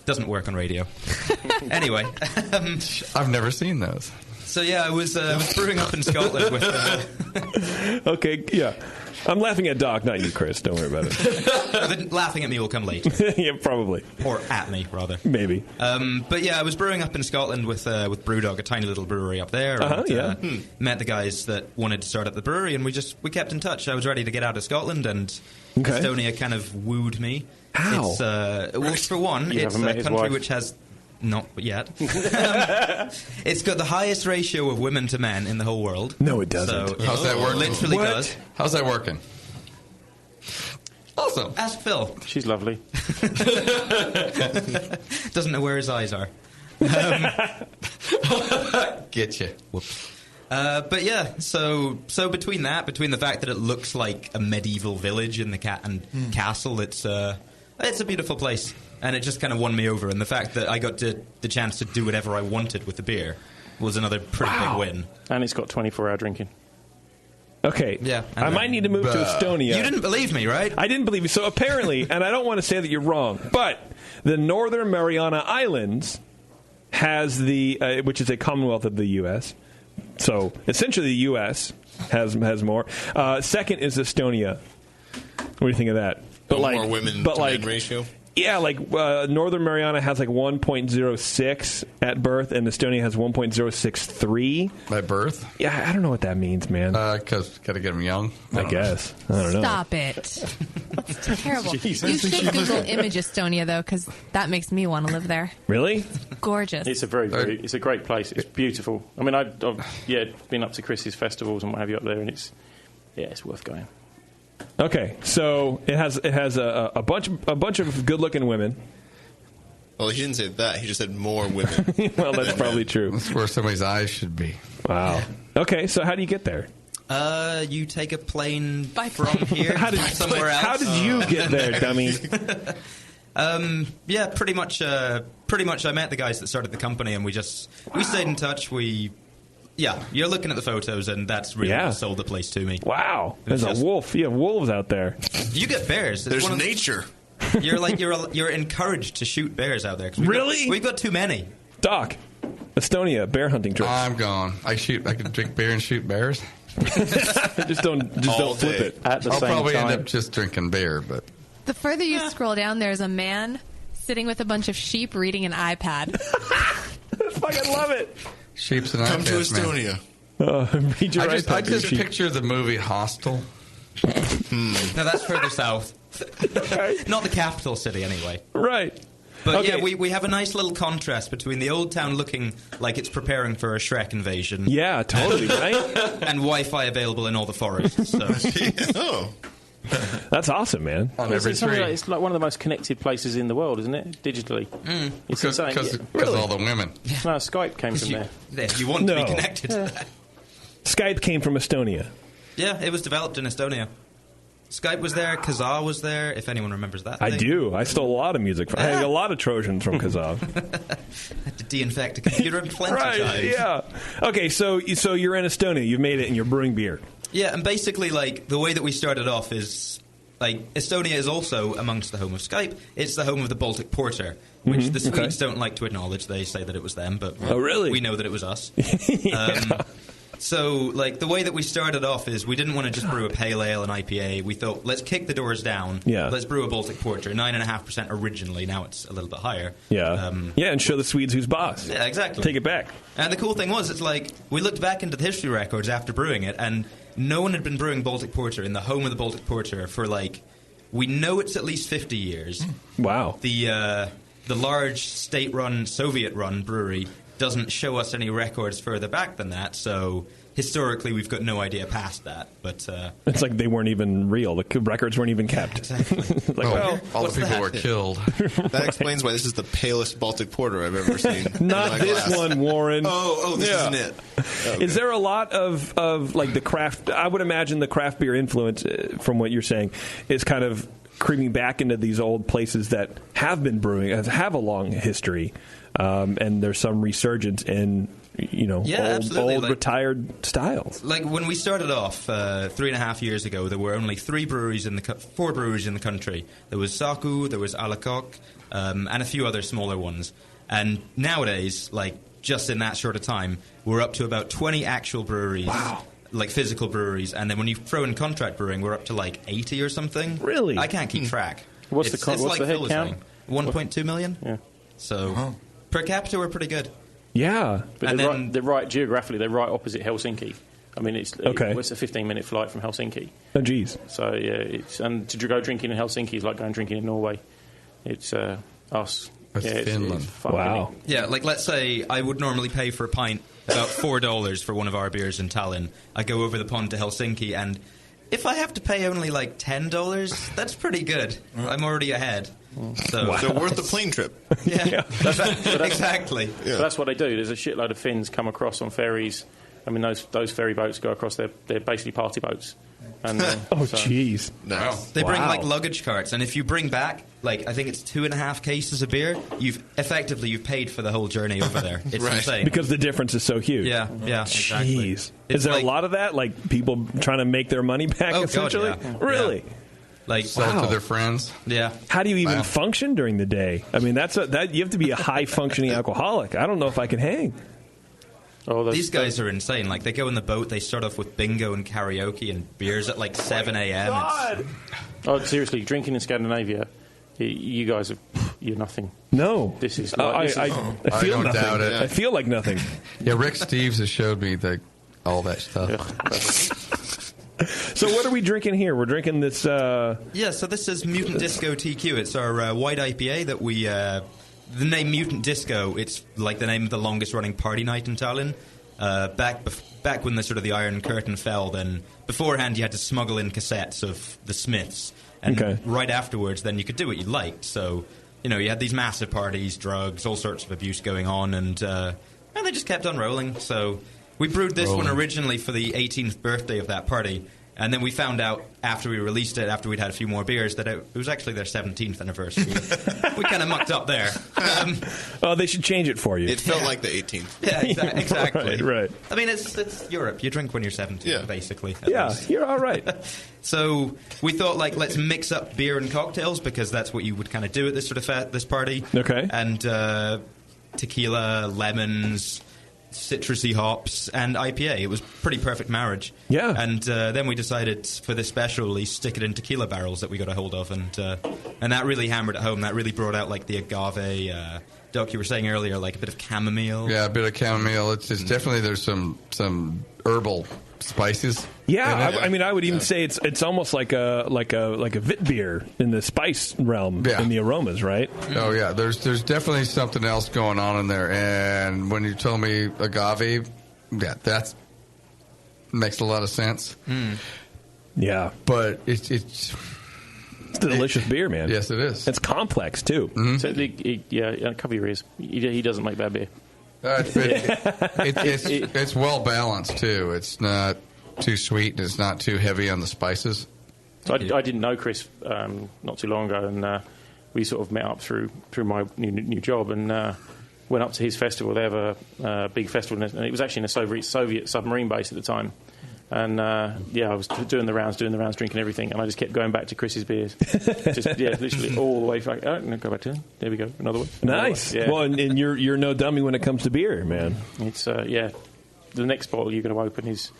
Doesn't work on radio. Anyway, I've never seen those. So yeah, I was brewing up in Scotland with. Okay, yeah. I'm laughing at Doc, not you, Chris. Don't worry about it. The laughing at me will come later. Yeah, probably. Or at me, rather. Maybe. But yeah, I was brewing up in Scotland with Brewdog, a tiny little brewery up there. And, met the guys that wanted to start up the brewery, and we kept in touch. I was ready to get out of Scotland, and Estonia kind of wooed me. How? It's, well, for one, it's a country which has... Not yet. It's got the highest ratio of women to men in the whole world. No, it doesn't. So How's that working? Literally does. How's that working? Awesome. Ask Phil. She's lovely. Doesn't know where his eyes are. Get you. Whoops. But yeah, so between the fact that it looks like a medieval village in the castle, it's a beautiful place. And it just kind of won me over. And the fact that I got the chance to do whatever I wanted with the beer was another pretty big win. And it's got 24-hour drinking. Okay. Yeah. I might need to move to Estonia. You didn't believe me, right? I didn't believe you. So apparently, and I don't want to say that you're wrong, but the Northern Mariana Islands has which is a commonwealth of the U.S. So essentially the U.S. has more. Second is Estonia. What do you think of that? But more women to men ratio? Yeah, like Northern Mariana has like 1.06 at birth, and Estonia has 1.063 at birth. Yeah, I don't know what that means, man. Because gotta get them young. I guess. I don't know. Stop it. That's terrible. Jesus. You should Google image Estonia though, because that makes me want to live there. Really? Gorgeous. It's it's a great place. It's beautiful. I mean, I've been up to Chris's festivals and what have you up there, and it's worth going. Okay, so it has a bunch of good-looking women. Well, he didn't say that. He just said more women. Well, that's probably true. That's where somebody's eyes should be. Wow. Okay, so how do you get there? You take a plane from here somewhere else. How did you get there, dummy? Yeah, pretty much. I met the guys that started the company, and we stayed in touch. Yeah, you're looking at the photos, and that's really what sold the place to me. Wow, there's a wolf. You have wolves out there. You get bears. There's nature. You're encouraged to shoot bears out there. Really? We've got too many. Doc, Estonia bear hunting trips. I'm gone. I can drink beer and shoot bears. just don't flip it at the I'll same probably time. end up just drinking beer, but The further you scroll down, there's a man sitting with a bunch of sheep reading an iPad. I fucking love it. Sheep's and Come to iPads, Estonia. Read your I just picture the movie Hostel. No, that's further south. Not the capital city, anyway. Right. But yeah, we have a nice little contrast between the old town looking like it's preparing for a Shrek invasion. Yeah, totally, right? And Wi-Fi available in all the forests. So. Oh. That's awesome, man. It's like one of the most connected places in the world, isn't it? Digitally. It's Because all the women. No, Skype came from there. Yeah, you want to be connected. Skype came from Estonia. Yeah, it was developed in Estonia. Skype was there, Kazaa was there, if anyone remembers that. I do. I stole a lot of music from I had a lot of Trojans from Kazaa. Had to de-infect a computer plenty right, times. Yeah. Okay, so you're in Estonia. You've made it and you're brewing beer. Yeah, and basically, like, the way that we started off is, like, Estonia is also amongst the home of Skype. It's the home of the Baltic Porter, which the Swedes don't like to acknowledge. They say that it was them, but we know that it was us. So, like, the way that we started off is we didn't want to just brew a pale ale and IPA. We thought, let's kick the doors down. Yeah. Let's brew a Baltic Porter. 9.5% originally. Now it's a little bit higher. Yeah. And show the Swedes who's boss. Yeah, exactly. Take it back. And the cool thing was, it's like, we looked back into the history records after brewing it, and no one had been brewing Baltic Porter in the home of the Baltic Porter for we know it's at least 50 years. Wow. The large state-run, Soviet-run brewery doesn't show us any records further back than that, so historically we've got no idea past that. But it's like they weren't even real. The records weren't even kept. Exactly. All the people were killed. That explains why this is the palest Baltic Porter I've ever seen. Not this one, Warren. This isn't it. Okay. Is there a lot of the craft? I would imagine the craft beer influence, from what you're saying, is kind of creeping back into these old places that have been brewing, have a long history, and there's some resurgence in old retired styles. Like when we started off 3.5 years ago, there were only 4 breweries in the country. There was Saku, there was Alacoque, and a few other smaller ones. And nowadays, just in that short of time, we're up to about 20 actual breweries. Wow. Like physical breweries, and then when you throw in contract brewing, we're up to 80 or something. Really? I can't keep track. What's it's the like head Phil count? 1.2 million. Yeah. So per capita, we're pretty good. Yeah, but they're right geographically. They're right opposite Helsinki. I mean, it's a 15-minute flight from Helsinki. Oh, geez. So and to go drinking in Helsinki is like going drinking in Norway. It's us. That's Finland. It's fun, wow. Yeah, let's say I would normally pay for a pint about $4 for one of our beers in Tallinn. I go over the pond to Helsinki, and if I have to pay only $10, that's pretty good. I'm already ahead. So worth the plane trip. Yeah, exactly. Yeah. So that's what they do. There's a shitload of Finns come across on ferries. I mean, those ferry boats go across. They're basically party boats. And, jeez. Wow. They bring luggage carts, and if you bring back I think it's 2.5 cases of beer, you've paid for the whole journey over there. It's insane because the difference is so huge. Yeah, exactly. Jeez. Is there a lot of that? People trying to make their money back? Essentially, God, yeah. Really. Yeah. Sell to their friends. Yeah. How do you even function during the day? I mean, you have to be a high functioning alcoholic. I don't know if I can hang. These guys are insane. They go in the boat, they start off with bingo and karaoke and beers at 7 a.m. Seriously, drinking in Scandinavia, you guys you're nothing. No. This is I feel don't nothing. doubt it. I feel like nothing. Yeah, Rick Steves has showed me all that stuff. So what are we drinking here? We're drinking this... so this is Mutant Disco TQ. It's our white IPA that we... the name Mutant Disco, it's like the name of the longest-running party night in Tallinn. Back when the Iron Curtain fell, then beforehand you had to smuggle in cassettes of the Smiths. And right afterwards, then you could do what you liked. So, you had these massive parties, drugs, all sorts of abuse going on, and they just kept on rolling. So we brewed this one originally for the 18th birthday of that party. And then we found out after we released it, after we'd had a few more beers, that it was actually their 17th anniversary. We kind of mucked up there. They should change it for you. It felt like the 18th. Yeah, exactly. Right. I mean, it's Europe. You drink when you're 17, basically. You're all right. So we thought, let's mix up beer and cocktails, because that's what you would kind of do at this this party. Okay. And tequila, lemons, citrusy hops, and IPA. It was pretty perfect marriage. Yeah. And then we decided for this special release, stick it in tequila barrels that we got a hold of, and that really hammered it home. That really brought out the agave. Doc, you were saying earlier, a bit of chamomile. Yeah, a bit of chamomile. It's definitely there's some herbal spices. Yeah, I mean, I would even say it's almost like a Wit beer in the spice realm, in the aromas, right? Oh yeah, there's definitely something else going on in there. And when you told me agave, that makes a lot of sense. Yeah, but it's a delicious beer, man. Yes, it is. It's complex too. Mm-hmm. So cover your ears. He doesn't make bad beer. It's well balanced too. It's not too sweet and it's not too heavy on the spices. So I didn't know Chris not too long ago, and we sort of met up through my new job, and went up to his festival. They have a big festival, and it was actually in a Soviet submarine base at the time. And I was doing the rounds, drinking everything, and I just kept going back to Chris's beers, literally all the way back. Oh, no, go back to him. There we go, another one. Nice. Yeah. Well, and you're no dummy when it comes to beer, man. It's the next bottle you're going to open is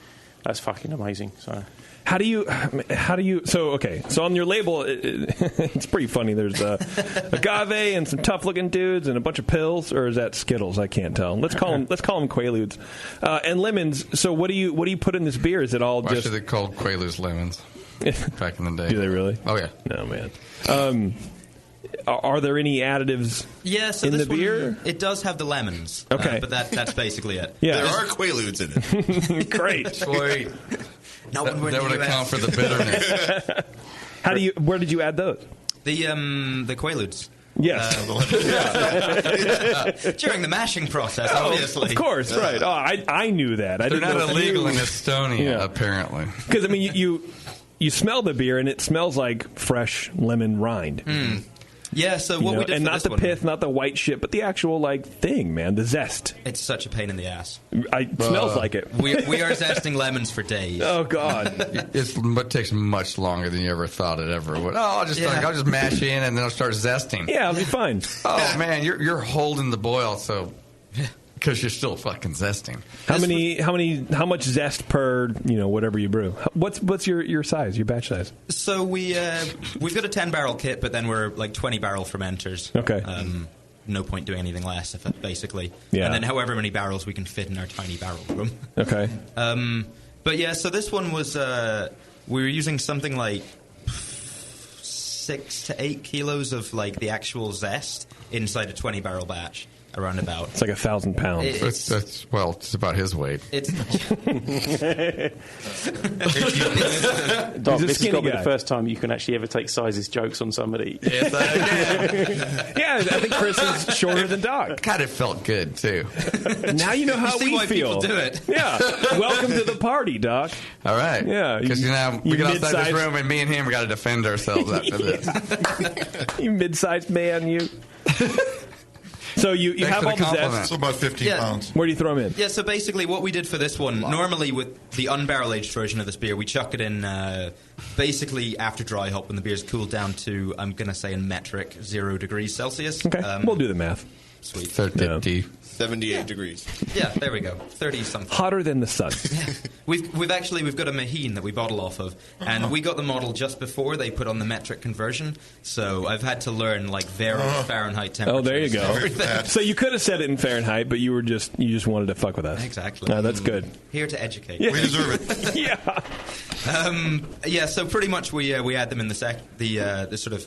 That's fucking amazing. So. How do you? So on your label, it's pretty funny. There's agave and some tough looking dudes and a bunch of pills, or is that Skittles? I can't tell. Let's call them Quaaludes and lemons. So what do you put in this beer? Is it all Why just? should they called Quaaludes lemons? Back in the day. Do they really? Oh yeah. No man. Are there any additives so in this the beer? One, it does have the lemons. Okay. But that's basically it. Yeah. There are Quaaludes in it. Great. Sweet. Not when we're that would account for the bitterness. Where did you add those? The Quaaludes. Yes. During the mashing process, obviously. Of course, right. Oh, I knew that. They're not illegal in Estonia, apparently. Because, I mean, you smell the beer, and it smells like fresh lemon rind. Mm. Yeah, so what we did and for not this the one, pith, not the white shit, but the actual thing, man, the zest. It's such a pain in the ass. It smells like it. We are zesting lemons for days. Oh God, it takes much longer than you ever thought it ever would. I'll just mash in and then I'll start zesting. Yeah, I'll be fine. Oh man, you're holding the boil because you're still fucking zesting. How much zest per whatever you brew? What's your size, your batch size? So we've got a 10-barrel kit, but then we're like 20-barrel fermenters. Okay. No point doing anything less, basically. Yeah. And then however many barrels we can fit in our tiny barrel room. Okay. But yeah, so this one was we were using something like 6 to 8 kilos of like the actual zest inside a 20-barrel batch. Around about. It's like 1,000 pounds. It's about his weight. Doc, this has got to be the first time you can actually ever take sizes jokes on somebody. Yes, I did. Yeah, I think Chris is shorter than Doc. God, it felt good, too. Now you know how see we why feel. People do it. Yeah. Welcome to the party, Doc. All right. Yeah. Because we get outside this room and me and him, we got to defend ourselves after this. You mid-sized man, you. So you have all the zest. It's about 15 pounds. Where do you throw them in? Yeah, so basically what we did for this one, normally with the unbarrel-aged version of this beer, we chuck it in basically after dry hop when the beer's cooled down to, I'm going to say in metric, 0 degrees Celsius. Okay, we'll do the math. Sweet. 30. 78 degrees. Yeah, there we go. 30-something. Hotter than the sun. We've got a Maheen that we bottle off of, and we got the model just before they put on the metric conversion, so I've had to learn like various Fahrenheit temperatures. Oh, there you go. So you could have said it in Fahrenheit, but you just wanted to fuck with us. Exactly. No, that's good. Here to educate. We deserve it. Yeah. So pretty much we add them in the sort of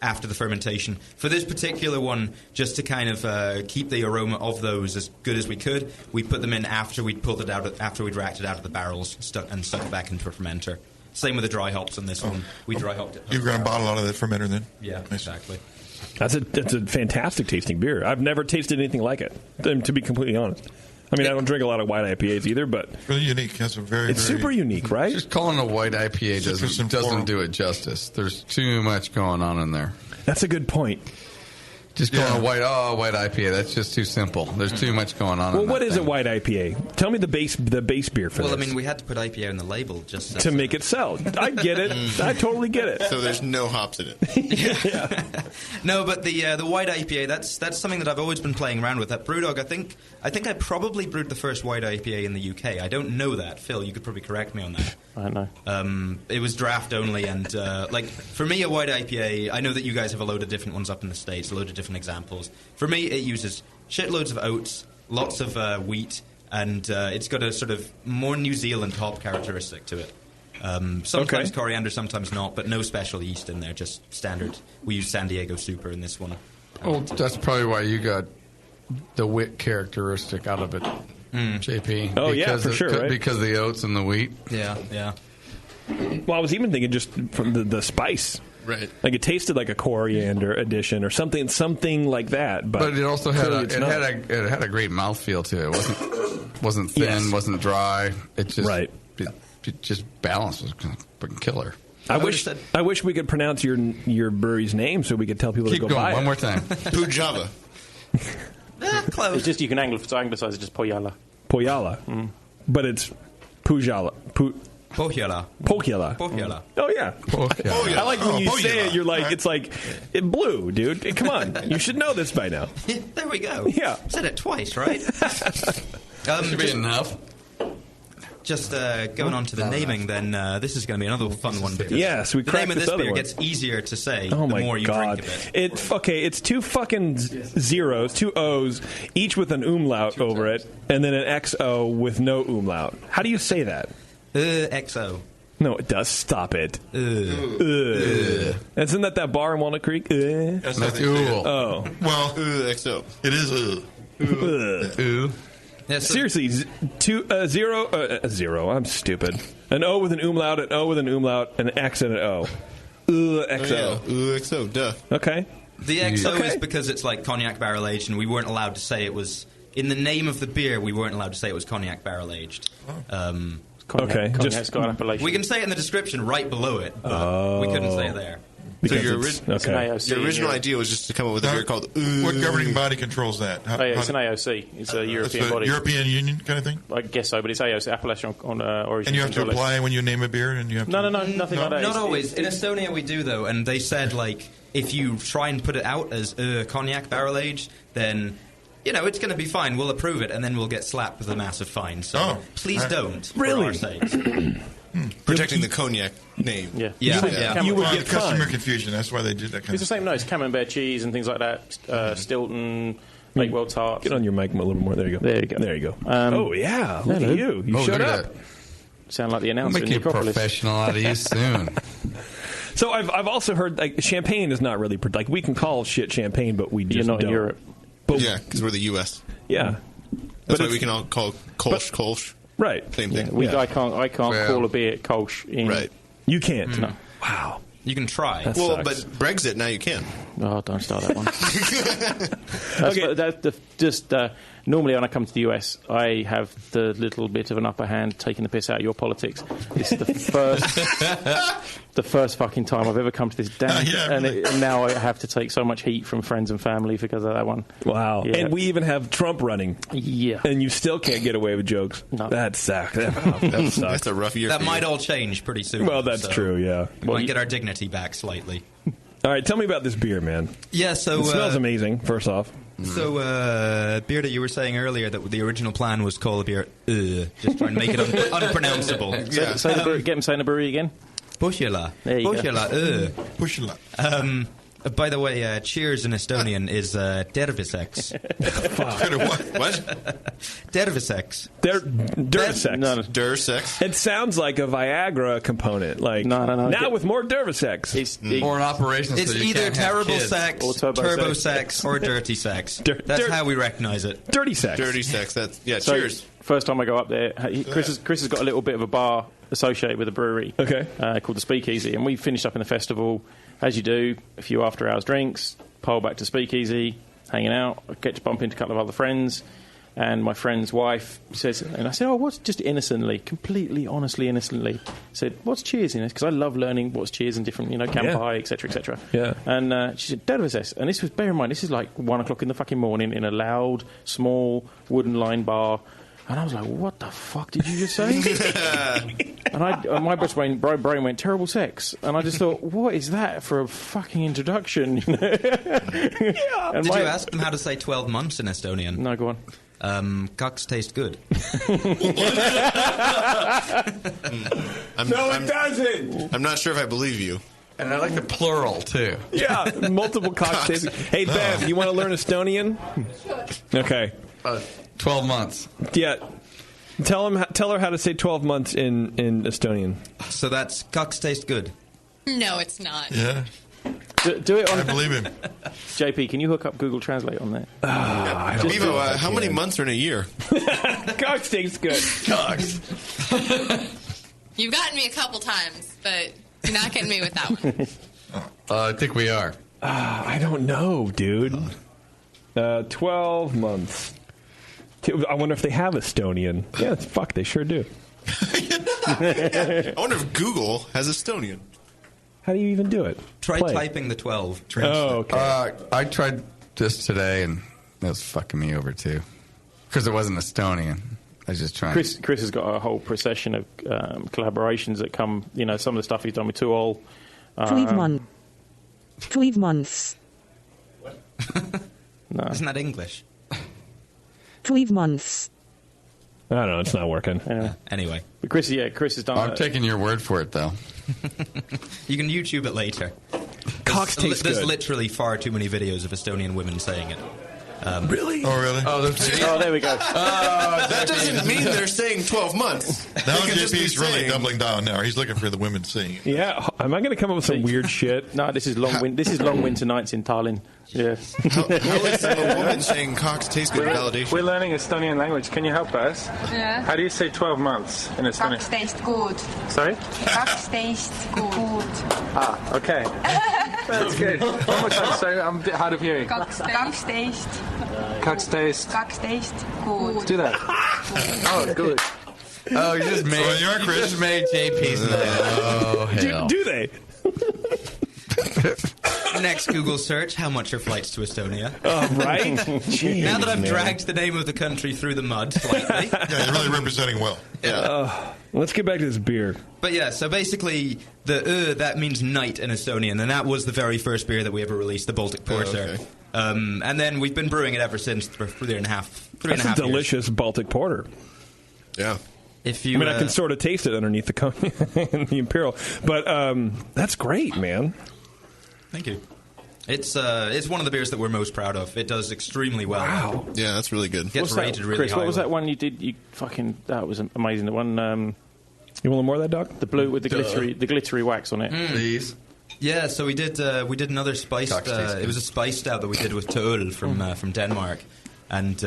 after the fermentation. For this particular one, just to kind of keep the aroma of those as good as we could, we put them in after we'd pulled it out, after we'd racked it out of the barrels stuck it back into a fermenter. Same with the dry hops on this one. We dry hopped it. You're going to bottle out of that fermenter then? Yeah, exactly. That's a fantastic tasting beer. I've never tasted anything like it, to be completely honest. I mean, I don't drink a lot of white IPAs either, but really unique. That's a it's super unique, right? Just calling a white IPA doesn't do it justice. There's too much going on in there. That's a good point. Just calling a white IPA, that's just too simple. There's too much going on. Well, what is a white IPA? Tell me the base beer for this. Well, I mean, we had to put IPA on the label just to make it sell. I get it. I totally get it. So there's no hops in it. Yeah. No, but the white IPA, that's something that I've always been playing around with. At Brewdog, I think I probably brewed the first white IPA in the UK. I don't know that. Phil, you could probably correct me on that. I don't know. It was draft only, and for me, a white IPA, I know that you guys have a load of different ones up in the States, a load of different examples. For me, it uses shitloads of oats, lots of wheat, and it's got a sort of more New Zealand hop characteristic to it. Sometimes coriander, sometimes not, but no special yeast in there, just standard. We use San Diego Super in this one. Well, that's probably why you got the wit characteristic out of it, JP. Oh, yeah, for sure, right? Because of the oats and the wheat. Yeah. Well, I was even thinking just from the spice. Right. Like it tasted like a coriander addition or something like that. But it also had a great mouthfeel to it. It wasn't thin, wasn't dry. It just it just balanced. It was fucking killer. I wish we could pronounce your brewery's name so we could tell people Keep to go going, buy it. one more time. Pohjala. Close. It's just you can anglicize it just Pohjala. Pohjala. But it's Pohjala. Pohjala. Oh, yeah. Pohjala. I like when you say it, you're like, it's like, it blew, dude. Come on. You should know this by now. There we go. Yeah. Said it twice, right? Should be enough. just going on to the naming, then this is going to be another fun one. Because yes, we the cracked name of this beer one. gets easier to say Oh the my more you God. drink of it. It's two fucking zeros, two O's, each with an umlaut over it, and then an XO with no umlaut. How do you say that? XO. No, it does. Stop it. Isn't that bar in Walnut Creek? That's not the Oh. Well, XO. It is Yes, Seriously, zero. I'm stupid. An O with an umlaut, an O with an umlaut, an X and an O. XO. XO, duh. Okay. The XO is because it's like cognac barrel aged, and we weren't allowed to say it was in the name of the beer. We weren't allowed to say it was cognac barrel aged. Cognac's got an appellation. We can say it in the description right below it, but we couldn't say it there. So your original idea was just to come up with a beer called... What governing body controls that? It's an AOC. It's a European body. European Union kind of thing? I guess so, but it's AOC, Appellation on Origin. And you have to apply when you name a beer? And you have No, nothing like that. Not always. In Estonia we do, though, and they said, like, if you try and put it out as cognac barrel-aged, then... You know, it's going to be fine. We'll approve it, and then we'll get slapped with a massive fine. So please don't. For our sakes. Protecting the cognac name. Yeah. You would get customer confusion. That's why they did that kind It's the same nose, camembert cheese and things like that. Stilton, Bakewell tart. Get on your mic a little more. There you go. There you go. Oh yeah, look at you. You showed up. Sound like the announcer. We'll make you a professional out of you soon. So I've also heard like champagne is not really like we can call shit champagne, but we just You're not don't. in Europe. Yeah, because we're the U.S. Yeah, that's why we can all call Kolsch. Right. Same thing. I can't call a beer Kolsch in. Right. You can't. No. Wow. You can try. That well, sucks. but Brexit now you can. Oh, don't start that one. Normally, when I come to the US, I have the little bit of an upper hand taking the piss out of your politics. This is the first fucking time I've ever come to this damn... and now I have to take so much heat from friends and family because of that one. Wow. Yeah. And we even have Trump running. Yeah. And you still can't get away with jokes. No. That sucks. That sucks. That's a rough year. That might all change pretty soon. Well, that's true, yeah. We might get our dignity back slightly. All right, tell me about this beer, man. Yeah, so... It smells amazing, first off. So, beer that you were saying earlier that the original plan was call a beer, just try and make it unpronounceable. Say the brewery, get him saying the brewery again. Pohjala. There you Pohjala, Pohjala. By the way, cheers in Estonian is terviseks. What? Terviseks. Durvasex. No. Dursex. It sounds like a Viagra component. Like No. Now with more Durvasex. Or an operation. It's so you either can't have terrible kids. sex, Or turbo sex, or dirty sex. That's how we recognize it. Dirty sex. Dirty sex. That's So, cheers. First time I go up there, Chris has got a little bit of a bar associated with a brewery. Okay. Called the Speakeasy, and we finished up in the festival, as you do, a few after-hours drinks, pole back to Speakeasy, hanging out. I get to bump into a couple of other friends, and my friend's wife says, and I said, oh, what's, just innocently, completely, honestly, innocently, said, what's cheers in this? Because I love learning what's cheers in different, Kampai, etc., etc. Yeah. And she said, Dervizes. And this was, bear in mind, this is like 1 o'clock in the fucking morning in a loud, small, wooden-lined bar. And I was like, what the fuck did you just say? And my brain went, terrible sex. And I just thought, what is that for a fucking introduction? Did you ask them how to say 12 months in Estonian? No, go on. Cocks taste good. It doesn't. I'm not sure if I believe you. And I like the plural, too. Yeah, multiple cocks. Hey, Bev, you want to learn Estonian? Okay. 12 months. Yeah. Tell her how to say 12 months in Estonian. So that's cocks taste good. No, it's not. Yeah. Do it on... I believe him. JP, can you hook up Google Translate on that? Evo, how many months are in a year? Cocks tastes good. Cocks. You've gotten me a couple times, but you're not getting me with that one. I think we are. I don't know, dude. 12 months. I wonder if they have Estonian. Yeah, fuck, they sure do. I wonder if Google has Estonian. How do you even do it? Try typing the 12. Oh, okay. I tried this today, and that was fucking me over, too. Because it wasn't Estonian. I was just trying. Chris has got a whole procession of collaborations that come, some of the stuff he's done with Tuol. 12 months. 12 months. No. Isn't that English? 12 months. I don't know. It's not working. Anyway. But Chris has done I'm taking your word for it, though. You can YouTube it later. Cox tastes There's good. literally far too many videos of Estonian women saying it. Really? Oh, really? Oh, there we go. That doesn't mean they're saying 12 months. Now They could just be JP's really saying- doubling down now. He's looking for the women singing. Yeah. Am I going to come up with some weird shit? No, this is long winter nights in Tallinn. Yeah. How is a woman saying Cox tastes good validation? We're learning Estonian language. Can you help us? Yeah. How do you say 12 months in Estonian? 12 kuud. Sorry? 12 kuud. Ah, okay. That's good. One more time, sorry, I'm a bit hard of hearing. 12 Cox taste. kuud. Do that. Oh, good. Oh, you just made, just made JP's Oh, hell. Do they? Next Google search, how much are flights to Estonia? Right? Jeez, now that I've man. dragged the name of the country through the mud slightly. Yeah, you're really representing well. Yeah. Let's get back to this beer. But yeah, so basically, that means night in Estonian, and that was the very first beer that we ever released, the Baltic Porter. okay. And then we've been brewing it ever since for 3.5 That's a delicious Baltic Porter. Yeah. If you, I can sort of taste it underneath the cone in the Imperial. But that's great, man. Thank you. It's one of the beers that we're most proud of. It does extremely well. Wow. Yeah, that's really good. Gets rated really Chris, high. what was that one you did? That was amazing. The one. You want more of that, Doc? The blue with the glittery wax on it. Please. Yeah, so we did another spiced. It was a spiced stout that we did with Tøl from Denmark, and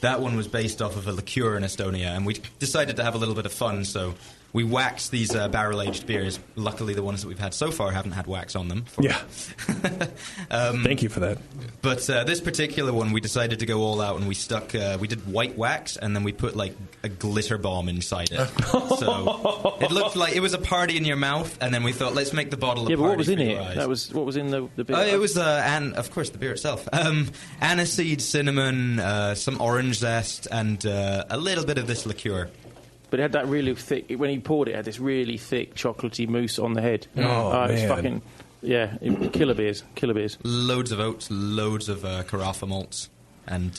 that one was based off of a liqueur in Estonia, and we decided to have a little bit of fun. So we waxed these barrel-aged beers. Luckily, the ones that we've had so far haven't had wax on them. Yeah. Thank you for that. But this particular one, we decided to go all out, and we did white wax, and then we put like a glitter bomb inside it. So it looked like it was a party in your mouth, and then we thought, let's make the bottle a party. Yeah, but what was in for it? your eyes. That was what was in the beer. It was, and of course, the beer itself. Aniseed, cinnamon, some orange zest, and a little bit of this liqueur. But it had that really thick. When he poured it, it had this really thick chocolatey mousse on the head. Oh, it was man. fucking killer beers. Loads of oats, loads of carafa malts, and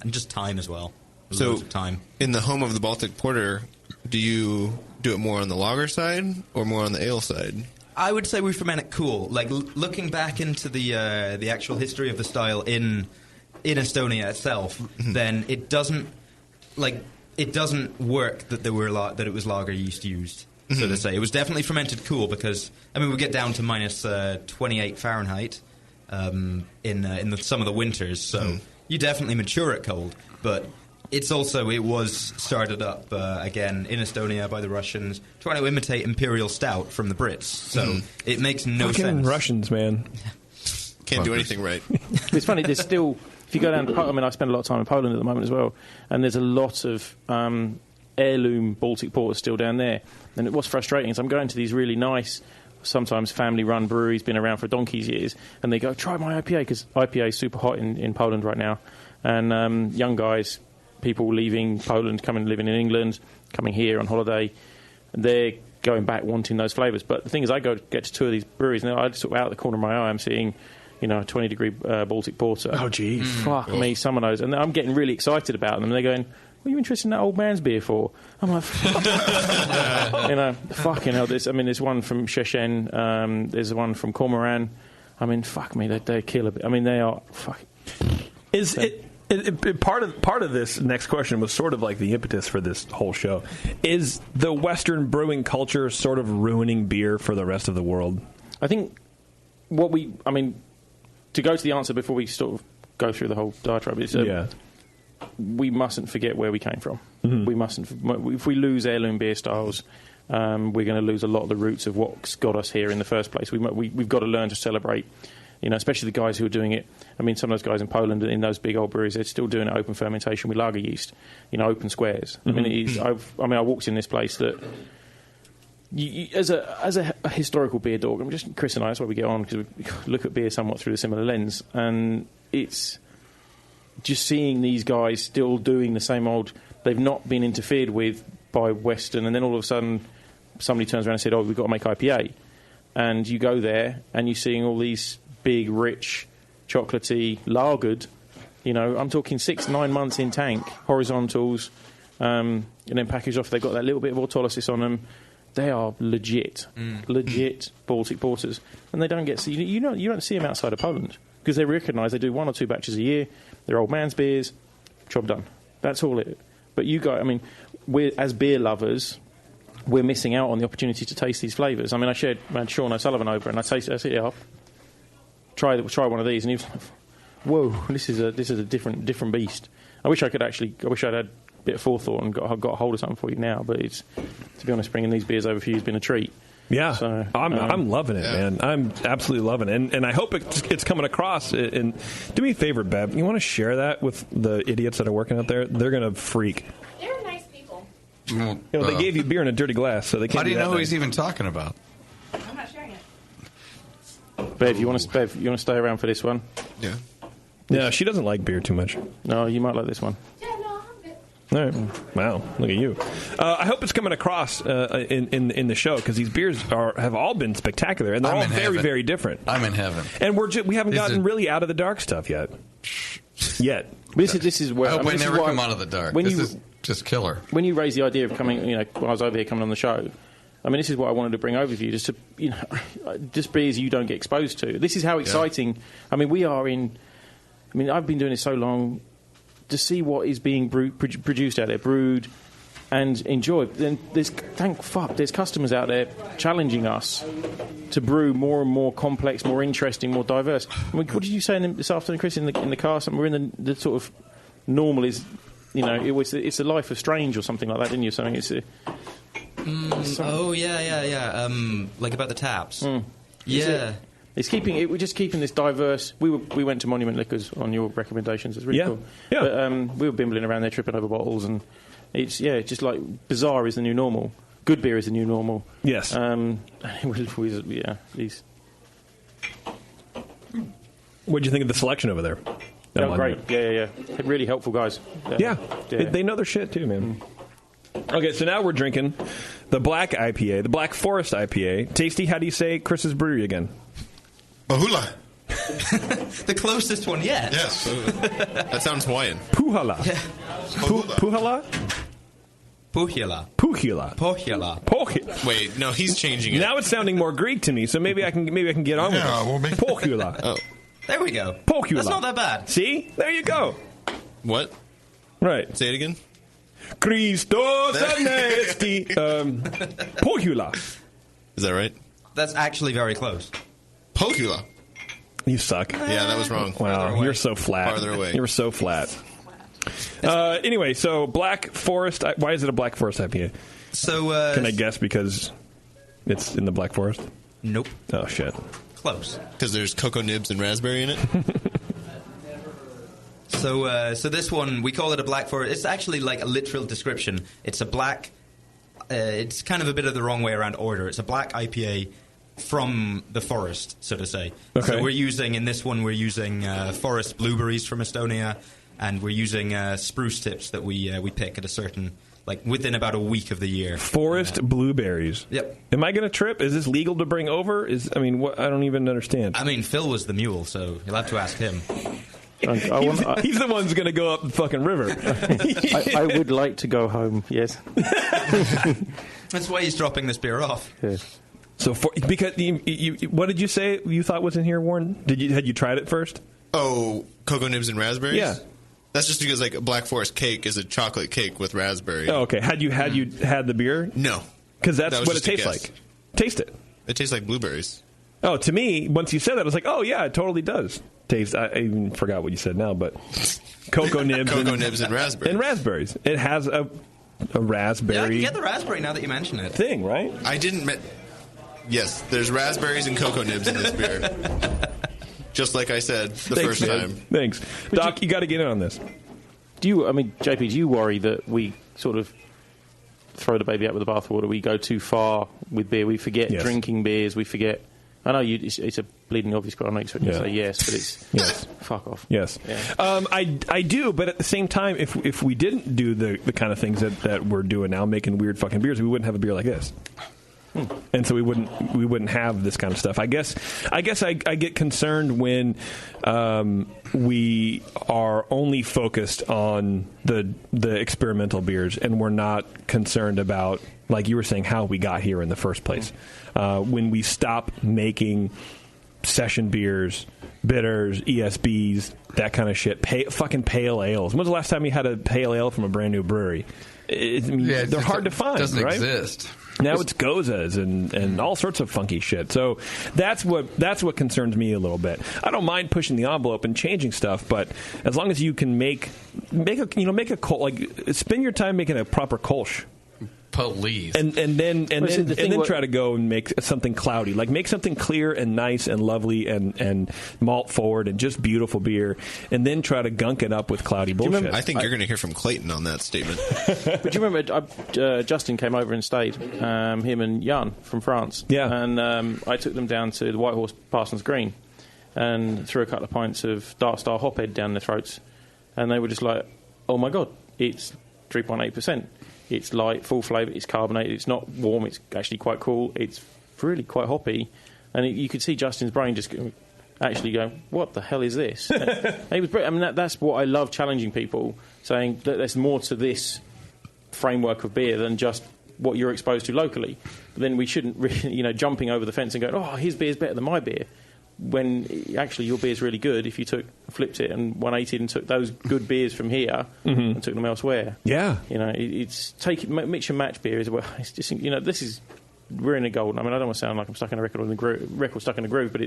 just thyme as well. So, Loads of thyme. in the home of the Baltic Porter, do you do it more on the lager side or more on the ale side? I would say we ferment it cool. Like looking back into the actual history of the style in Estonia itself, then it doesn't work that that it was lager yeast used. So to say, it was definitely fermented cool because we get down to minus 28 Fahrenheit in some of the winters. So you definitely mature it cold, but. It was started up again in Estonia by the Russians, trying to imitate imperial stout from the Brits. So it makes no Fucking sense. Russians, man. Can't do anything right. It's funny. There's still, if you go down to Poland, I spend a lot of time in Poland at the moment as well, and there's a lot of heirloom Baltic porters still down there. And what's frustrating is I'm going to these really nice, sometimes family-run breweries, been around for donkey's years, and they go, try my IPA, because IPA is super hot in Poland right now. And young guys, people leaving Poland, coming living in England, coming here on holiday, they're going back wanting those flavours. But the thing is, I get to two of these breweries, and I sort of out the corner of my eye, I'm seeing, a 20-degree Baltic Porter. Oh, geez. Fuck me, some of those. And I'm getting really excited about them. And they're going, what are you interested in that old man's beer for? I'm like, fucking hell. There's one from Sheshen, there's one from Cormoran. Fuck me, they're killer. They are, fuck. Is it... Part of this next question was sort of like the impetus for this whole show. Is the Western brewing culture sort of ruining beer for the rest of the world? I think to go to the answer before we sort of go through the whole diatribe, is we mustn't forget where we came from. Mm-hmm. We mustn't. If we lose heirloom beer styles, we're going to lose a lot of the roots of what's got us here in the first place. We've got to learn to celebrate. Especially the guys who are doing it. Some of those guys in Poland, in those big old breweries, they're still doing it open fermentation with lager yeast, open squares. Mm-hmm. I walked in this place that, as a historical beer dog, Chris and I, that's why we get on, because we look at beer somewhat through a similar lens, and it's just seeing these guys still doing the same old. They've not been interfered with by Western, and then all of a sudden somebody turns around and said, "Oh, we've got to make IPA," and you go there and you're seeing all these big, rich, chocolatey, lagered, I'm talking 6-9 months in tank, horizontals, and then packaged off. They've got that little bit of autolysis on them. They are legit Baltic porters, and they don't get you don't see them outside of Poland because they recognise they do 1 or 2 batches a year. They're old man's beers, job done. That's all it. But we're as beer lovers, we're missing out on the opportunity to taste these flavours. I mean, I had Sean O'Sullivan over, and I said, yeah, try one of these, and he was like, whoa, this is a different beast. I wish I'd had a bit of forethought and got a hold of something for you now, but it's, to be honest, bringing these beers over for you has been a treat. Yeah, so, I'm loving it, man. I'm absolutely loving it, and I hope it's coming across. And do me a favor, Bev, you want to share that with the idiots that are working out there? They're gonna freak. They're nice people. They gave you beer in a dirty glass, so they can't. How do you know who he's even talking about? I'm not sharing it. Bev, you want to stay around for this one? Yeah. Yeah, she doesn't like beer too much. No, you might like this one. All right. Wow, look at you. I hope it's coming across in the show, because these beers have all been spectacular, and they're all very, very different. I'm in heaven. And we haven't gotten really out of the dark stuff yet. This is where I hope we never come out of the dark. This is just killer. When you raised the idea of coming, when I was over here coming on the show, I mean, this is what I wanted to bring over for you, just to, just beers you don't get exposed to. This is how exciting. I mean, I've been doing this so long. To see what is being produced out there, brewed and enjoyed. Then there's customers out there challenging us to brew more and more complex, more interesting, more diverse. I mean, what did you say this afternoon, Chris, in the car? Something we're in the sort of normal is, it's a life of strange or something like that, didn't you? Something it's. Like about the taps. Yeah. We're just keeping this diverse. We went to Monument Liquors on your recommendations. It's really cool. Yeah. But we were bimbling around there, tripping over bottles, and it's just like bizarre is the new normal. Good beer is the new normal. Yes. These. What'd you think of the selection over there? Oh, great. Yeah. Really helpful guys. Yeah. They know their shit too, man. Okay, so now we're drinking the Black IPA, the Black Forest IPA. Tasty, how do you say Chris's brewery again? Pohjala. The closest one yet. Yes. That sounds Hawaiian. Pohjala. Yeah. Pohjala? Pohjala. Wait, no, he's changing it. Now it's sounding more Greek to me, so maybe I can get on with it. Pohjala. Oh. There we go. Pohjala. That's not that bad. See? There you go. What? Right. Say it again. Christos Anesti. Pohjala. Is that right? That's actually very close. Pohjala. You suck. Yeah, that was wrong. Wow, you're so flat. Farther away. You're so flat. Anyway, so Black Forest. Why is it a Black Forest IPA? So can I guess because it's in the Black Forest? Nope. Oh shit. Close. Because there's cocoa nibs and raspberry in it. So this one, we call it a Black Forest. It's actually like a literal description. It's a black. It's kind of a bit of the wrong way around order. It's a black IPA from the forest, so to say. Okay. So we're using forest blueberries from Estonia, and we're using spruce tips that we pick at a certain, like within about a week of the year. Forest blueberries. Yep. Am I going to trip? Is this legal to bring over? What? I don't even understand. I mean, Phil was the mule, so you'll have to ask him. He's the one who's going to go up the fucking river. I would like to go home. Yes. That's why he's dropping this beer off. Yes. So, because you, what did you say you thought was in here, Warren? Had you tried it first? Oh, cocoa nibs and raspberries? Yeah. That's just because like a Black Forest cake is a chocolate cake with raspberry. Oh, okay. Had you had the beer? No. Because that's That was what it just a tastes guess. like. Taste it. It tastes like blueberries. Oh, to me, once you said that, I was like, oh yeah, it totally does taste. I even forgot what you said now, but cocoa nibs, nibs and raspberries. And raspberries. It has a raspberry. Yeah, I can get the raspberry now that you mention it. Thing, right? I didn't. Yes, there's raspberries and cocoa nibs in this beer. Just like I said the Thanks, first man. time. Thanks, Doc. You got to get in on this. JP, do you worry that we sort of throw the baby out with the bathwater? We go too far with beer. We forget drinking beers. We forget. I know it's a bleeding obvious question. I know you expect to say yes, but it's yes. Fuck off. Yes. Yeah. I do, but at the same time, if we didn't do the kind of things that we're doing now, making weird fucking beers, we wouldn't have a beer like this. And so we wouldn't have this kind of stuff. I guess I get concerned when we are only focused on the experimental beers, and we're not concerned about, like you were saying, how we got here in the first place. When we stop making session beers, bitters, ESBs, that kind of shit, fucking pale ales. When's the last time you had a pale ale from a brand new brewery? They're hard to find. Doesn't right? exist. Now it's Gozas and all sorts of funky shit. So that's what concerns me a little bit. I don't mind pushing the envelope and changing stuff, but as long as you can make a Kolsch, like spend your time making a proper Kolsch. Police. And then try to go and make something cloudy. Like make something clear and nice and lovely and malt forward and just beautiful beer, and then try to gunk it up with cloudy bullshit. I think you're going to hear from Clayton on that statement. But do you remember Justin came over and stayed, him and Jan from France. Yeah. And I took them down to the White Horse Parsons Green and threw a couple of pints of Dark Star Hophead down their throats. And they were just like, oh my God, it's 3.8%. It's light, full flavour, it's carbonated, it's not warm, it's actually quite cool, it's really quite hoppy. And you could see Justin's brain just actually go, what the hell is this? That's what I love, challenging people, saying that there's more to this framework of beer than just what you're exposed to locally. But then we shouldn't really, jumping over the fence and going, oh, his beer's better than my beer. When actually your beer's really good if you flipped it and 180'd and took those good beers from here and took them elsewhere. Yeah. It's mix and match beer as well. It's just, we're in a golden. I mean, I don't want to sound like I'm stuck in a record stuck in a groove, but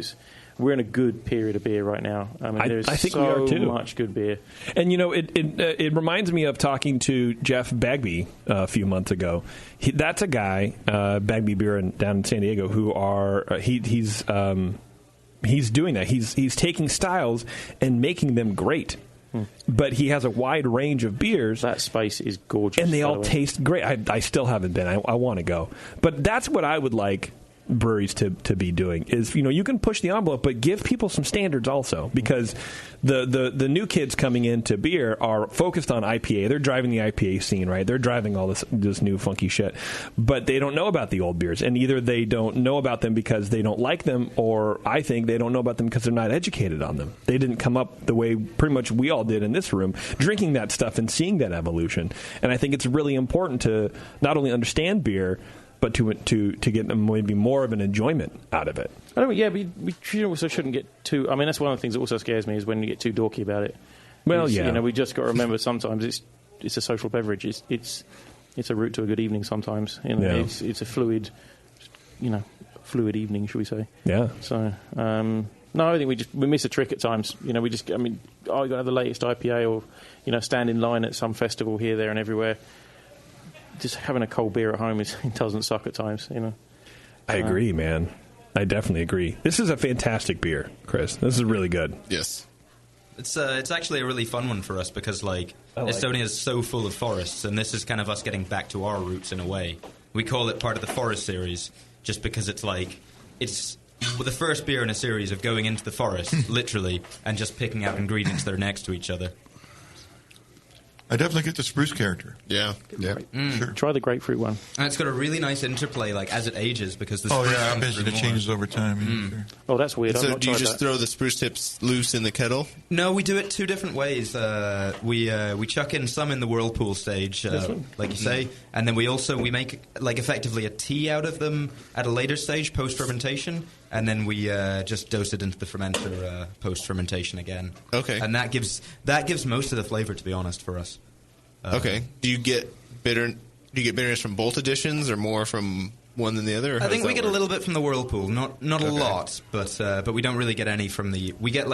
we're in a good period of beer right now. I mean, there's I think so we are too. much good beer. And it reminds me of talking to Jeff Bagby a few months ago. That's a guy, Bagby Beer down in San Diego, who he's doing that. He's taking styles and making them great. But he has a wide range of beers. That space is gorgeous. And they all taste great. I still haven't been. I want to go. But that's what I would like breweries to be doing is, you can push the envelope, but give people some standards also, because the new kids coming into beer are focused on IPA. They're driving the IPA scene, right? They're driving all this new funky shit, but they don't know about the old beers, and either they don't know about them because they don't like them, or I think they don't know about them because they're not educated on them. They didn't come up the way pretty much we all did in this room, drinking that stuff and seeing that evolution. And I think it's really important to not only understand beer, but to get them maybe more of an enjoyment out of it. But we also shouldn't get too. I mean, that's one of the things that also scares me is when you get too dorky about it. Well, yeah, we just got to remember sometimes it's a social beverage. It's a route to a good evening. Sometimes it's a fluid evening, should we say? Yeah. So no, I think we miss a trick at times. I got to have the latest IPA, or stand in line at some festival here, there, and everywhere. Just having a cold beer at home it doesn't suck at times, I agree, man. I definitely agree. This is a fantastic beer, Chris. This is really good. Yes. It's actually a really fun one for us because, Estonia is so full of forests, and this is kind of us getting back to our roots in a way. We call it part of the Forest series just because it's the first beer in a series of going into the forest, literally, and just picking out ingredients that are next to each other. I definitely get the spruce character. Yeah. Sure. Try the grapefruit one. And it's got a really nice interplay, as it ages, because the spruce comes I bet it changes over time. Yeah, sure. Oh, that's weird. So do you just throw the spruce tips loose in the kettle? No, we do it two different ways. We chuck in some in the whirlpool stage, like you say, and then we make effectively a tea out of them at a later stage, post fermentation. And then we just dose it into the fermenter post-fermentation again. Okay. And that gives most of the flavor, to be honest, for us. Okay. Do you get bitterness from both editions, or more from one than the other? I think we get a little bit from the whirlpool, not a lot, but we don't really get any from the. We get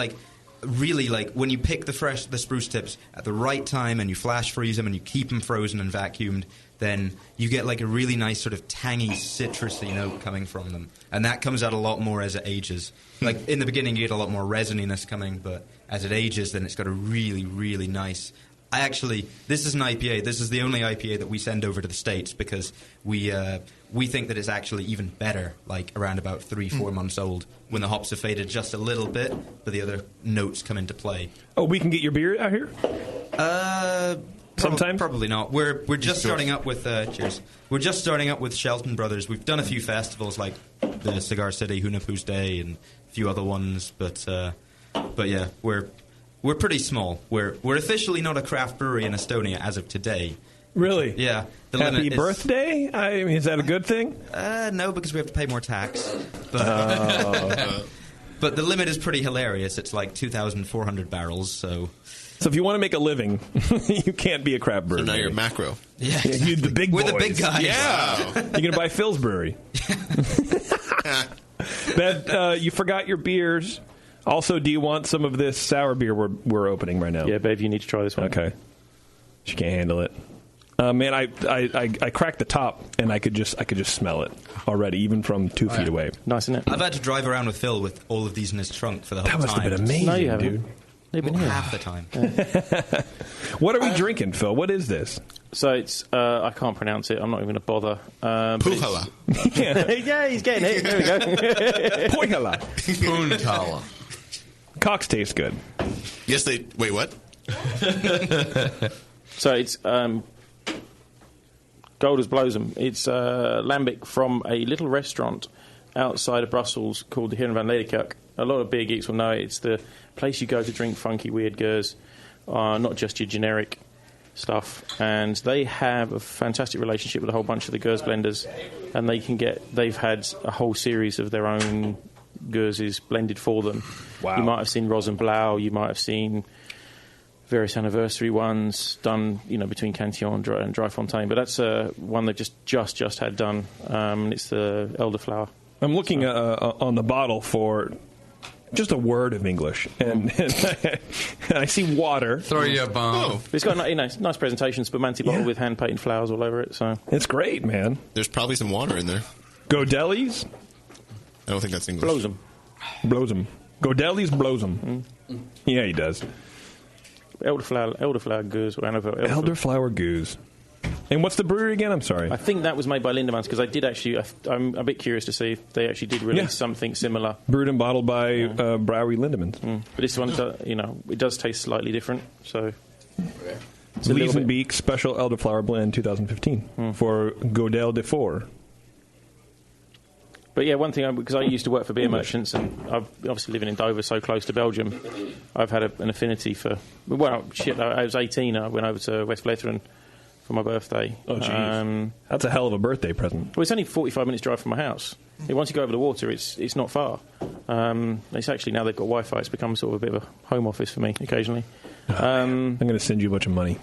really when you pick the spruce tips at the right time and you flash freeze them and you keep them frozen and vacuumed, then you get a really nice sort of tangy, citrusy note coming from them. And that comes out a lot more as it ages. In the beginning, you get a lot more resininess coming, but as it ages, then it's got a really, really nice... this is an IPA. This is the only IPA that we send over to the States because we think that it's actually even better, around about 3-4 months old, when the hops have faded just a little bit, but the other notes come into play. Oh, we can get your beer out here? Sometimes? Probably not. We're just starting up with cheers. We're just starting up with Shelton Brothers. We've done a few festivals like the Cigar City Hunapoo's Day and a few other ones, but yeah, we're pretty small. We're officially not a craft brewery in Estonia as of today. Really? Yeah. Happy birthday? I mean, is that a good thing? No, because we have to pay more tax. But, but the limit is pretty hilarious. It's like 2,400 barrels, so if you want to make a living, you can't be a craft brewery. So now you're macro. Yeah. You're the big boys. We're the big guys. Yeah. You're going to buy Phil's brewery. Bev, you forgot your beers. Also, do you want some of this sour beer we're opening right now? Yeah, Bev, you need to try this one. Okay. She can't handle it. Man, I cracked the top and I could just smell it already, even from 2 feet away. Nice, isn't it? I've had to drive around with Phil with all of these in his trunk for the whole time. That must have been amazing, No, you haven't. dude. They've been here half the time. What are we drinking, Phil? What is this? So it's I can't pronounce it. I'm not even going to bother. Pohjala. Yeah, he's getting it. There we go. Pohjala. Pohjala. Cocks taste good. Yes, they. Wait, what? So it's Golders Blossom. It's lambic from a little restaurant outside of Brussels called the Heeren van Leeuwenkerk. A lot of beer geeks will know it. It's the place you go to drink funky, weird gers, not just your generic stuff. And they have a fantastic relationship with a whole bunch of the gers blenders, and they've had a whole series of their own gers blended for them. Wow. You might have seen Rosenblau, you might have seen various anniversary ones done, between Cantillon and Dryfontein, but that's one they just had done. It's the elderflower. I'm looking on the bottle for just a word of English, and I see water. Throw you a bomb. It's got nice presentation, Spumante bottle with hand painted flowers all over it. So it's great, man. There's probably some water in there. Godelli's? I don't think that's English. Blossom. Godelli's Blossom. Yeah, he does. Elderflower goose. Elderflower goose. And what's the brewery again? I'm sorry. I think that was made by Lindemans, because I did actually. I'm a bit curious to see if they actually did release something similar. Brewed and bottled by Brewery Lindemans. But this one, it does taste slightly different. So, it's Liesenbeek Special Elderflower Blend 2015 for Godel de Four. But yeah, one thing, because I used to work for beer merchants, and I've obviously living in Dover, so close to Belgium, I've had an affinity for. Well, shit, I was 18. I went over to West Vleteren for my birthday. Oh, jeez. That's a hell of a birthday present. Well, it's only 45 minutes drive from my house. Once you go over the water, it's not far. It's actually, now they've got Wi-Fi, it's become sort of a bit of a home office for me occasionally. I'm going to send you a bunch of money.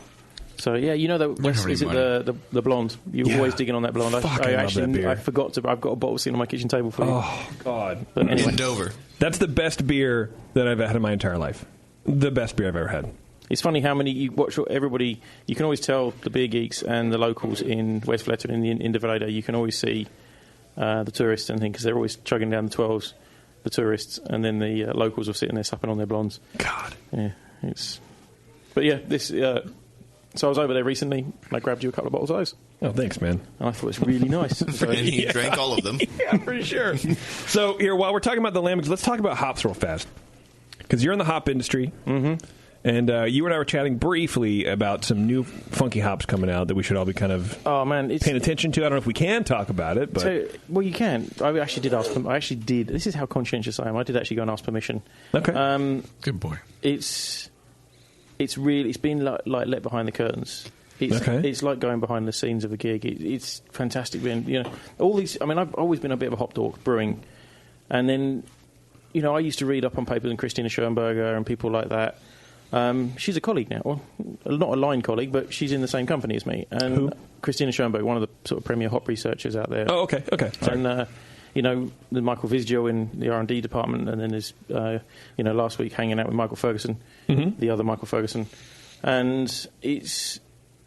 So yeah, is it the blonde? You're always digging on that blonde. I love that beer. I forgot to. I've got a bottle sitting on my kitchen table for you. Oh God! But anyway, in Dover. That's the best beer that I've had in my entire life. The best beer I've ever had. It's funny how many you watch. Everybody, you can always tell the beer geeks and the locals in West Vleteren in the Verleden. You can always see the tourists and things, because they're always chugging down the 12s, the tourists, and then the locals are sitting there supping on their blondes. God, yeah, But yeah, this. So I was over there recently, and I grabbed you a couple of bottles of those. Oh, thanks, man. And I thought it was really nice. So, and he drank all of them. Yeah, for sure. So here, while we're talking about the lambics, let's talk about hops real fast, because you're in the hop industry. Mm-hmm. And you and I were chatting briefly about some new funky hops coming out that we should all be kind of paying attention to. I don't know if we can talk about it, but well, you can. I actually did ask them. I actually did. This is how conscientious I am. I did actually go and ask permission. Okay. Good boy. It's been like let behind the curtains. It's like going behind the scenes of a gig. It's fantastic. All these. I mean, I've always been a bit of a hop dork brewing, and then I used to read up on papers and Christina Schoenberger and people like that. She's a colleague now. Well, not a line colleague, but she's in the same company as me. And who? Christina Schoenberg, one of the sort of premier hop researchers out there. Oh, okay. Sorry. And the Michael Vizgio in the R&D department, and then there's last week hanging out with Michael Ferguson, the other Michael Ferguson, and it's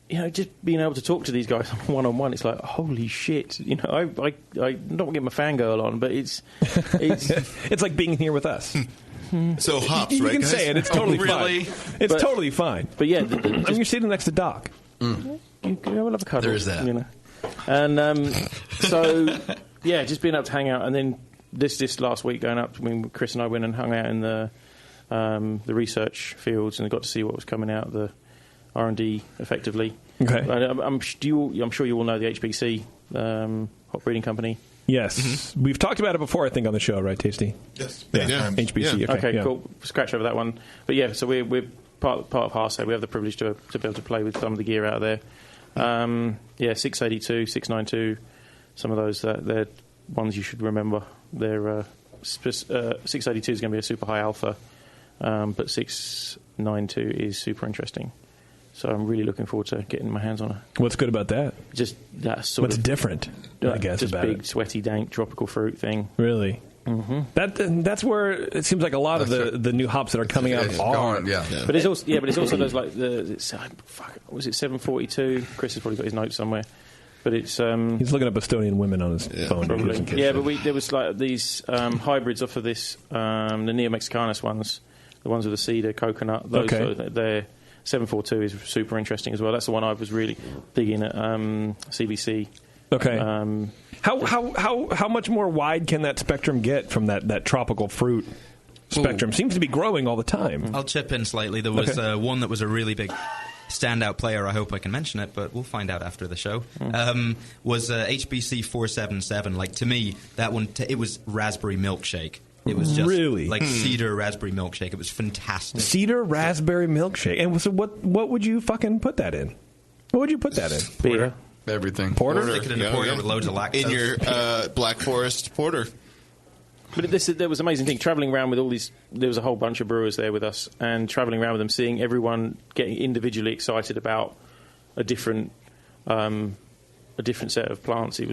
just being able to talk to these guys one on one. It's like, holy shit! I not get my fangirl on, but it's it's like being here with us. So hops, you right? can guys? say it. It's totally fine. It's totally fine. But yeah, you're sitting next to Doc. You will have a cuddle. There is that. And so yeah, just being able to hang out, and then this last week going up. Chris and I went and hung out in the research fields and got to see what was coming out of R&D effectively. Okay. I'm sure you all know the HBC hop breeding company. Yes. We've talked about it before, I think, on the show, right, Tasty? Yes. Yeah. HBC. Yeah. Okay, cool. Scratch over that one. But yeah, so we're part of Harsay. We have the privilege to be able to play with some of the gear out there. 682, 692, some of those, they're ones you should remember. They're 682 is going to be a super high alpha, but 692 is super interesting. So I'm really looking forward to getting my hands on it. What's good about that? Just that sort What's of... different, I guess, just about big, it? sweaty, dank, tropical fruit thing. Really? Mm-hmm. That's where it seems like a lot of the new hops that are coming out are. But it's also those like was it 742? Chris has probably got his notes somewhere. But it's he's looking up Estonian women on his phone. Probably. Yeah, but there was like these hybrids off of this the Neo Mexicanus ones, the ones with the cedar coconut. Those they're 742 is super interesting as well. That's the one I was really digging at CBC. Okay. How much more wide can that spectrum get from that tropical fruit spectrum? Seems to be growing all the time. I'll chip in slightly. There was one that was a really big standout player. I hope I can mention it, but we'll find out after the show. Was HBC 477. Like, to me, that one it was raspberry milkshake. It was just like cedar raspberry milkshake. It was fantastic. Cedar raspberry milkshake. And so what would you fucking put that in? What would you put that in? Beer. Everything. Porter? Stick it in a porter with loads of lactose. In your Black Forest porter. But there was an amazing thing, travelling around with all these... There was a whole bunch of brewers there with us, and travelling around with them, seeing everyone getting individually excited about a different set of plants. It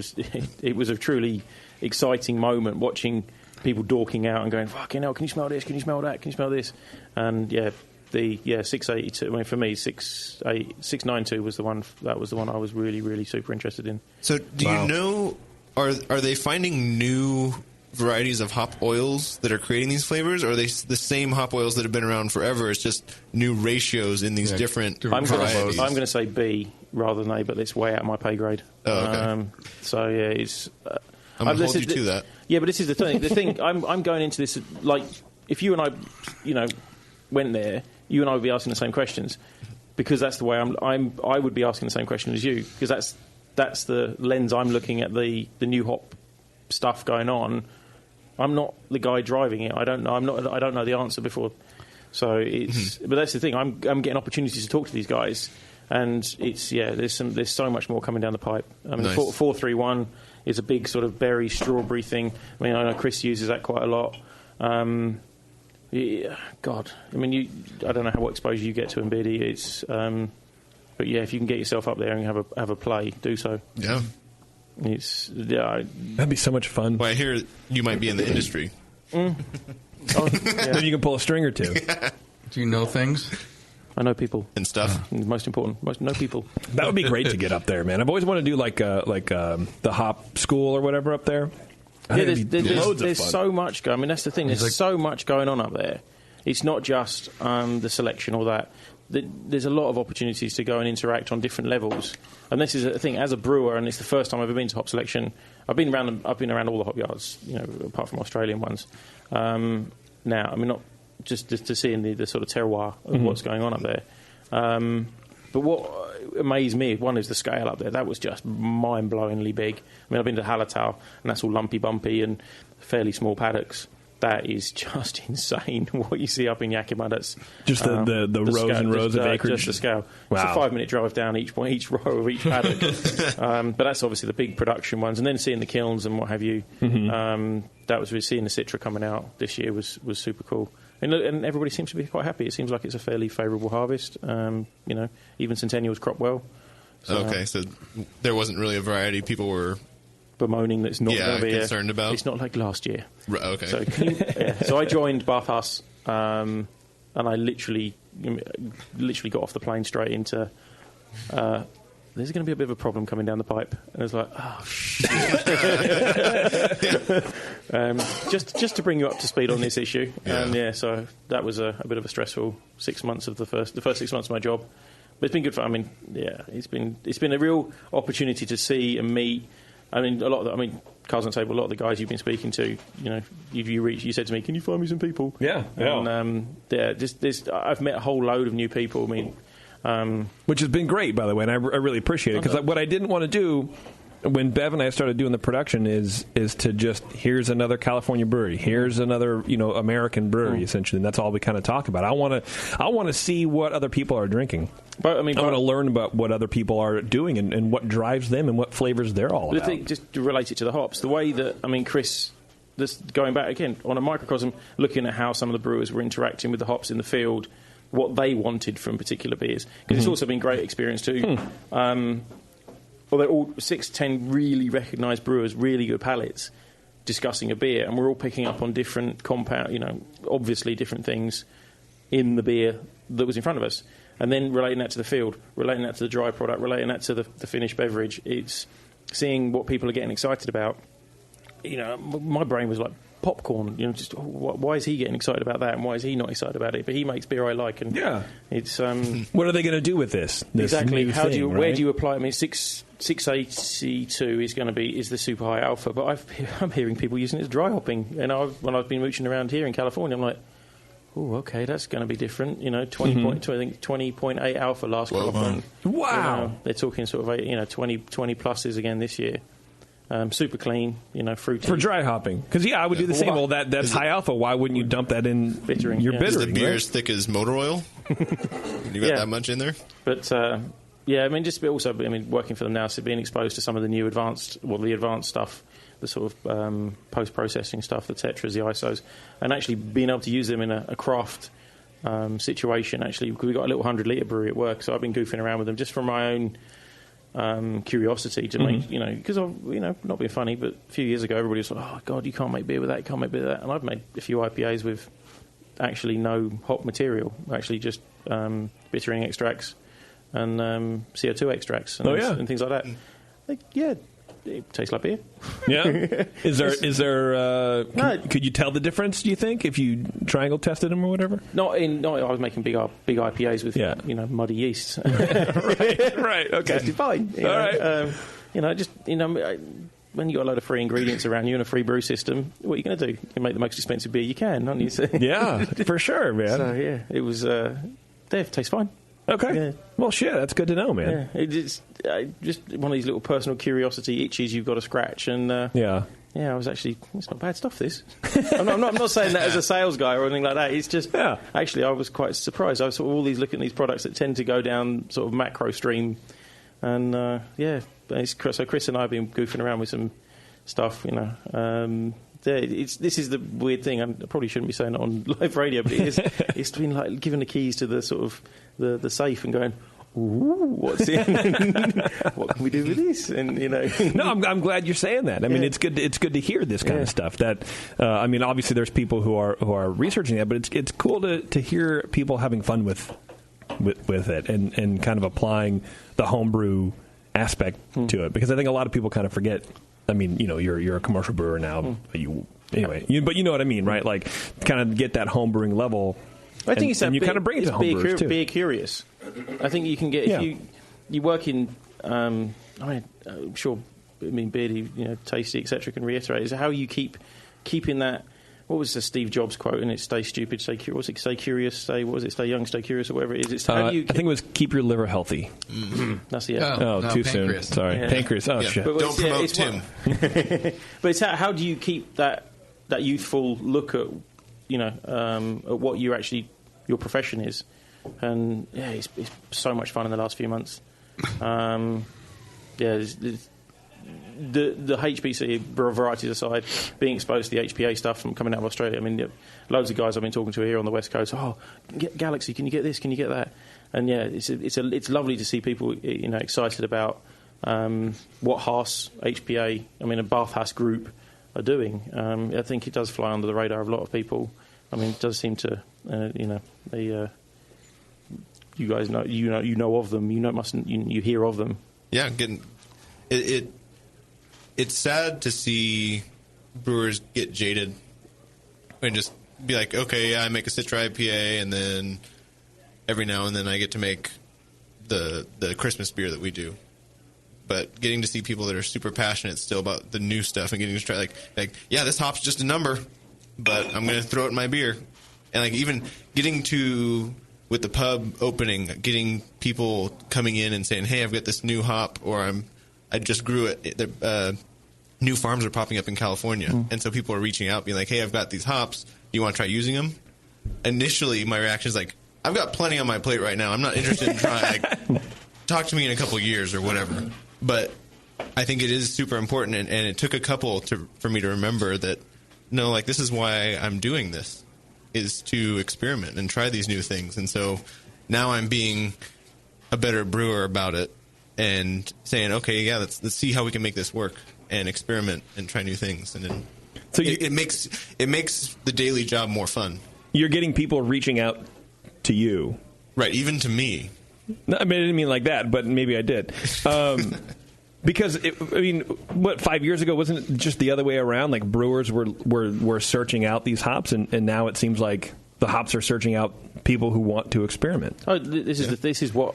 was a truly exciting moment, watching people dorking out and going, fucking hell, can you smell this? Can you smell that? Can you smell this? And 682. I mean, for me, 692 was the one. That was the one I was really, really super interested in. So, do you know? Are they finding new varieties of hop oils that are creating these flavors, or are they the same hop oils that have been around forever? It's just new ratios in these different varieties. I'm going to say B rather than A, but it's way out of my pay grade. Oh, okay. It's. I'm going to hold you to that. Yeah, but this is the thing. The thing I'm going into this like, if you and I, went there, you and I would be asking the same questions, because that's the way I would be asking the same question as you, because that's the lens I'm looking at the new hop stuff going on. I'm not the guy driving it. I don't know. I don't know the answer before. So it's. But that's the thing. I'm getting opportunities to talk to these guys, and it's There's so much more coming down the pipe. I mean, 431 is a big sort of berry strawberry thing. I mean, I know Chris uses that quite a lot. Yeah, God, I mean, I don't know what exposure you get to in Biddy. It's, but yeah, if you can get yourself up there and have a play, do so. Yeah, that'd be so much fun. Well, I hear you might be in the industry. Then you can pull a string or two. Do you know things? I know people and stuff. Most important, know people. That would be great to get up there, man. I've always wanted to do like the hop school or whatever up there. Yeah, there's so much going. I mean, that's the thing. There's so much going on up there. It's not just the selection or that. There's a lot of opportunities to go and interact on different levels. And this is a thing. As a brewer, and it's the first time I've ever been to hop selection. I've been around all the hop yards, apart from Australian ones. Now, I mean, not just to see in the sort of terroir of what's going on up there. But what amazed me, one, is the scale up there. That was just mind-blowingly big. I mean, I've been to Hallertau, and that's all lumpy, bumpy, and fairly small paddocks. That is just insane, what you see up in Yakima. That's just the rows scale, and rows of acreage. Just the scale. Wow. It's a 5-minute drive down each row of each paddock. But that's obviously the big production ones. And then seeing the kilns and what have you, that was really seeing the Citra coming out this year was super cool. And everybody seems to be quite happy. It seems like it's a fairly favourable harvest. Even Centennials crop well. So, okay, so there wasn't really a variety people were bemoaning that it's not going to be concerned about. It's not like last year. Right, okay. So, so I joined Bathurst, and I literally got off the plane straight into. There's going to be a bit of a problem coming down the pipe, and I was like, oh shit. Just to bring you up to speed on this issue, so that was a bit of a stressful 6 months of the first 6 months of my job, but it's been good fun. I mean, it's been a real opportunity to see and meet. I mean, cards on the table. A lot of the guys you've been speaking to, you said to me, "Can you find me some people?" Yeah. And I've met a whole load of new people. I mean, Which has been great, by the way, and I really appreciate it, because what I didn't want to do when Bev and I started doing the production is to just, here's another California brewery, here's another American brewery, essentially, and that's all we kind of talk about. I want to see what other people are drinking. But I want to learn about what other people are doing and what drives them and what flavors they're all about. I think just to relate it to the hops, the way that Chris, this going back again on a microcosm, looking at how some of the brewers were interacting with the hops in the field, what they wanted from particular beers, because it's also been great experience too. Well, they're all 6-10 really recognised brewers, really good palates, discussing a beer, and we're all picking up on different compound, obviously different things in the beer that was in front of us, and then relating that to the field, relating that to the dry product, relating that to the finished beverage. It's seeing what people are getting excited about. My brain was like popcorn. Just why is he getting excited about that, and why is he not excited about it? But he makes beer I like, and it's what are they going to do with this exactly? New How thing, do you right? where do you apply? I mean, 682 is the super high alpha, but I'm hearing people using it as dry hopping, and when I've been mooching around here in California, I'm like, oh, okay, that's going to be different. 20.8 alpha last crop. Wow. They're talking sort of 20 pluses again this year. Super clean, fruity. For dry hopping. Because, I would do the same. Well, that's high alpha. Why wouldn't you dump that in bittering, your bittering? Is the beer right? as thick as motor oil? You got that much in there? But, working for them now, so being exposed to some of the new advanced stuff, the sort of post-processing stuff, the Tetras, the ISOs, and actually being able to use them in a craft situation, actually, because we've got a little 100-litre brewery at work, so I've been goofing around with them just for my own curiosity to make, because not being funny, but a few years ago everybody was like, oh god, you can't make beer with that, you can't make beer with that, and I've made a few IPAs with actually no hop material, actually just bittering extracts and CO2 extracts and things like that. It tastes like beer. Yeah. Is there? Could you tell the difference? Do you think if you triangle tested them or whatever? No, I was making big IPAs with muddy yeast. right. Okay. Tasted fine. All right. When you got a load of free ingredients around you and a free brew system, what are you going to do? You make the most expensive beer you can, aren't you? Yeah, for sure, man. So it was. They taste fine. Okay. Yeah. Well, shit, that's good to know, man. Yeah, it's just one of these little personal curiosity itches you've got to scratch, and I was actually, it's not bad stuff, this. I'm not saying that as a sales guy or anything like that. It's just, actually, I was quite surprised. I saw all these, looking at these products that tend to go down sort of macro stream, and so Chris and I have been goofing around with some stuff, this is the weird thing. I probably shouldn't be saying it on live radio, but it's been like giving the keys to the sort of the safe and going, ooh, what's in? What can we do with this? And no, I'm glad you're saying that. I mean, it's good to hear this kind of stuff. That obviously there's people who are researching that, but it's cool to hear people having fun with it and kind of applying the homebrew aspect to it, because I think a lot of people kind of forget. I mean, you're a commercial brewer now. But you know what I mean, right? Like, kind of get that home brewing level. I think it's you kind of bring it to home brewers too. Beer curious. I think you can get if you work in. I'm sure. Beardy, Tasty, etc. can reiterate is how you keeping that. What was the Steve Jobs quote? And it's stay stupid, stay curious. Stay curious, stay young, stay curious, or whatever it is. It's how do you. I think it was keep your liver healthy. That's the too soon. Sorry, pancreas. Oh shit! But don't promote Tim. But it's how do you keep that youthful look at at what your profession is, and it's so much fun in the last few months. The HBC varieties aside, being exposed to the HPA stuff from coming out of Australia. I mean, loads of guys I've been talking to here on the West Coast. Oh, get Galaxy, can you get this? Can you get that? And it's lovely to see people excited about what Haas HPA, a Bath Haas group are doing. I think it does fly under the radar of a lot of people. I mean, it does seem to you guys know you know of them. You hear of them. Yeah, it's sad to see brewers get jaded and just be like, okay, I make a Citra IPA, and then every now and then I get to make the Christmas beer that we do. But getting to see people that are super passionate still about the new stuff and getting to try, like this hop's just a number, but I'm going to throw it in my beer. And even getting to with the pub opening, getting people coming in and saying, "Hey, I've got this new hop," or I just grew it. New farms are popping up in California, and so people are reaching out, being like, "Hey, I've got these hops. Do you want to try using them?" Initially, my reaction is like, "I've got plenty on my plate right now. I'm not interested in trying. Like, talk to me in a couple years or whatever." But I think it is super important, and it took a couple for me to remember that. No, like, this is why I'm doing this, is to experiment and try these new things. And so now I'm being a better brewer about it and saying, okay, yeah, let's see how we can make this work and experiment and try new things. And then so it makes the daily job more fun. You're getting people reaching out to you. Right, even to me. No, I mean, I didn't mean like that, but maybe I did. Because, 5 years ago, wasn't it just the other way around? Like, brewers were searching out these hops, and now it seems like the hops are searching out people who want to experiment. Oh, this is what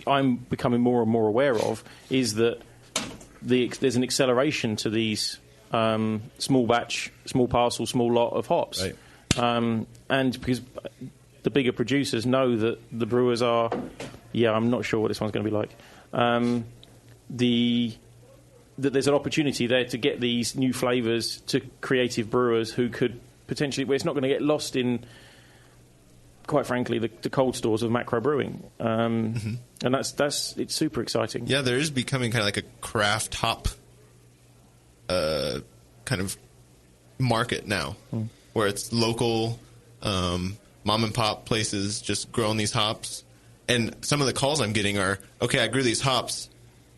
I'm becoming more and more aware of, is that there's an acceleration to these small batch, small parcel, small lot of hops. Right. And because the bigger producers know that the brewers are, I'm not sure what this one's going to be like. That there's an opportunity there to get these new flavours to creative brewers who could potentially, where it's not going to get lost in, quite frankly, the cold stores of macro brewing, and it's super exciting. Yeah, there is becoming kind of like a craft hop kind of market now, where it's local mom and pop places just growing these hops, and some of the calls I'm getting are, okay, I grew these hops.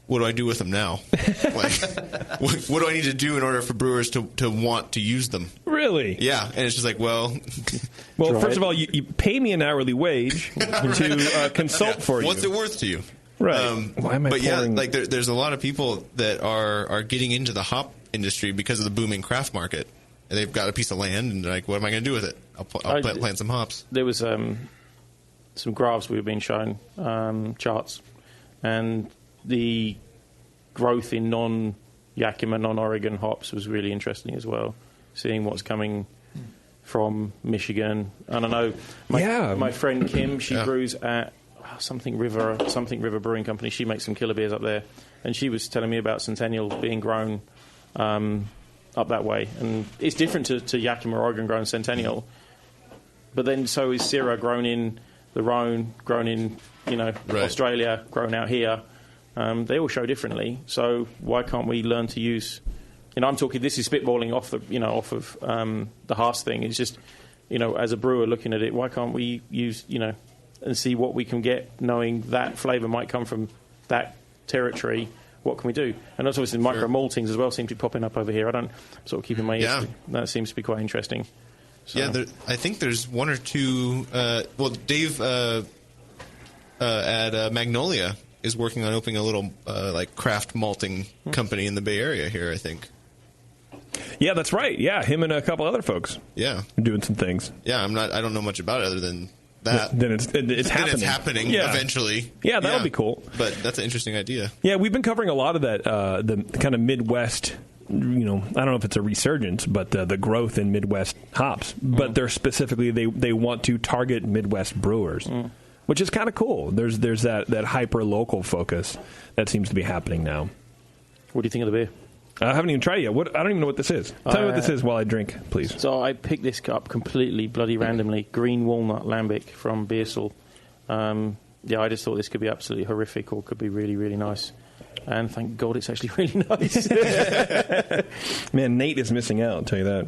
What do I do with them now? Like, what do I need to do in order for brewers to want to use them? Really? Yeah, and it's just like, well, first of all, you pay me an hourly wage to consult for you. What's it worth to you? Right. Why am I pouring? Like there's a lot of people that are getting into the hop industry because of the booming craft market, and they've got a piece of land, and they're like, what am I going to do with it? I'll plant some hops. There was some graphs we were being shown, charts, and the growth in non-Yakima, non-Oregon hops was really interesting as well. Seeing what's coming from Michigan, and I know my friend Kim, she brews at something River Brewing Company. She makes some killer beers up there, and she was telling me about Centennial being grown up that way, and it's different to Yakima, Oregon grown Centennial. But then so is Syrah grown in the Rhone, grown in Australia, grown out here. They all show differently, so why can't we learn to use? I'm talking. This is spitballing off of the Haas thing. It's just, as a brewer looking at it, why can't we use, and see what we can get, knowing that flavour might come from that territory. What can we do? And also, obviously, micro maltings as well seem to be popping up over here. I'm sort of keeping my ears. That seems to be quite interesting. So. Yeah, I think there's one or two. Dave at Magnolia is working on opening a little craft malting company in the Bay Area here, I think. Yeah, that's right. Yeah, him and a couple other folks. Yeah, are doing some things. Yeah, I don't know much about it other than that. Then it's happening. It's happening eventually. Yeah, that'll be cool. But that's an interesting idea. Yeah, we've been covering a lot of that, the kind of Midwest. I don't know if it's a resurgence, but the growth in Midwest hops. But they're specifically they want to target Midwest brewers. Which is kind of cool. There's that hyper-local focus that seems to be happening now. What do you think of the beer? I haven't even tried it yet. I don't even know what this is. Tell me what this is while I drink, please. So I picked this up completely, bloody randomly. Green Walnut Lambic from Beersel. I just thought this could be absolutely horrific or could be really, really nice. And thank God it's actually really nice. Man, Nate is missing out, I'll tell you that.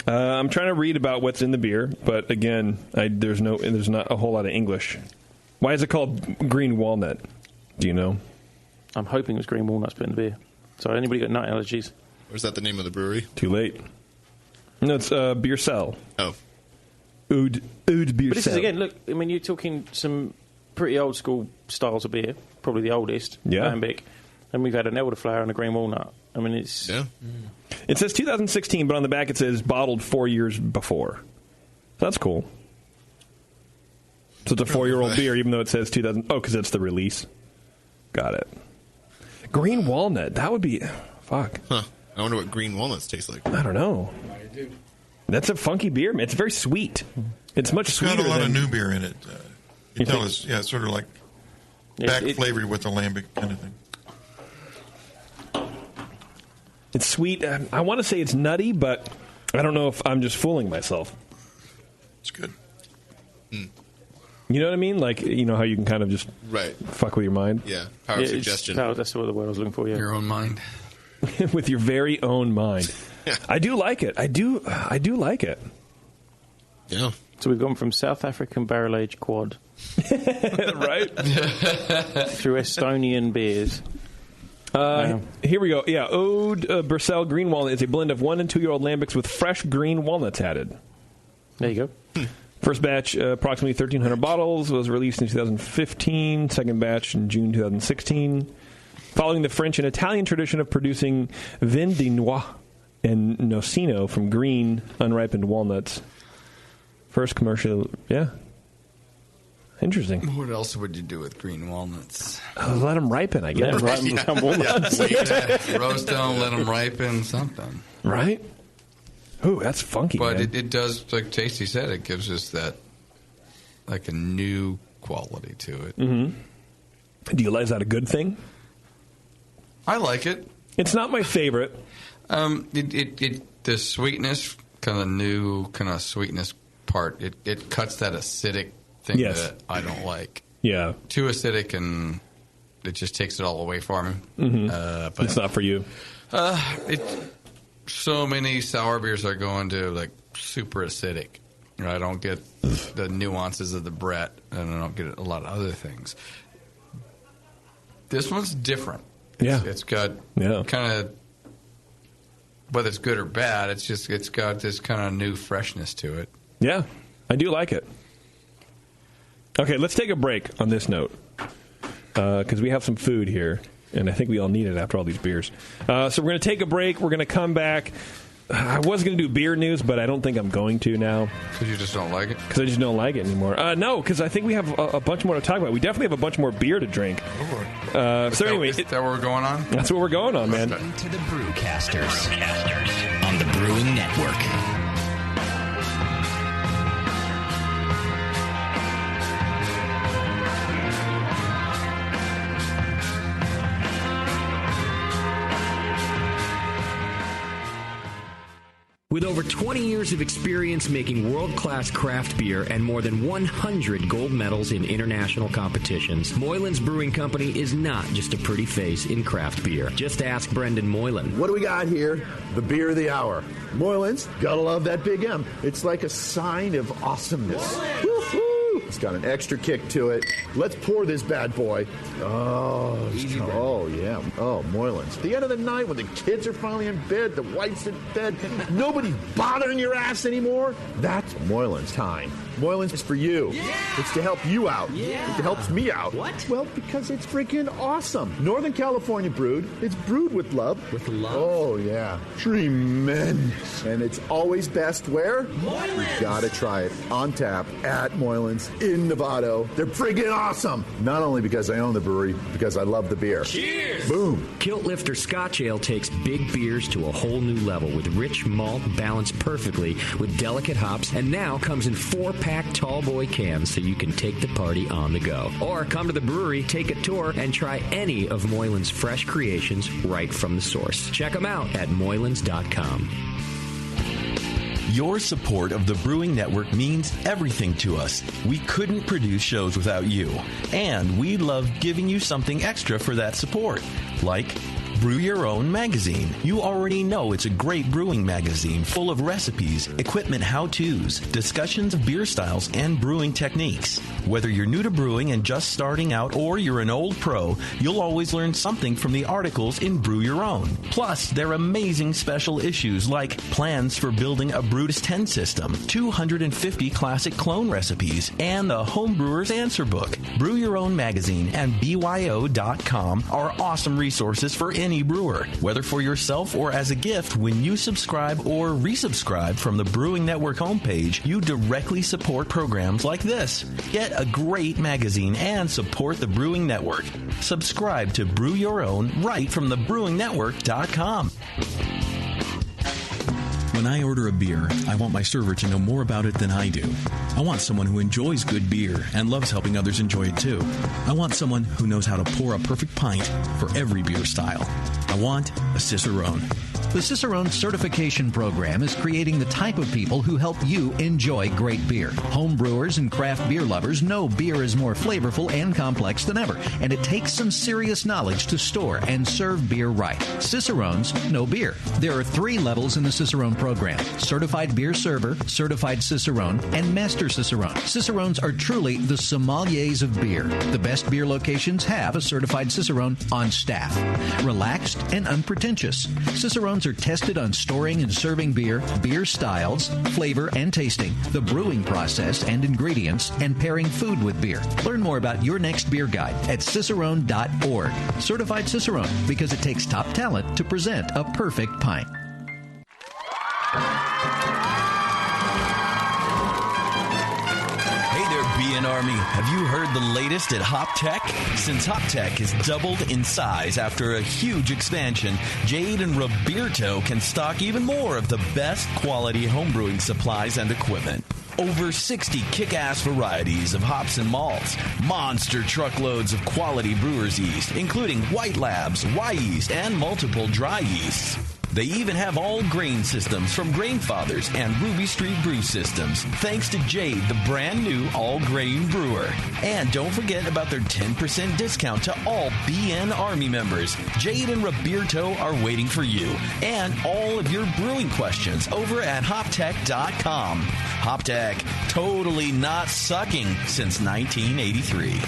I'm trying to read about what's in the beer, but again, there's not a whole lot of English. Why is it called Green Walnut? Do you know? I'm hoping it was green walnuts put in the beer. So anybody got nut allergies? Or is that the name of the brewery? Too late. No, it's Beersel. Oh. Oud Beersel. But this is, again, look, I mean, you're talking some pretty old school styles of beer, probably the oldest, Lambic, and we've had an elderflower and a green walnut. I mean, it's... Yeah. It says 2016, but on the back it says bottled 4 years before. That's cool. So it's a 4-year-old beer, even though it says 2000... Oh, because it's the release. Got it. Green walnut. That would be... Fuck. Huh. I wonder what green walnuts taste like. I don't know. That's a funky beer, man. It's very sweet. It's much sweeter. It's got a lot of new beer in it. You tell us, it's sort of like back flavored with the lambic kind of thing. It's sweet. I want to say it's nutty, but I don't know if I'm just fooling myself. It's good. You know what I mean? Like, you know how you can kind of just fuck with your mind? Yeah, power of suggestion. No, that's the word I was looking for, yeah. Your own mind. With your very own mind. Yeah. I do like it. I do like it. Yeah. So we've gone from South African barrel-aged quad. Right? Through Estonian beers. Here we go. Yeah, Ode Bracel Green Walnut is a blend of 1 and 2 year old lambics with fresh green walnuts added. There you go. First batch, approximately 1,300 bottles, was released in 2015. Second batch in June 2016. Following the French and Italian tradition of producing vin de noix and nocino from green, unripened walnuts. First commercial, Interesting. What else would you do with green walnuts? Let them ripen, I guess. Roast them, let them ripen, something. Right? Ooh, that's funky, But man. it does, like Tasty said, it gives us that, like a new quality to it. Mm-hmm. Do you like, is that a good thing? I like it. It's not my favorite. The sweetness, kind of new kind of sweetness part, it cuts that acidic thing that I don't like. Yeah. Too acidic, and it just takes it all away from me. Mm-hmm. But it's not for you. So many sour beers are going to like super acidic. I don't get the nuances of the Brett, and I don't get a lot of other things. This one's different. It's got kind of, whether it's good or bad, it's got this kind of new freshness to it. Yeah, I do like it. Okay, let's take a break on this note, because we have some food here, and I think we all need it after all these beers. So we're going to take a break. We're going to come back. I was going to do beer news, but I don't think I'm going to now. Because you just don't like it? Because I just don't like it anymore. No, because I think we have a bunch more to talk about. We definitely have a bunch more beer to drink. So anyway... Is that what we're going on? That's what we're going on, man. To the Brewcasters on the Brewing Network. With over 20 years of experience making world-class craft beer and more than 100 gold medals in international competitions, Moylan's Brewing Company is not just a pretty face in craft beer. Just ask Brendan Moylan. What do we got here? The beer of the hour. Moylan's, gotta love that big M. It's like a sign of awesomeness. Woo-hoo! It's got an extra kick to it. Let's pour this bad boy. Oh, yeah. Oh, Moylan's. At the end of the night, when the kids are finally in bed, the wife's in bed, nobody's bothering your ass anymore, that's Moylan's time. Moylan's is for you. Yeah. It's to help you out. Yeah. It helps me out. What? Well, because it's freaking awesome. Northern California brewed. It's brewed with love. With love? Oh, yeah. Tremendous. And it's always best where? Moylan's. You gotta try it. On tap at Moylan's in Novato. They're friggin' awesome. Not only because I own the brewery, because I love the beer. Cheers! Boom. Kilt Lifter Scotch Ale takes big beers to a whole new level with rich malt balanced perfectly with delicate hops, and now comes in 4-pack tall boy cans so you can take the party on the go. Or come to the brewery, take a tour, and try any of Moylan's fresh creations right from the source. Check them out at moylans.com. Your support of the Brewing Network means everything to us. We couldn't produce shows without you. And we love giving you something extra for that support. Like Brew Your Own magazine. You already know it's a great brewing magazine full of recipes, equipment how-tos, discussions of beer styles, and brewing techniques. Whether you're new to brewing and just starting out or you're an old pro, you'll always learn something from the articles in Brew Your Own. Plus, they're amazing special issues like plans for building a Brutus 10 system, 250 classic clone recipes, and the Homebrewer's Answer Book. Brew Your Own magazine and BYO.com are awesome resources for any brewer, whether for yourself or as a gift. When you subscribe or resubscribe from the Brewing Network homepage, you directly support programs like this. Get a great magazine and support the Brewing Network. Subscribe to Brew Your Own right from the BrewingNetwork.com. When I order a beer, I want my server to know more about it than I do. I want someone who enjoys good beer and loves helping others enjoy it too. I want someone who knows how to pour a perfect pint for every beer style. I want a Cicerone. The Cicerone Certification Program is creating the type of people who help you enjoy great beer. Home brewers and craft beer lovers know beer is more flavorful and complex than ever, and it takes some serious knowledge to store and serve beer right. Cicerones know beer. There are 3 levels in the Cicerone program: Certified Beer Server, Certified Cicerone, and Master Cicerone. Cicerones are truly the sommeliers of beer. The best beer locations have a Certified Cicerone on staff. Relaxed and unpretentious. Cicerones are tested on storing and serving beer, beer styles, flavor and tasting, the brewing process and ingredients, and pairing food with beer. Learn more about your next beer guide at cicerone.org. Certified Cicerone, because it takes top talent to present a perfect pint. BN Army, have you heard the latest at Hop Tech? Since Hop Tech has doubled in size after a huge expansion, Jade and Roberto can stock even more of the best quality homebrewing supplies and equipment. Over 60 kick-ass varieties of hops and malts, monster truckloads of quality brewer's yeast, including White Labs, Y-yeast, and multiple dry yeasts. They even have all grain systems from Grainfathers and Ruby Street Brew Systems, thanks to Jade, the brand new all-grain brewer. And don't forget about their 10% discount to all BN Army members. Jade and Roberto are waiting for you and all of your brewing questions over at hoptech.com. Hoptech, totally not sucking since 1983.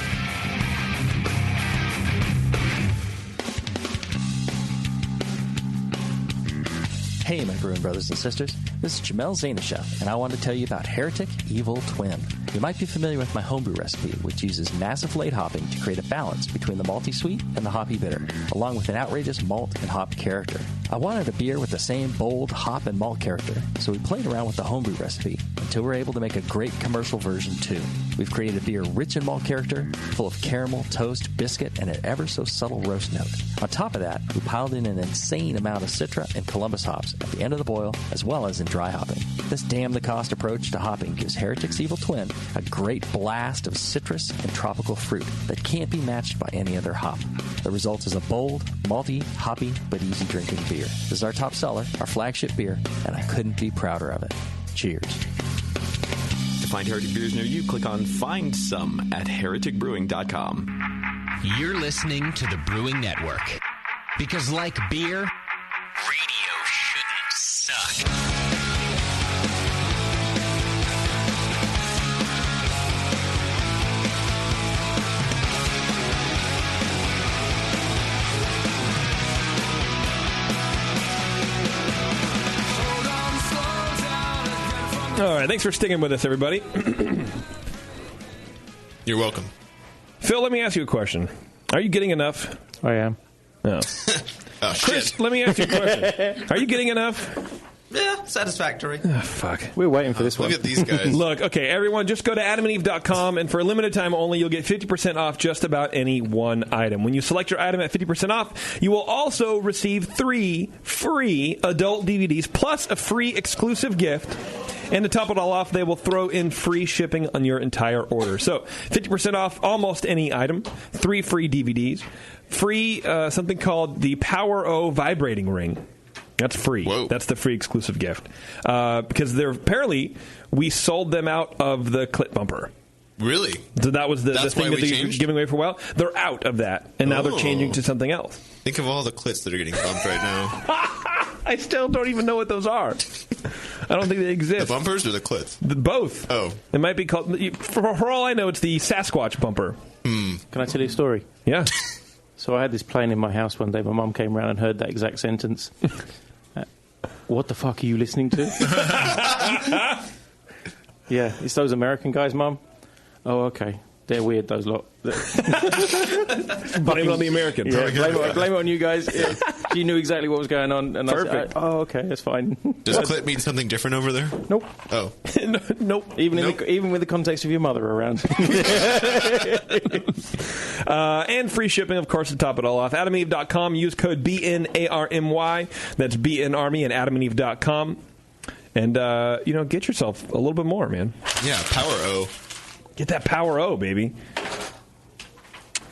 Hey, my brewing brothers and sisters. This is Jamel Zainashev, and I want to tell you about Heretic Evil Twin. You might be familiar with my homebrew recipe, which uses massive late hopping to create a balance between the malty sweet and the hoppy bitter, along with an outrageous malt and hop character. I wanted a beer with the same bold hop and malt character, so we played around with the homebrew recipe until we were able to make a great commercial version too. We've created a beer rich in malt character, full of caramel, toast, biscuit, and an ever so subtle roast note. On top of that, we piled in an insane amount of Citra and Columbus hops at the end of the boil, as well as in dry hopping. This damn-the-cost approach to hopping gives Heretic's Evil Twin a great blast of citrus and tropical fruit that can't be matched by any other hop. The result is a bold, malty, hoppy, but easy-drinking beer. This is our top seller, our flagship beer, and I couldn't be prouder of it. Cheers. To find Heretic beers near you, click on Find Some at hereticbrewing.com. You're listening to the Brewing Network. Because like beer, radio shouldn't suck. All right, thanks for sticking with us, everybody. You're welcome. Phil, let me ask you a question. Are you getting enough? I am. No. Oh, Chris, let me ask you a question. Are you getting enough? Yeah, satisfactory. Oh, fuck. We're waiting for this one. Look at these guys. Look, okay, everyone, just go to adamandeve.com, and for a limited time only, you'll get 50% off just about any one item. When you select your item at 50% off, you will also receive 3 free adult DVDs, plus a free exclusive gift. And to top it all off, they will throw in free shipping on your entire order. So 50% off almost any item, 3 free DVDs, free something called the Power O vibrating ring. That's free. Whoa. That's the free exclusive gift. Because they're apparently we sold them out of the clit bumper. Really? So that was the thing that they were giving away for a while. They're out of that, and now they're changing to something else. Think of all the clits that are getting bumped right now. I still don't even know what those are. I don't think they exist. The bumpers or the clits? Both. Oh. It might be called, for all I know, it's the Sasquatch bumper. Can I tell you a story? Yeah. So I had this playing in my house one day. My mum came around and heard that exact sentence. What the fuck are you listening to? Yeah, it's those American guys, Mum. Oh, okay. They're weird, those lot. Blame it on the American. Yeah, blame it on you guys. Yeah. She knew exactly what was going on. And Perfect. I said, oh, okay, that's fine. Does clit mean something different over there? Nope. Oh. Nope. Even with the context of your mother around. And free shipping, of course, to top it all off. AdamandEve.com. Use code BNARMY. That's BNARMY at AdamandEve.com. And, get yourself a little bit more, man. Yeah, Power O. Get that Power O, baby.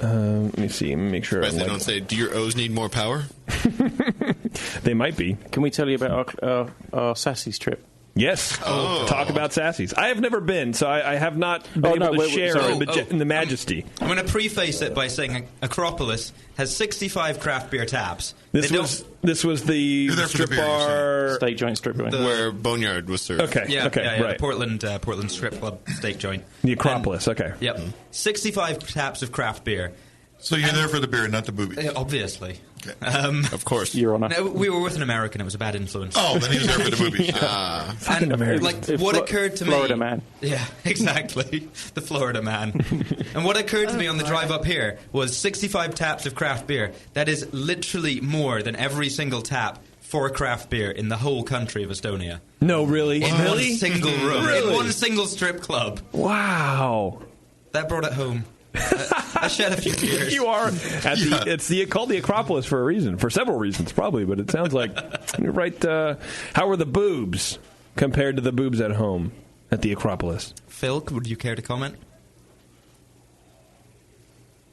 Let me see. Make sure. They don't say, do your O's need more power? They might be. Can we tell you about our Sassy's trip? Yes. Talk about Sassy's. I have never been, so I have not been able to share in the majesty. I'm going to preface it by saying Acropolis has 65 craft beer taps. This was the strip bar, steak joint strip joint where Boneyard was served. Okay. Yeah, right. The Portland Strip Club steak joint. The Acropolis. Okay. Yep. 65 taps of craft beer. So you're there for the beer, not the boobies. Obviously. Okay. Of course. Your Honor. No, we were with an American. It was a bad influence. Oh, then he was there for the boobies. And American. what occurred to me... Florida man. Yeah, exactly. The Florida man. And what occurred to me on the drive up here was 65 taps of craft beer. That is literally more than every single tap for craft beer in the whole country of Estonia. No, really? In one single room. Really? In one single strip club. Wow. That brought it home. I shed a few tears. You are at it's called the Acropolis for a reason, for several reasons probably, but it sounds like you're right. How are the boobs compared to the boobs at home at the Acropolis? Phil, would you care to comment?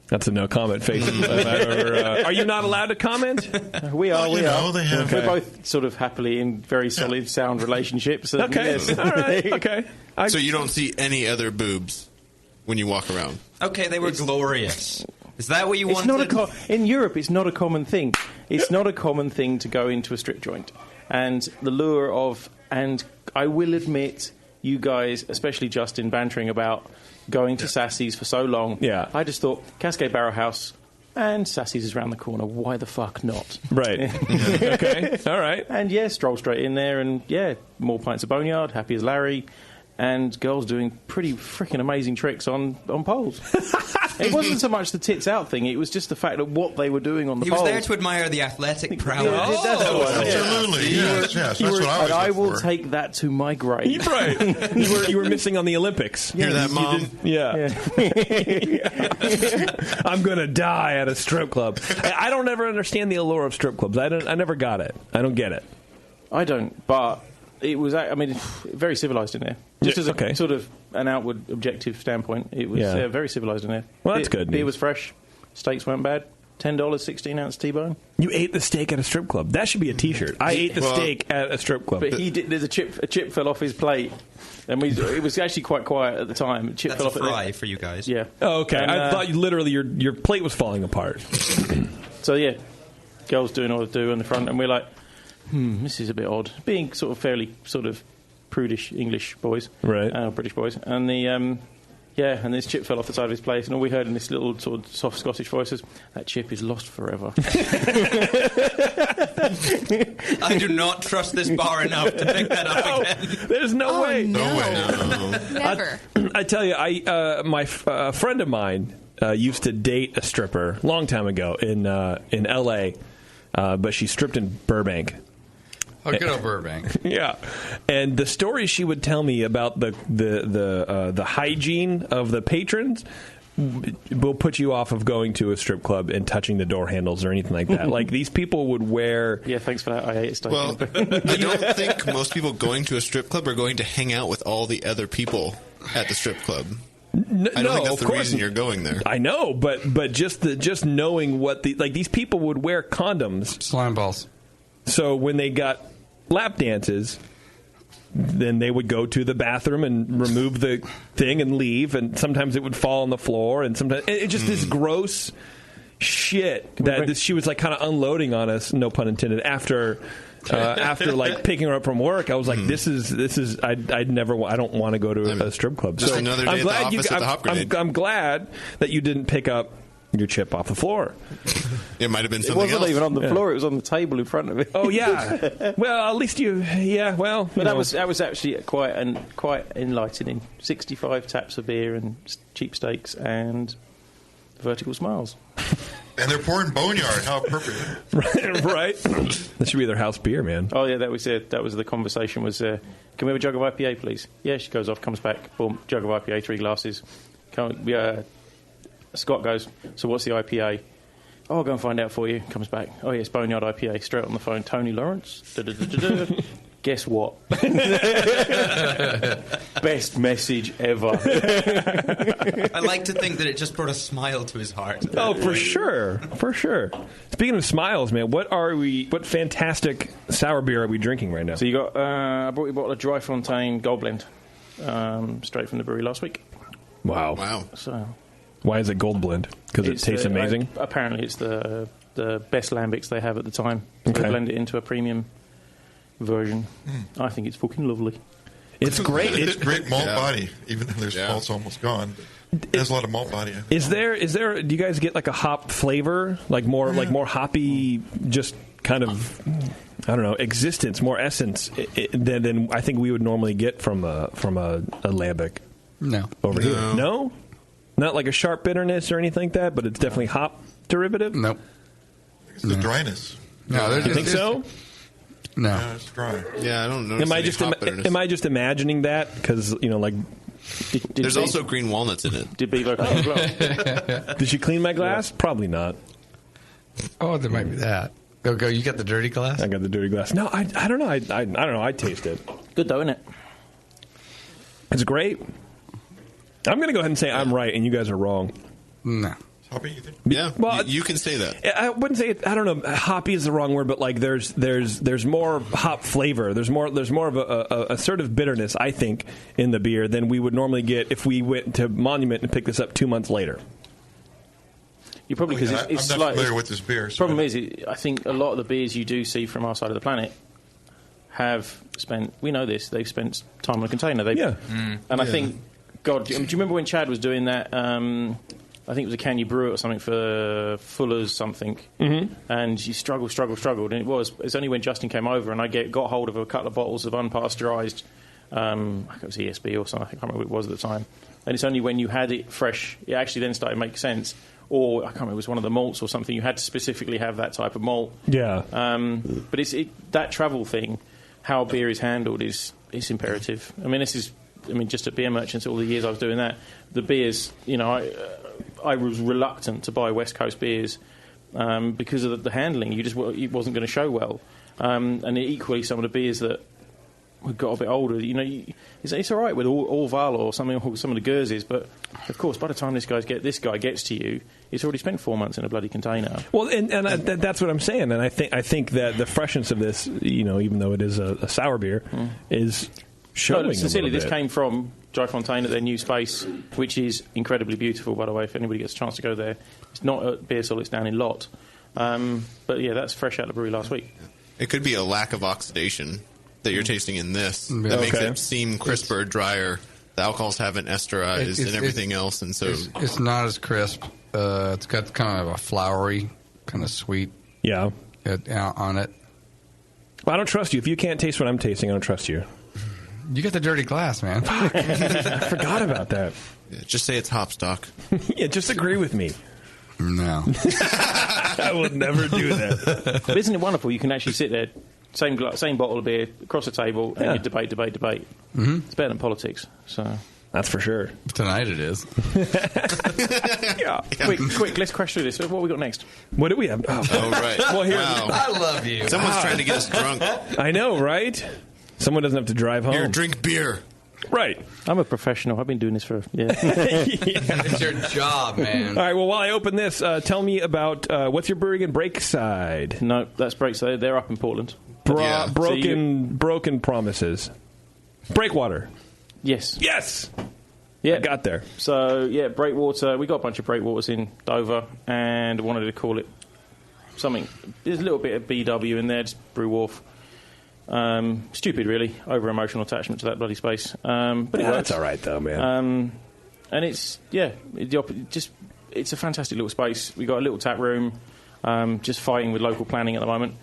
That's a no comment face. Are you not allowed to comment? We are. We are. They have. We're both sort of happily in very solid, sound relationships. And Okay. yes. All right. Okay. So you don't see any other boobs when you walk around? Okay, they were glorious. Is that what you wanted? In Europe, it's not a common thing. It's not a common thing to go into a strip joint. And the lure of, and I will admit, you guys, especially Justin, bantering about going to Sassy's for so long. Yeah. I just thought, Cascade Barrel House and Sassy's is around the corner. Why the fuck not? Right. Okay. All right. And stroll straight in there and, more pints of Boneyard, happy as Larry. And girls doing pretty freaking amazing tricks on poles. It wasn't so much the tits out thing; it was just the fact of what they were doing on the poles. He was there to admire the athletic prowess. Absolutely, yes, that's what I was. And I will take that to my grave. Right, you were missing on the Olympics. Hear that, Mom? I'm gonna die at a strip club. I don't ever understand the allure of strip clubs. I never got it. I don't get it. I don't, but. It was, very civilised in there. Just as a sort of an outward objective standpoint, it was very civilised in there. Well, that's good. Beer was fresh. Steaks weren't bad. $10, 16-ounce T-bone. You ate the steak at a strip club. That should be a T-shirt. I ate the steak at a strip club. But he did. There's a chip fell off his plate, and it was actually quite quiet at the time. That's a fry for you guys. Yeah. Oh, okay. And, I thought your plate was falling apart. So girls doing all they do in the front, and we're like, this is a bit odd. Being sort of fairly sort of prudish English boys, right? British boys, and the and this chip fell off the side of his plate, and all we heard in this little sort of soft Scottish voice was, "That chip is lost forever." I do not trust this bar enough to pick that up again. There's no way. No way. Never. I tell you, my friend of mine used to date a stripper a long time ago in L.A., but she stripped in Burbank. Oh, good old Burbank. Yeah, and the stories she would tell me about the hygiene of the patrons will put you off of going to a strip club and touching the door handles or anything like that. Like, these people would wear... Yeah, thanks for that. I hate it. Well, I don't think most people going to a strip club are going to hang out with all the other people at the strip club. I don't think that's the reason you're going there. I know, but just knowing what these people would wear condoms, slime balls. So when they got lap dances, then they would go to the bathroom and remove the thing and leave, and sometimes it would fall on the floor, and sometimes it just this gross shit that she was like kind of unloading on us, no pun intended, after like picking her up from work. I was like, this is I don't want to go to a strip club. Just another day at the office at the Hop Grenade. I'm glad that you didn't pick up your chip off the floor. It might have been something else. It wasn't even on the floor; it was on the table in front of it. Oh yeah. Well, at least but that was actually quite enlightening. 65 taps of beer and cheap steaks and vertical smiles. And they're pouring Boneyard. How appropriate. Right. That should be their house beer, man. Oh yeah, that was it. That was the conversation. Was can we have a jug of IPA, please? Yeah, she goes off, comes back, boom, jug of IPA, 3 glasses. Scott goes, so what's the IPA? Oh, I'll go and find out for you. Comes back. Oh, yes, Boneyard IPA. Straight on the phone. Tony Lawrence. Guess what? Best message ever. I like to think that it just brought a smile to his heart. Oh, for sure. Speaking of smiles, man, what fantastic sour beer are we drinking right now? So you got, I brought you a bottle of Dry Fontaine Gold Blend, straight from the brewery last week. Wow. So, why is it Gold Blend? Because it tastes amazing? Apparently it's the best lambics they have at the time. So they blend it into a premium version. I think it's fucking lovely. It's great. It's great malt body, even though there's malt's almost gone. It has a lot of malt body. Is there? Do you guys get like a hop flavor, like more hoppy, just kind of, I don't know, existence, more essence than I think we would normally get from a lambic? No, over here. No, not like a sharp bitterness or anything like that, but it's definitely hop derivative. Nope. It's the dryness. No, you think so? No, yeah, it's dry. Yeah, I don't know. Am I just imagining that? Because like, there's also green walnuts in it. Did Bevo clean glass? Did she clean my glass? Yeah. Probably not. Oh, there might be that. Go. You got the dirty glass? I got the dirty glass. No, I don't know. I don't know. I taste it. Good though, isn't it? It's great. I'm going to go ahead and say I'm right, and you guys are wrong. No. Hoppy, you think? Yeah, well, you can say that. I wouldn't say it. I don't know. Hoppy is the wrong word, but like there's more hop flavor. There's more of a assertive bitterness, I think, in the beer than we would normally get if we went to Monument and picked this up 2 months later. You probably because it's I'm not familiar with this beer. So problem is, I think a lot of the beers you do see from our side of the planet have spent. We know this. They've spent time on a container. I think. God, do you remember when Chad was doing that? I think it was a Can You Brew It or something for Fuller's something. Mm-hmm. And you struggled. And it's only when Justin came over and I got hold of a couple of bottles of unpasteurised, I think it was ESB or something, I can't remember what it was at the time. And it's only when you had it fresh, it actually then started to make sense. Or, I can't remember, it was one of the malts or something. You had to specifically have that type of malt. Yeah. But that travel thing, how beer is handled is imperative. I mean, just at beer merchants, all the years I was doing that, the beers, I was reluctant to buy West Coast beers because of the handling. It wasn't going to show well. And equally, some of the beers that got a bit older, it's all right with Orval or something, or some of the Gurzes, but of course, by the time this guy gets to you, it's already spent 4 months in a bloody container. Well, and that's what I'm saying, and I think that the freshness of this, even though it is a sour beer, is showing. Sincerely, this came from Dry Fontaine at their new space, which is incredibly beautiful, by the way, if anybody gets a chance to go there. It's not at Beer Sol, it's down in Lot. But yeah, that's fresh out of the brewery last week. It could be a lack of oxidation that you're tasting in this that makes it seem crisper, drier. The alcohols haven't esterized and everything else, and so it's not as crisp. It's got kind of a flowery, kind of sweet on it. Well, I don't trust you. If you can't taste what I'm tasting, I don't trust you. You got the dirty glass, man. I forgot about that. Yeah, just say it's hop stock. Yeah, just agree with me. No. I will never do that. But isn't it wonderful? You can actually sit there, same bottle of beer, across the table, and you debate. Mm-hmm. It's better than politics. So that's for sure. Tonight it is. Yeah. Quick, let's crash through this. What have we got next? What do we have? Oh right. Well, here. Wow. I love you. Someone's trying to get us drunk. I know, right? Someone doesn't have to drive home. Here, drink beer. Right. I'm a professional. I've been doing this for It's your job, man. All right, well, while I open this, tell me about what's your brewery in Breakside? No, that's Breakside. They're up in Portland. Broken promises. Breakwater. Yes. Yeah, got there. So, yeah, Breakwater. We got a bunch of Breakwaters in Dover and wanted to call it something. There's a little bit of BW in there, just Brew Wharf. Stupid, really. Over-emotional attachment to that bloody space. But that's all right, though, man. And it's, it's a fantastic little space. We got a little tap room, just fighting with local planning at the moment,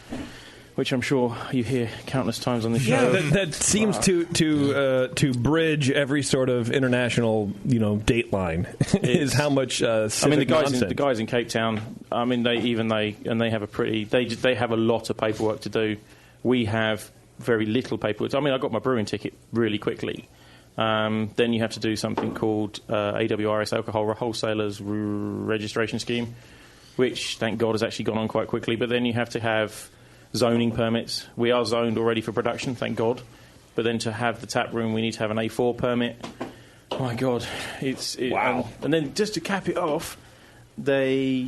which I'm sure you hear countless times on the show. Yeah, that seems to bridge every sort of international, dateline. Is how much civic nonsense. The guys in Cape Town. I mean, they have they have a lot of paperwork to do. We have very little paperwork. I mean, I got my brewing ticket really quickly. Then you have to do something called AWRS, Alcohol Wholesalers Registration Scheme, which, thank God, has actually gone on quite quickly. But then you have to have zoning permits. We are zoned already for production, thank God. But then to have the tap room, we need to have an A4 permit. Oh my God, wow! And then just to cap it off, they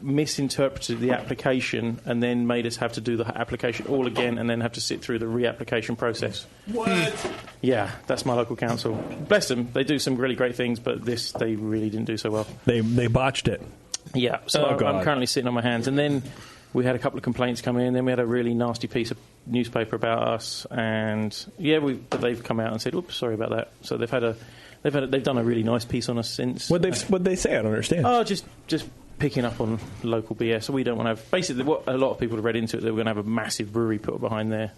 misinterpreted the application and then made us have to do the application all again and then have to sit through the reapplication process. What? Yeah, that's my local council. Bless them, they do some really great things, but this they really didn't do so well. They botched it. Yeah, so I'm currently sitting on my hands. And then we had a couple of complaints come in, then we had a really nasty piece of newspaper about us, and but they've come out and said, "Oops, sorry about that." So they've done a really nice piece on us since. What they say? I don't understand. Oh, just picking up on local BS. So we don't want to have. Basically, what a lot of people have read into it, they were going to have a massive brewery put behind their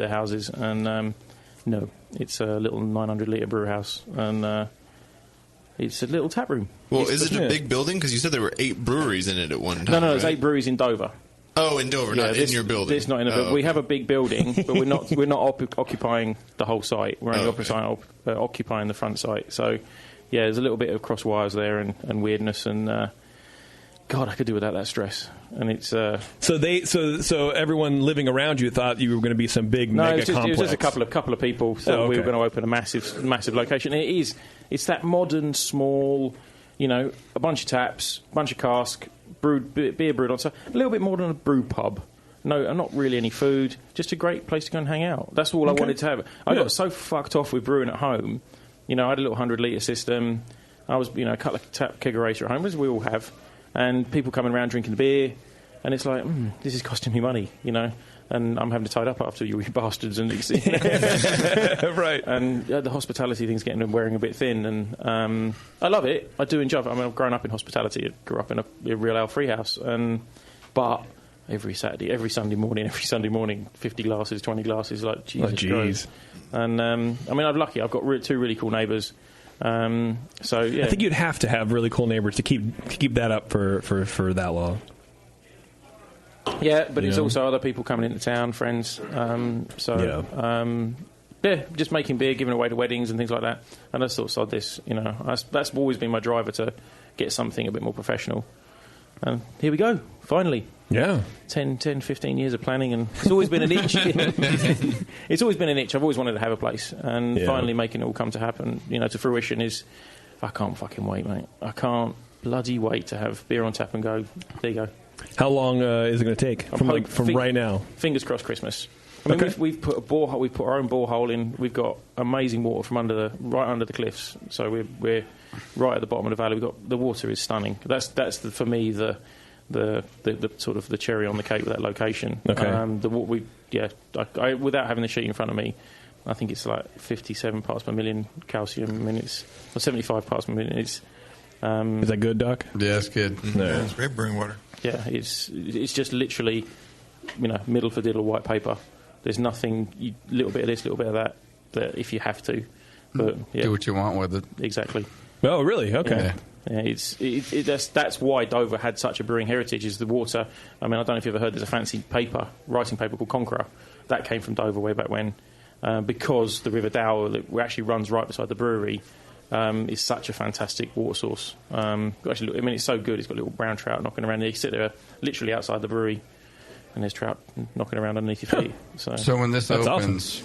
houses, and no, it's a little 900-litre brew house, and it's a little tap room. Well, is it a big building? Because you said there were 8 breweries in it at one time. No, right? there's 8 breweries in Dover. Oh, in Dover, not in your building. It's not in a building. We have a big building, but we're not occupying the whole site. We're only occupying the front site. So, yeah, there's a little bit of cross wires there and weirdness, and God, I could do without that stress. And it's so everyone living around you thought you were going to be some big mega complex. It was just a couple of people. So we were going to open a massive location. It's that modern, small, a bunch of taps, bunch of cask. Beer brewed on, so a little bit more than a brew pub. No, not really any food. Just a great place to go and hang out. That's all I wanted to have. I got so fucked off with brewing at home. I had a little 100-litre system. I was, a couple of tap kegerator at home, as we all have, and people coming around drinking beer, and it's like, this is costing me money, and I'm having to tie it up after you bastards, and right. And the hospitality thing's getting wearing a bit thin, and I love it. I do enjoy it. I mean, I've grown up in hospitality. I grew up in a real ale free house, but every Sunday morning, 50 glasses, 20 glasses, like Jesus Christ. And I'm lucky. I've got 2 really cool neighbours. So yeah, I think you'd have to have really cool neighbours to keep that up for that long. Yeah, but it's also other people coming into town, friends. Just making beer, giving away to weddings and things like that. And I just thought, sod this, that's always been my driver, to get something a bit more professional. And here we go, finally. Yeah. 10, 15 years of planning, and it's always been an itch. It's always been an itch. I've always wanted to have a place, and finally making it all come to happen, to fruition I can't fucking wait, mate. I can't bloody wait to have beer on tap and go, there you go. How long is it going to take from right now? Fingers crossed, Christmas. I mean, we've put a borehole. We've put our own borehole in. We've got amazing water from right under the cliffs. So we're right at the bottom of the valley. The water is stunning. That's for me the sort of the cherry on the cake with that location. Okay. Without having the sheet in front of me, I think it's like 57 parts per million calcium. I mean, 75 parts per million. Is that good, Doc? Yeah, it's good. Yeah, it's great brewing water. Yeah, it's just literally, middle for diddle white paper. There's nothing, little bit of this, little bit of that if you have to. But yeah. Do what you want with it. Exactly. Oh, really? Okay. Yeah, that's why Dover had such a brewing heritage, is the water. I mean, I don't know if you've ever heard, there's a fancy writing paper called Conqueror. That came from Dover way back when, because the River Dower, that actually runs right beside the brewery, is such a fantastic water source. It's so good. It's got little brown trout knocking around. You sit there literally outside the brewery, and there's trout knocking around underneath your feet. So when this opens,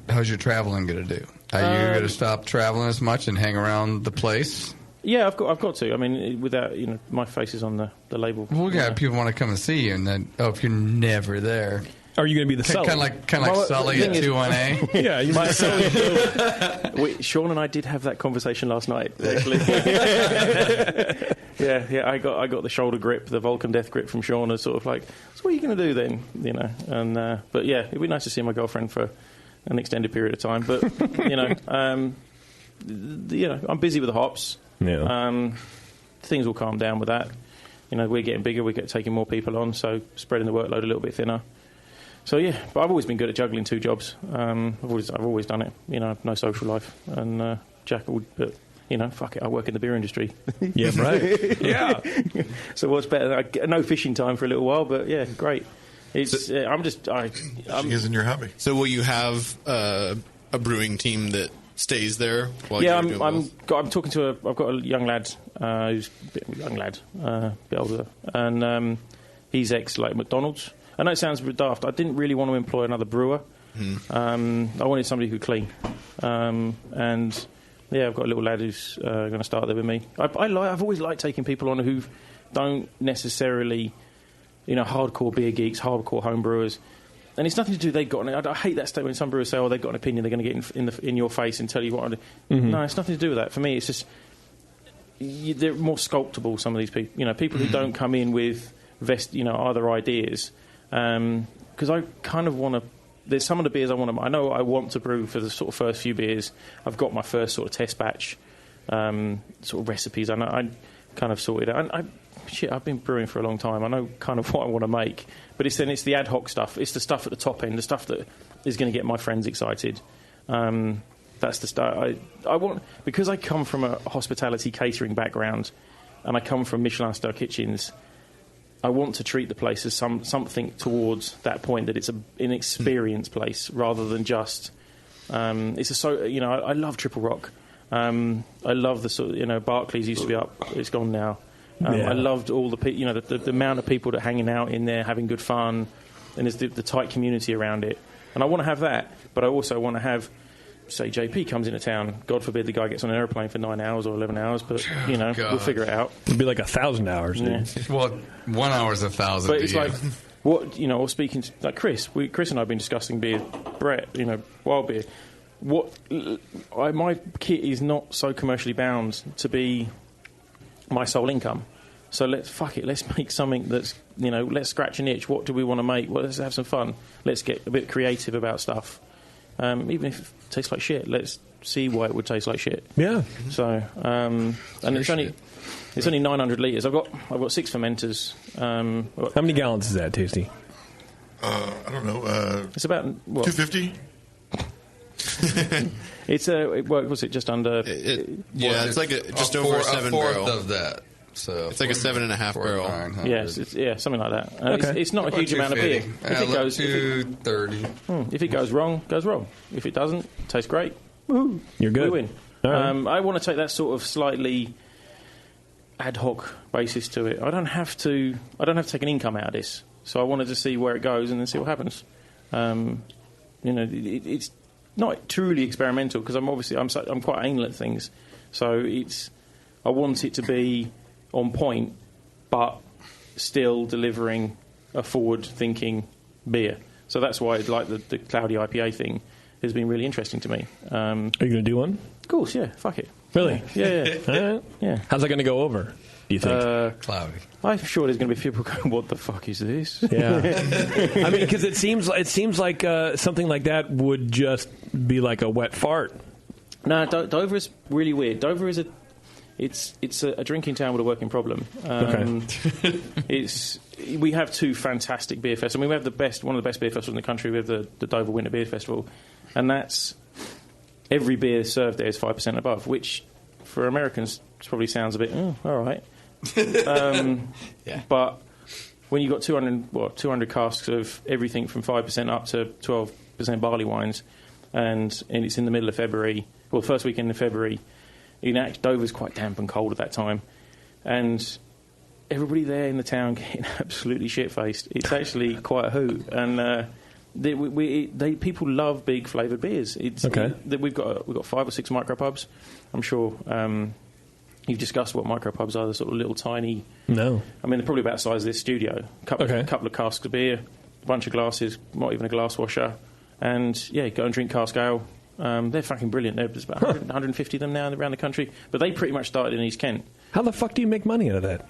how's your traveling going to do? Are you going to stop traveling as much and hang around the place? Yeah, I've got to. I mean, without my face is on the label. Well, people want to come and see you, and then if you're never there. Are you going to be the Sully? Kind of like Sully at 2-1A? Yeah, you might Sully. Sean and I did have that conversation last night, actually. yeah, I got the shoulder grip, the Vulcan death grip from Sean, as sort of like, so what are you going to do then? And but yeah, it'd be nice to see my girlfriend for an extended period of time. But I'm busy with the hops. Yeah. Things will calm down with that. We're getting bigger, we're taking more people on, so spreading the workload a little bit thinner. So yeah, but I've always been good at juggling 2 jobs. I've always done it. No social life, and Jack would, but fuck it, I work in the beer industry. Yeah, right. Yeah. So what's better? No fishing time for a little while, but yeah, great. It's I'm she is in your hobby. So will you have a brewing team that stays there while you're doing I'm talking to I've got a young lad who's a bit older, and he's ex like McDonald's. I know it sounds a bit daft. I didn't really want to employ another brewer. I wanted somebody who could clean. And yeah, I've got a little lad who's going to start there with me. I've always liked taking people on who don't necessarily, hardcore beer geeks, hardcore home brewers. And it's nothing to do. They've got. I hate that statement when some brewers say, "Oh, they've got an opinion. They're going to get in your face and tell you what to do." No, it's nothing to do with that. For me, it's just they're more sculptable. Some of these people, people who don't come in with other ideas. Because I kind of want to. There's some of the beers I want to. I know I want to brew for the sort of first few beers. I've got my first sort of test batch, sort of recipes. I know I kind of sorted out. I've been brewing for a long time. I know kind of what I want to make. But it's the ad hoc stuff. It's the stuff at the top end, the stuff that is going to get my friends excited. That's the stuff I want. Because I come from a hospitality catering background, and I come from Michelin-star kitchens. I want to treat the place as something towards that point, that it's an experience place rather than just. I love Triple Rock. I love the sort of, Barclays used to be up. It's gone now. I loved all the amount of people that are hanging out in there, having good fun, and there's the tight community around it. And I want to have that, but I also want to have, say, JP comes into town. God forbid the guy gets on an airplane for 9 hours or 11 hours, but we'll figure it out. It'd be like 1,000 hours. Yeah. Well, 1 hour is 1,000. But it's like or speaking to, like Chris. Chris and I have been discussing beer, Brett. Wild beer. My kit is not so commercially bound to be my sole income. So let's make something that's, let's scratch an itch. What do we want to make? Well, let's have some fun. Let's get a bit creative about stuff. Even if it tastes like shit, let's see why it would taste like shit. Yeah. So, and it's only 900 litres. I've got 6 fermenters. How many gallons is that, Tasty? I don't know. It's about 250. It's what was it? Just under. It's like just over a 7 barrel of that. So it's like a 7.5 barrel. Yes, something like that. Okay. It's not a huge amount of beer. If it goes 230. If it goes wrong, goes wrong. If it doesn't, tastes great. Woo-hoo. You're good. We win. Right. I want to take that sort of slightly ad hoc basis to it. I don't have to take an income out of this. So I wanted to see where it goes and then see what happens. It's not truly experimental because I'm quite anal at things. So I want it to be on point, but still delivering a forward-thinking beer. So that's why the cloudy IPA thing has been really interesting to me. Are you going to do one? Of course, yeah. Fuck it. Really? Yeah. Yeah. How's that going to go over, do you think? Cloudy. I'm sure there's going to be people going, what the fuck is this? Yeah. I mean, because it seems like something like that would just be like a wet fart. No, Dover is really weird. Dover is It's a drinking town with a working problem. We have 2 fantastic beer festivals. I mean, we have one of the best beer festivals in the country. We have the Dover Winter Beer Festival, and that's every beer served there is 5% above, which for Americans probably sounds a bit all right. But when you've got 200 casks of everything from 5% up to 12% barley wines, and it's in the middle of February, first weekend in February. Dover's quite damp and cold at that time, and everybody there in the town getting absolutely shit-faced. It's actually quite a hoot, and people love big flavoured beers. We've got 5 or 6 micropubs. I'm sure you've discussed what micropubs are. The sort of little tiny. No. I mean, they're probably about the size of this studio. Couple of casks of beer, a bunch of glasses, not even a glass washer, and go and drink cask ale. They're fucking brilliant. There's about 150 of them now around the country, but they pretty much started in East Kent. How the fuck do you make money out of that?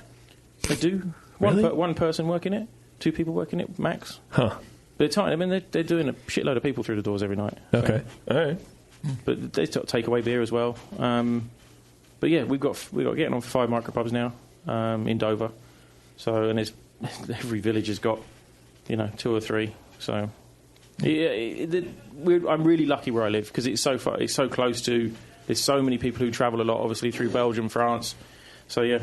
They do. Really? One person working it, 2 people working it, max. Huh. But it's tiny. I mean, they're doing a shitload of people through the doors every night. Okay. All right. But they take away beer as well. But yeah, we've got getting on for 5 micropubs now in Dover. So and every village has got 2 or 3. So. Yeah, I'm really lucky where I live because it's so far, it's so close to. There's so many people who travel a lot, obviously through Belgium, France. So yeah,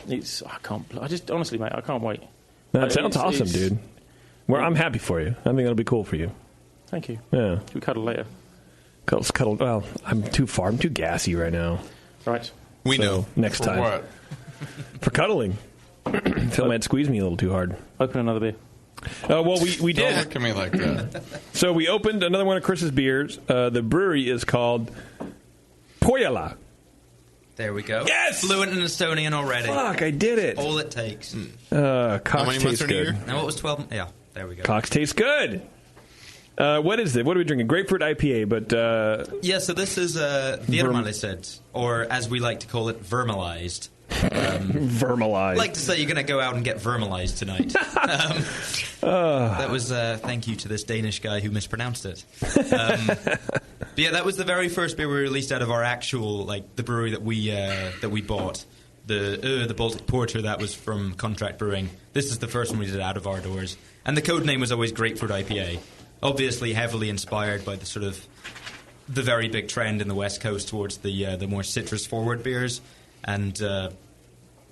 honestly, mate, I can't wait. That sounds awesome, dude. I'm happy for you. I think that'll be cool for you. Thank you. Yeah. Should we cuddle later? Cuddle. Well, I'm too gassy right now. Right. We know. Next For time. What? For cuddling. Phil might squeeze me a little too hard. Open another beer. Well, we did. Don't look at me like that. So we opened another one of Chris's beers. The brewery is called Pohjala. There we go. Yes! Fluent in Estonian already. Fuck, I did it. All it takes. Cox tastes good. Now, what was 12? Yeah, there we go. Cox tastes good. What is it? What are we drinking? Grapefruit IPA, but... Yeah, so this is Vermalised, or as we like to call it, vermalized. Vermalized. I'd like to say you're going to go out and get vermalized tonight. That was thank you to this Danish guy who mispronounced it. But yeah, that was the very first beer we released out of our actual, like, the brewery that we bought. The Baltic Porter that was from Contract Brewing. This is the first one we did out of our doors. And the code name was always Grapefruit IPA. Obviously heavily inspired by the sort of the very big trend in the West Coast towards the more citrus-forward beers. And...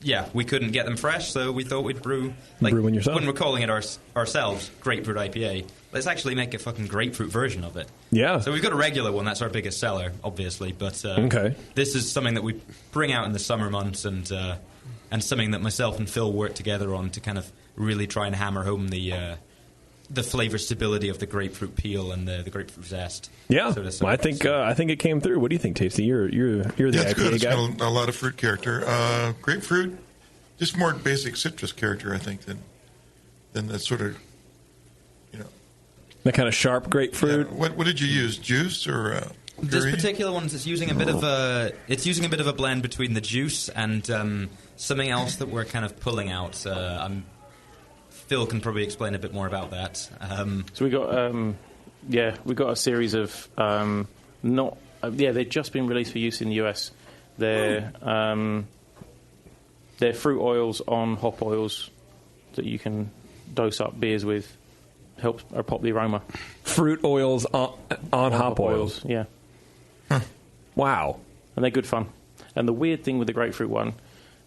yeah, we couldn't get them fresh, so we thought we'd brew one yourself. When we're calling it ourselves Grapefruit IPA, let's actually make a fucking grapefruit version of it. Yeah. So we've got a regular one, that's our biggest seller, obviously, but okay. This is something that we bring out in the summer months and something that myself and Phil work together on to kind of really try and hammer home the flavor stability of the grapefruit peel and the grapefruit zest. Yeah, well, I think it came through. What do you think, Tasty? You're the IPA good. It's guy. got a lot of fruit character. Grapefruit, just more basic citrus character, I think, than that sort of, that kind of sharp grapefruit. Yeah. What did you use? Juice or? This particular one is using a bit of a blend between the juice and something else that we're kind of pulling out. Phil can probably explain a bit more about that. So we got a series of they've just been released for use in the US. They're fruit oils on hop oils that you can dose up beers with. Helps or pop the aroma. Fruit oils on hop oils. Yeah. Huh. Wow. And they're good fun. And the weird thing with the grapefruit one.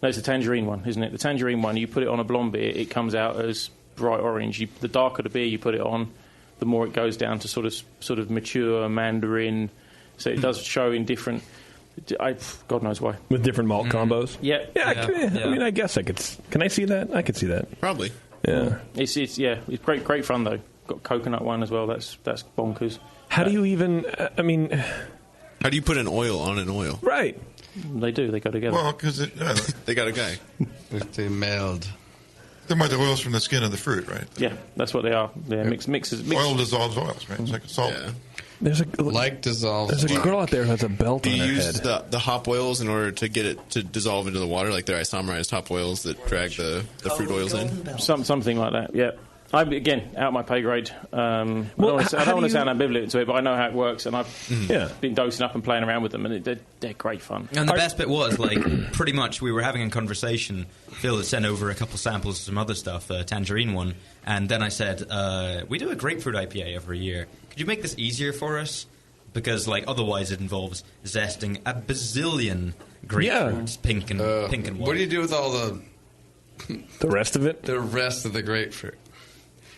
No, it's the tangerine one, isn't it? The tangerine one, you put it on a blonde beer, it comes out as bright orange. The darker the beer you put it on, the more it goes down to sort of mature mandarin. So it does show in different... God knows why. With different malt combos? Yeah. I mean, I guess I could... Can I see that? I could see that. Probably. Yeah. It's great fun, though. Got coconut one as well. That's bonkers. How do you even... How do you put an oil on an oil? Right. They do. They go together. Well, because they got a guy. They meld. They're the oils from the skin of the fruit, right? Yeah, that's what they are. They're mixes. Oil dissolves oils, right? It's like a salt. Yeah. There's a girl out there who has a belt on her head. Do you use the hop oils in order to get it to dissolve into the water, like they're isomerized hop oils that drag the fruit oils in? Something like that, yeah. Again, out my pay grade. I don't want to sound ambivalent to it, but I know how it works, and I've been dosing up and playing around with them, and they're great fun. And the best bit was, pretty much we were having a conversation. Phil had sent over a couple samples of some other stuff, a tangerine one, and then I said, we do a grapefruit IPA every year. Could you make this easier for us? Because, otherwise it involves zesting a bazillion grapefruits, pink and white. What do you do with all the rest of it? The rest of the grapefruit.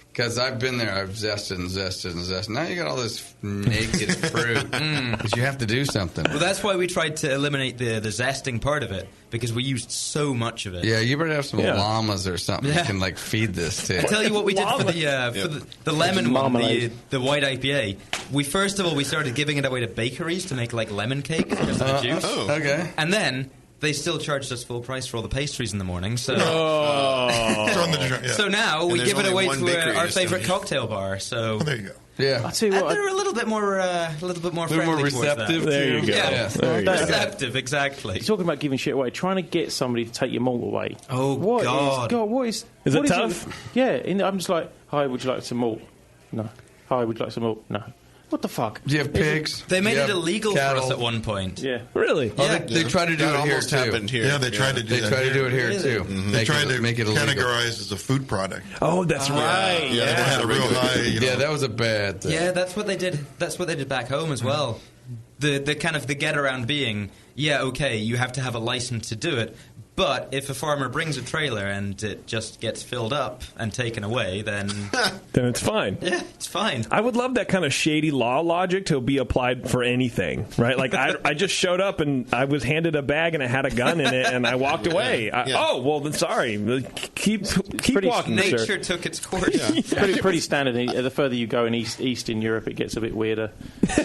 Because I've been there, I've zested and zested and zested. Now you got all this naked fruit. Because you have to do something. Well, that's why we tried to eliminate the zesting part of it, because we used so much of it. Yeah, you better have some llamas or something you can feed this to. I'll tell you what we did for the lemon one, the white IPA. We started giving it away to bakeries to make lemon cake because of the juice. Okay. And then they still charged us full price for all the pastries in the morning. So, so now we give it away to our favorite cocktail bar. So there you go. Yeah, I'll tell you what, they're a little bit more friendly, receptive. There you go. Yeah, receptive, exactly. You're talking about giving shit away, trying to get somebody to take your malt away. Oh what is it tough? I'm just like, hi, would you like some malt? No. Hi, would you like some malt? No. What the fuck? Do you have pigs? They made it illegal for us at one point. Yeah. Really? They tried to do it here, too. Yeah, they tried to do that. They tried to do it here, too. Mm-hmm. They tried to make it categorize as a food product. Oh, that's right. Yeah, they had a real high... Yeah, that was a bad thing. Yeah, that's what they did. That's what they did back home as well. The kind of the get around being, you have to have a license to do it, But if a farmer brings a trailer and it just gets filled up and taken away, then then it's fine. Yeah, it's fine. I would love that kind of shady law logic to be applied for anything, right? Like I just showed up and I was handed a bag and it had a gun in it and I walked away. Oh, well, then sorry. Keep walking. Nature took its course. Yeah. pretty standard. The further you go in east in Europe, it gets a bit weirder. So,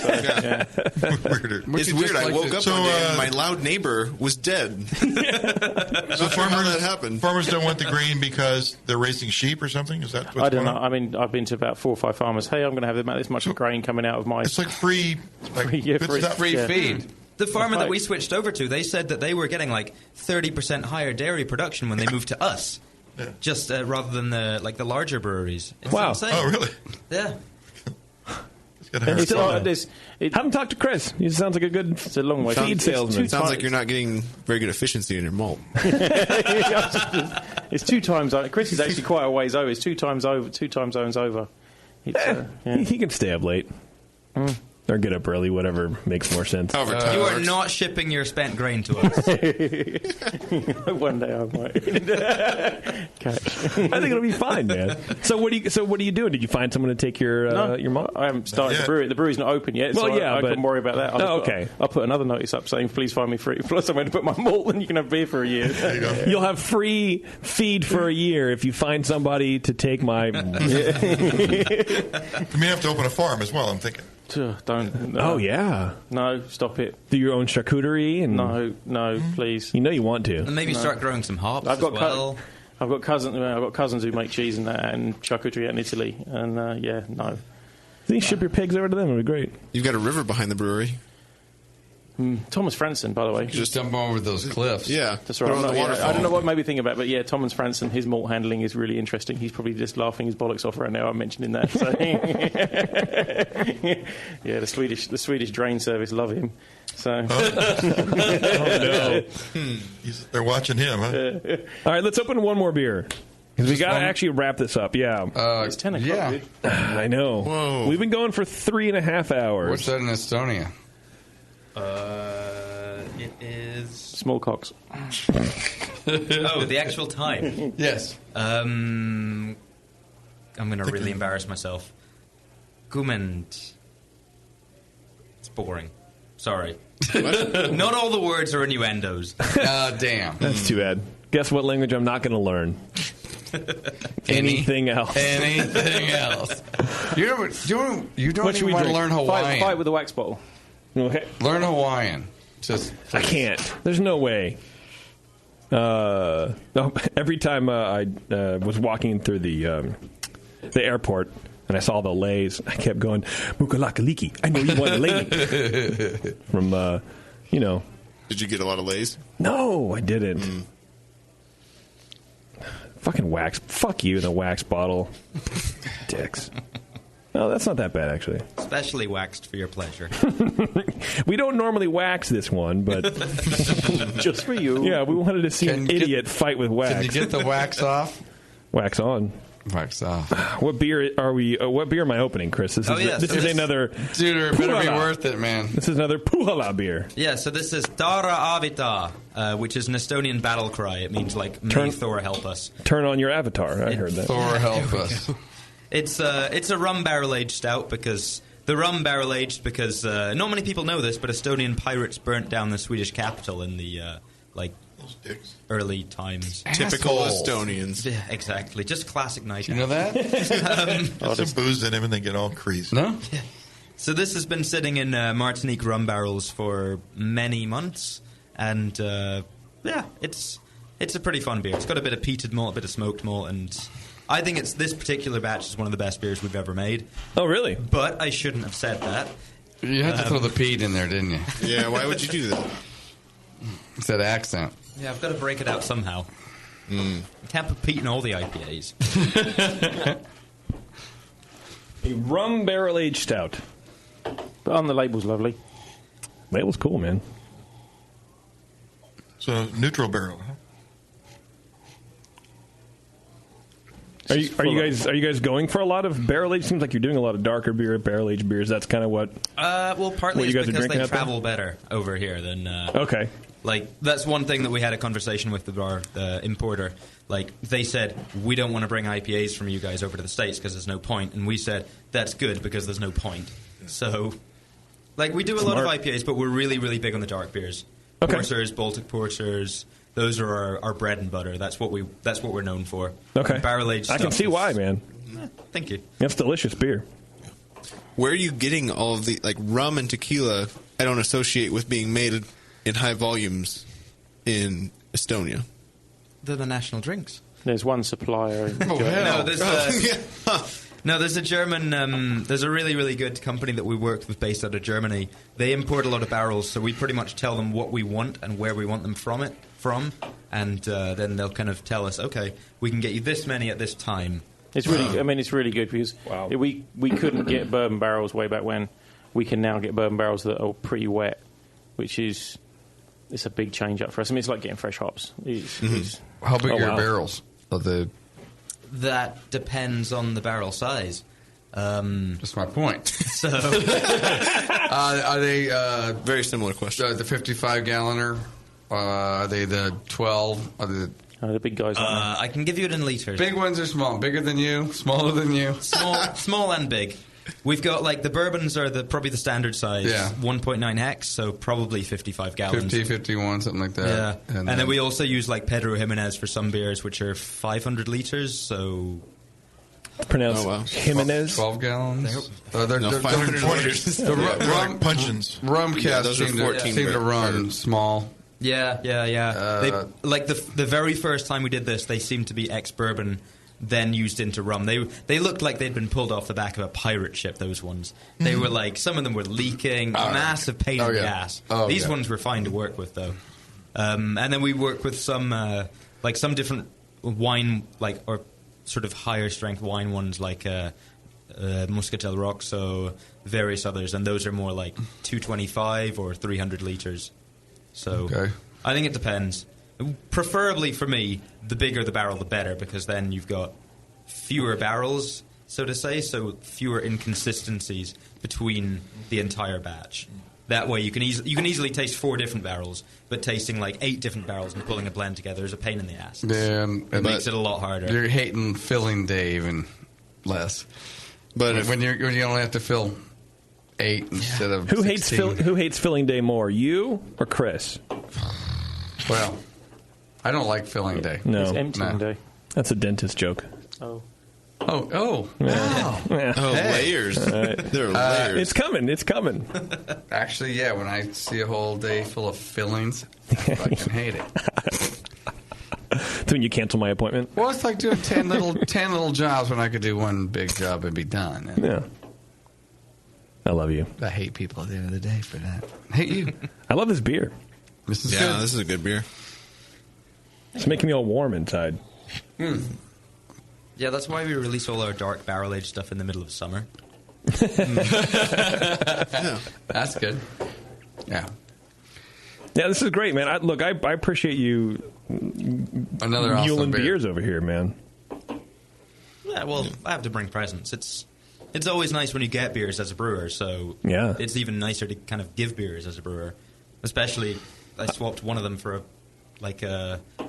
Weirder. It's weird. I woke up one day and my loud neighbor was dead. So farmers don't want the grain because they're raising sheep or something? Is that what's I don't know. on? I mean, I've been to about 4 or 5 farmers. Hey, I'm going to have about this much grain coming out of my... It's like free feed. The farmer that we switched over to, they said that they were getting like 30% higher dairy production when they moved to us. Yeah. Just rather than the larger breweries. It's Wow. insane. Oh, really? Yeah. Haven't talked to Chris. He sounds like a good long way. feed salesman. Sounds like you're not getting very good efficiency in your malt. It's 2 times. Chris is actually quite a ways over. It's 2 times over. 2 time zones over. He can stay up late. Or get up early, whatever makes more sense. You are not shipping your spent grain to us. One day I might. I think it'll be fine, man. So what are you doing? Did you find someone to take your malt? I haven't started the brewery. The brewery's not open yet, so I couldn't worry about that. Okay. I'll put another notice up saying, please find me free somewhere to put my malt, and you can have beer for a year. There you go. You'll have free feed for a year if you find somebody to take my... You may have to open a farm as well, I'm thinking. Don't. Oh, yeah. No, stop it. Do your own charcuterie? And No, please. You know you want to. And maybe start growing some hops as well. I've got cousins who make cheese and charcuterie out in Italy, and no. You ship your pigs over to them. It would be great. You've got a river behind the brewery. Thomas Franson, by the way. Just jump over those cliffs. Yeah. That's right. I don't know what made me think about it, but yeah, Thomas Franson, his malt handling is really interesting. He's probably just laughing his bollocks off right now. I'm mentioning that. So. Yeah, the Swedish drain service love him. So. No. They're watching him, huh? All right, let's open one more beer. Because we got to actually wrap this up, yeah. It's 10 o'clock, dude. I know. Whoa. We've been going for 3.5 hours. What's that in Estonia? It is smallcocks. Oh, the actual time. Yes. I'm going to really embarrass myself. Gumend. It's boring. Sorry. Not all the words are innuendos. Damn. That's too bad. Guess what language I'm not going to learn? Anything else. Anything else. You don't even want to learn Hawaiian. Fight with a wax bottle. Okay. Learn Hawaiian. I can't. There's no way. Every time I was walking through the airport and I saw the lays, I kept going, Mukalakaliki. I know you want a lay. From, Did you get a lot of lays? No, I didn't. Fucking wax. Fuck you, the wax bottle. Dicks. No, that's not that bad, actually. Specially waxed for your pleasure. We don't normally wax this one, but... Just for you. Yeah, we wanted to see an idiot fight with wax. Can you get the wax off? Wax on. Wax off. What beer are we... what beer am I opening, Chris? This is another... Dude, it better be worth it, man. This is another Pohjala beer. Yeah, so this is Tara Avita, which is an Estonian battle cry. It means, like, may Thor help us. Turn on your avatar. I heard that. Thor help us. It's a rum barrel-aged stout because... The rum barrel-aged because not many people know this, but Estonian pirates burnt down the Swedish capital in the, early times. Typical Estonians. Yeah, exactly. Just classic night. You know that? Some booze in him and they get all crazy. No? Yeah. So this has been sitting in Martinique rum barrels for many months. And, it's a pretty fun beer. It's got a bit of peated malt, a bit of smoked malt, and... I think this particular batch is one of the best beers we've ever made. Oh, really? But I shouldn't have said that. You had to throw the peat in there, didn't you? Yeah, why would you do that? It's that accent. Yeah, I've got to break it out somehow. You can't put peat in all the IPAs. A rum barrel-aged stout. But on the label's lovely. Label's cool, man. So, neutral barrel, huh? Are you guys going for a lot of barrel age? Seems like you're doing a lot of darker beer, barrel aged beers. That's kind of what. Well, partly what you guys it's are because drinking they out there? travel better over here than. Okay. Like that's one thing that we had a conversation with the importer. Like they said, we don't want to bring IPAs from you guys over to the States because there's no point, and we said that's good because there's no point. So, like we do a lot of IPAs, but we're really, really big on the dark beers. Okay. Porters, Baltic porters. Those are our bread and butter. That's what we're known for. Okay. Barrel aged. I can see why, man. Thank you. That's delicious beer. Where are you getting all of the rum and tequila? I don't associate with being made in high volumes in Estonia. They're the national drinks. There's one supplier. In Germany. No, there's a German. There's a really, really good company that we worked with based out of Germany. They import a lot of barrels, so we pretty much tell them what we want and where we want them from, and then they'll kind of tell us, okay, we can get you this many at this time. It's really, it's really good because we couldn't get bourbon barrels way back when. We can now get bourbon barrels that are pretty wet, which is. It's a big change up for us. I mean, it's like getting fresh hops. How big are your barrels? That depends on the barrel size. That's my point. So, are they very similar question? The 55-galloner? Are they the 12? Are they the big guys? I can give you it in liters. Big ones are small. Bigger than you? Smaller than you? Small and big. We've got the bourbons are probably the standard size, 1.9 hex, so probably 55 gallons. 50, 51, something like that. Yeah, and then we also use Pedro Jimenez for some beers, which are 500 liters. So pronounced Jimenez. 12 gallons. They're 500 liters. The rum puncheons. Rum cast those are 14 seem to run small. Yeah. The very first time we did this, they seemed to be ex-bourbon. Then used into rum. They looked like they'd been pulled off the back of a pirate ship, those ones. They were some of them were leaking, massive pain in the ass. These ones were fine to work with, though. And then we work with some different wine, or sort of higher strength wine ones, Muscatel Roxo, various others, and those are more 225 or 300 liters. So I think it depends. Preferably for me, the bigger the barrel, the better, because then you've got fewer barrels, so to say, so fewer inconsistencies between the entire batch. That way, you can easily taste 4 different barrels, but tasting 8 different barrels and pulling a blend together is a pain in the ass. Yeah, it makes it a lot harder. You're hating filling day even less. But when you only have to fill 8 instead of who 16. Who hates filling day more, you or Chris? Well, I don't like filling day. No, it's emptying day. That's a dentist joke. Oh! Wow. Yeah. Oh, layers. There are layers. It's coming. Actually, yeah. When I see a whole day full of fillings, I fucking hate it. That's when you cancel my appointment. Well, it's like doing 10 little jobs when I could do one big job and be done. And yeah. I love you. I hate people at the end of the day for that. I hate you. I love this beer. This is good. This is a good beer. It's making me all warm inside. Yeah, that's why we release all our dark barrel-aged stuff in the middle of summer. Yeah. That's good. Yeah. Yeah, this is great, man. I appreciate you another awesome beers over here, man. Yeah, well, I have to bring presents. It's always nice when you get beers as a brewer, so yeah. It's even nicer to kind of give beers as a brewer. Especially, I swapped one of them for a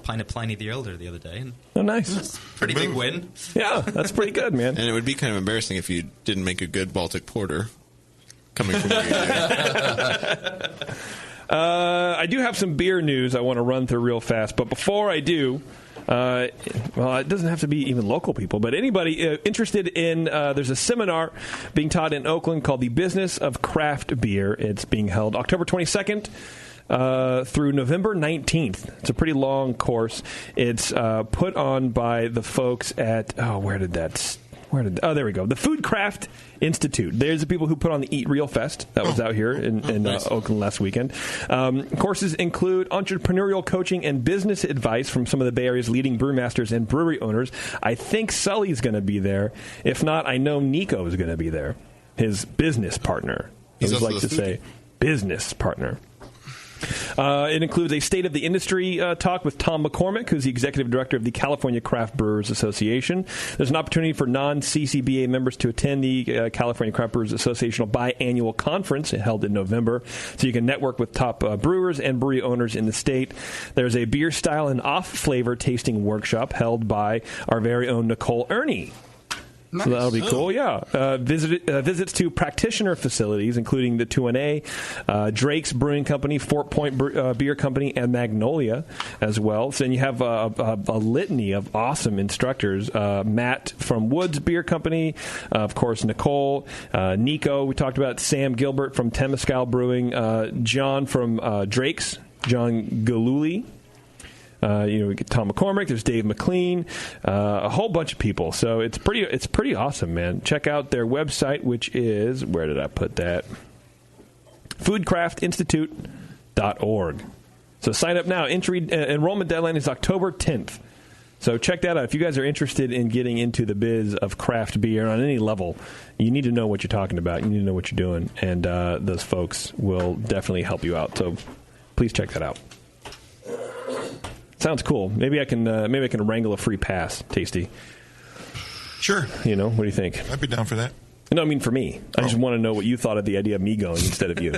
pint of Pliny the Elder the other day. And oh, nice. That's a pretty big win. Yeah, that's pretty good, man. And it would be kind of embarrassing if you didn't make a good Baltic Porter coming from where you do. I do have some beer news I want to run through real fast, but before I do, well, it doesn't have to be even local people, but anybody interested in, there's a seminar being taught in Oakland called The Business of Craft Beer. It's being held October 22nd. Through November 19th. It's a pretty long course. It's put on by the folks at, there we go. The Food Craft Institute. There's the people who put on the Eat Real Fest that was out here in nice. Oakland last weekend. Courses include entrepreneurial coaching and business advice from some of the Bay Area's leading brewmasters and brewery owners. I think Sully's going to be there. If not, I know Nico is going to be there. His business partner. I always like to say business partner. It includes a State of the Industry talk with Tom McCormick, who's the Executive Director of the California Craft Brewers Association. There's an opportunity for non-CCBA members to attend the California Craft Brewers Association biannual conference held in November, so you can network with top brewers and brewery owners in the state. There's a beer style and off-flavor tasting workshop held by our very own Nicole Ernie. Nice. So that'll be cool, yeah. Visits to practitioner facilities, including the 2NA, Drake's Brewing Company, Fort Point Beer Company, and Magnolia as well. So then you have a litany of awesome instructors. Matt from Woods Beer Company, of course, Nicole, Nico, we talked about, Sam Gilbert from Temescal Brewing, John from Drake's, John Galuli. We get Tom McCormick. There's Dave McLean, a whole bunch of people. So it's pretty awesome, man. Check out their website, which is, where did I put that? foodcraftinstitute.org. So sign up now. Enrollment deadline is October 10th. So check that out. If you guys are interested in getting into the biz of craft beer on any level, you need to know what you're talking about. You need to know what you're doing, and those folks will definitely help you out. So please check that out. Sounds cool. Maybe I can wrangle a free pass, Tasty. Sure. What do you think? I'd be down for that. No, I mean for me. I just want to know what you thought of the idea of me going instead of you.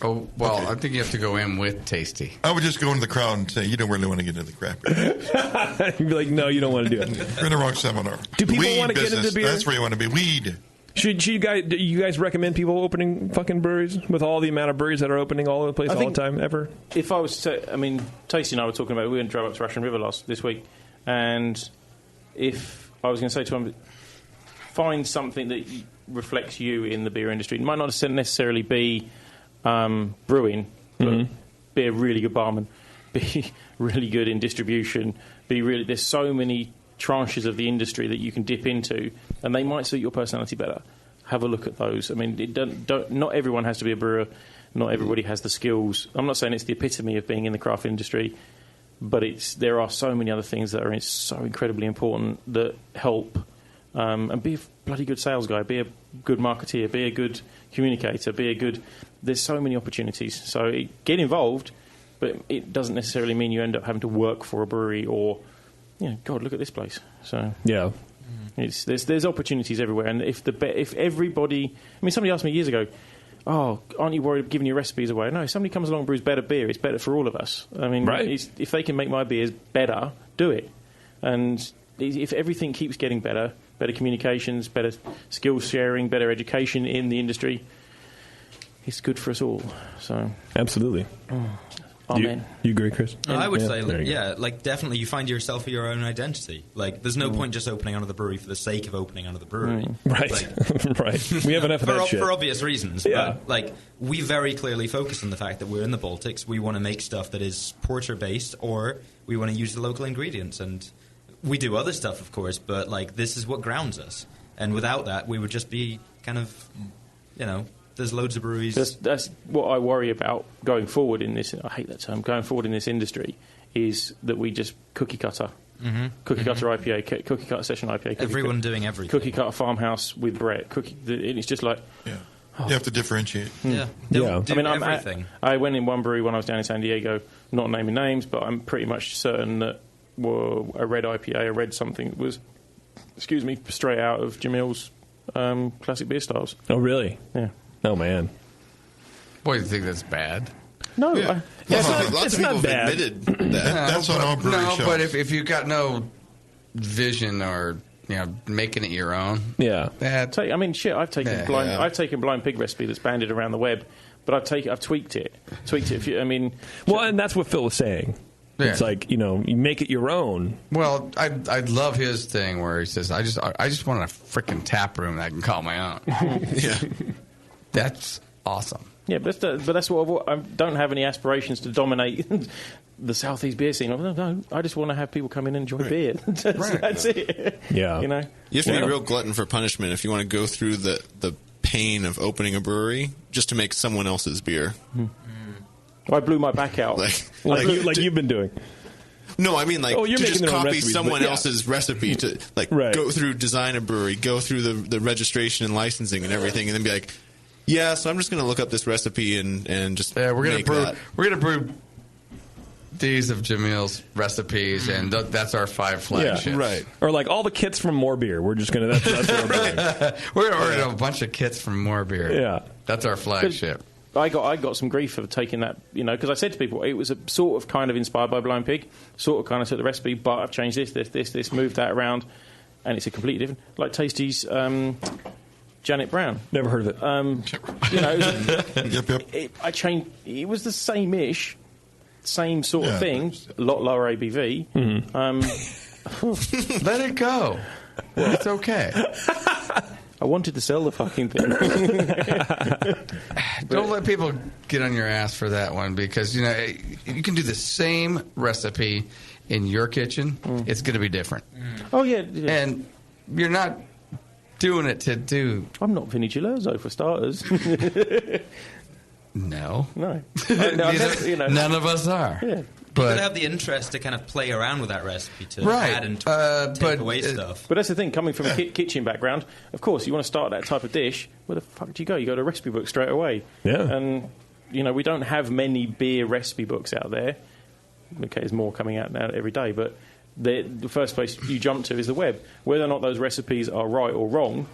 Oh, well, okay. I think you have to go in with Tasty. I would just go into the crowd and say, you don't really want to get into the craft beer. You'd be like, no, you don't want to do it. You're in the wrong seminar. Do people want to get into beer? That's where you want to be. Weed. Do you guys recommend people opening fucking breweries with all the amount of breweries that are opening all over the place all the time ever? If I was to, Tasty and I were talking about, we went and drove up to Russian River this week, and if I was going to say to him, find something that reflects you in the beer industry. It might not necessarily be brewing, but be a really good barman, be really good in distribution, there's so many tranches of the industry that you can dip into, and they might suit your personality better. Have a look at those. Not everyone has to be a brewer. Not everybody has the skills. I'm not saying it's the epitome of being in the craft industry, but there are so many other things that are so incredibly important that help. And be a bloody good sales guy. Be a good marketeer. Be a good communicator. There's so many opportunities. So get involved, but it doesn't necessarily mean you end up having to work for a brewery or. God, look at this place. So yeah, there's opportunities everywhere, and if everybody, somebody asked me years ago, "Oh, aren't you worried of giving your recipes away?" No, if somebody comes along and brews better beer, it's better for all of us. Right. If they can make my beers better, do it. And if everything keeps getting better communications, better skills sharing, better education in the industry, it's good for us all. So absolutely. Amen. You agree, Chris? I would say, definitely you find yourself your own identity. There's no point just opening another brewery for the sake of opening another brewery. Right. Right. We have enough of that shit. For obvious reasons. Yeah. But, we very clearly focus on the fact that we're in the Baltics. We want to make stuff that is porter-based, or we want to use the local ingredients. And we do other stuff, of course, but, this is what grounds us. And without that, we would just be kind of, there's loads of breweries. That's what I worry about going forward in this. I hate that term. Going forward in this industry is that we just cookie cutter, cookie cutter IPA, cookie cutter session IPA. Everyone doing everything. Cookie cutter farmhouse with Brett. It's just like. Yeah. You have to differentiate. Yeah. Everything. I went in one brewery when I was down in San Diego. Not naming names, but I'm pretty much certain that a red IPA, a red something that was, straight out of Jamil's classic beer styles. Oh, really? Yeah. Oh, man. Boy, you think that's bad? No. Lots of people have admitted that. That's on all brewery shows. No, but if you've got no vision or making it your own. Yeah. I've taken blind pig recipe that's banded around the web, but I've tweaked it. And that's what Phil was saying. Yeah. It's you make it your own. Well, I love his thing where he says, I just want a freaking tap room that I can call my own. Yeah. That's awesome. Yeah, but that's what I don't have any aspirations to dominate the Southeast beer scene. No, I just want to have people come in and enjoy beer. That's it. Yeah. You have to be a real glutton for punishment if you want to go through the pain of opening a brewery just to make someone else's beer. I blew my back out. like you've been doing. No, I mean to just copy someone else's recipe to go through design a brewery, go through the registration and licensing and everything, and then be like, Yeah, so I'm just going to look up this recipe and just we're gonna make brew. that. We're gonna brew these of Jamil's recipes, and that's our 5 flagships. Yeah, right. Or like all the kits from More Beer. We're just gonna. That's what we're doing. We're gonna order a bunch of kits from More Beer. Yeah, that's our flagship. I got some grief for taking that, because I said to people it was a sort of kind of inspired by Blind Pig, sort of kind of took the recipe, but I've changed this, moved that around, and it's a completely different. Like Tasty's Janet Brown. Never heard of it. I changed. It was the same-ish, same sort of thing, a lot lower ABV. Mm-hmm. Let it go. Well, it's okay. I wanted to sell the fucking thing. Don't let people get on your ass for that one, because you can do the same recipe in your kitchen. It's going to be different. Oh yeah, and you're not doing it to do. I'm not Vinny Gilloso for starters. No. None of us are. Yeah. But you could have the interest to kind of play around with that recipe to add and take away stuff. But that's the thing, coming from a kitchen background, of course, you want to start that type of dish, where the fuck do you go? You go to a recipe book straight away. Yeah. And, we don't have many beer recipe books out there. Okay, there's more coming out now every day, but the first place you jump to is the web. Whether or not those recipes are right or wrong,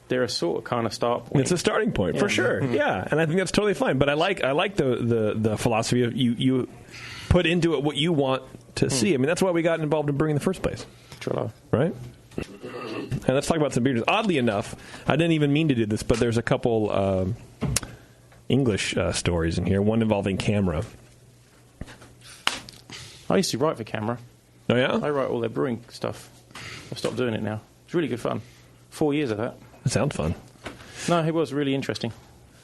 they're a sort of kind of start point. It's a starting point, for sure. Mm-hmm. Yeah, and I think that's totally fine. But I like the philosophy of you put into it what you want to see. I mean, that's why we got involved in brewing in the first place. True. Right? And let's talk about some beers. Oddly enough, I didn't even mean to do this, but there's a couple English stories in here, one involving Camera. I used to write for Camera. Oh, yeah? I write all their brewing stuff. I've stopped doing it now. It's really good fun. 4 years of that. That sounds fun. No, it was really interesting.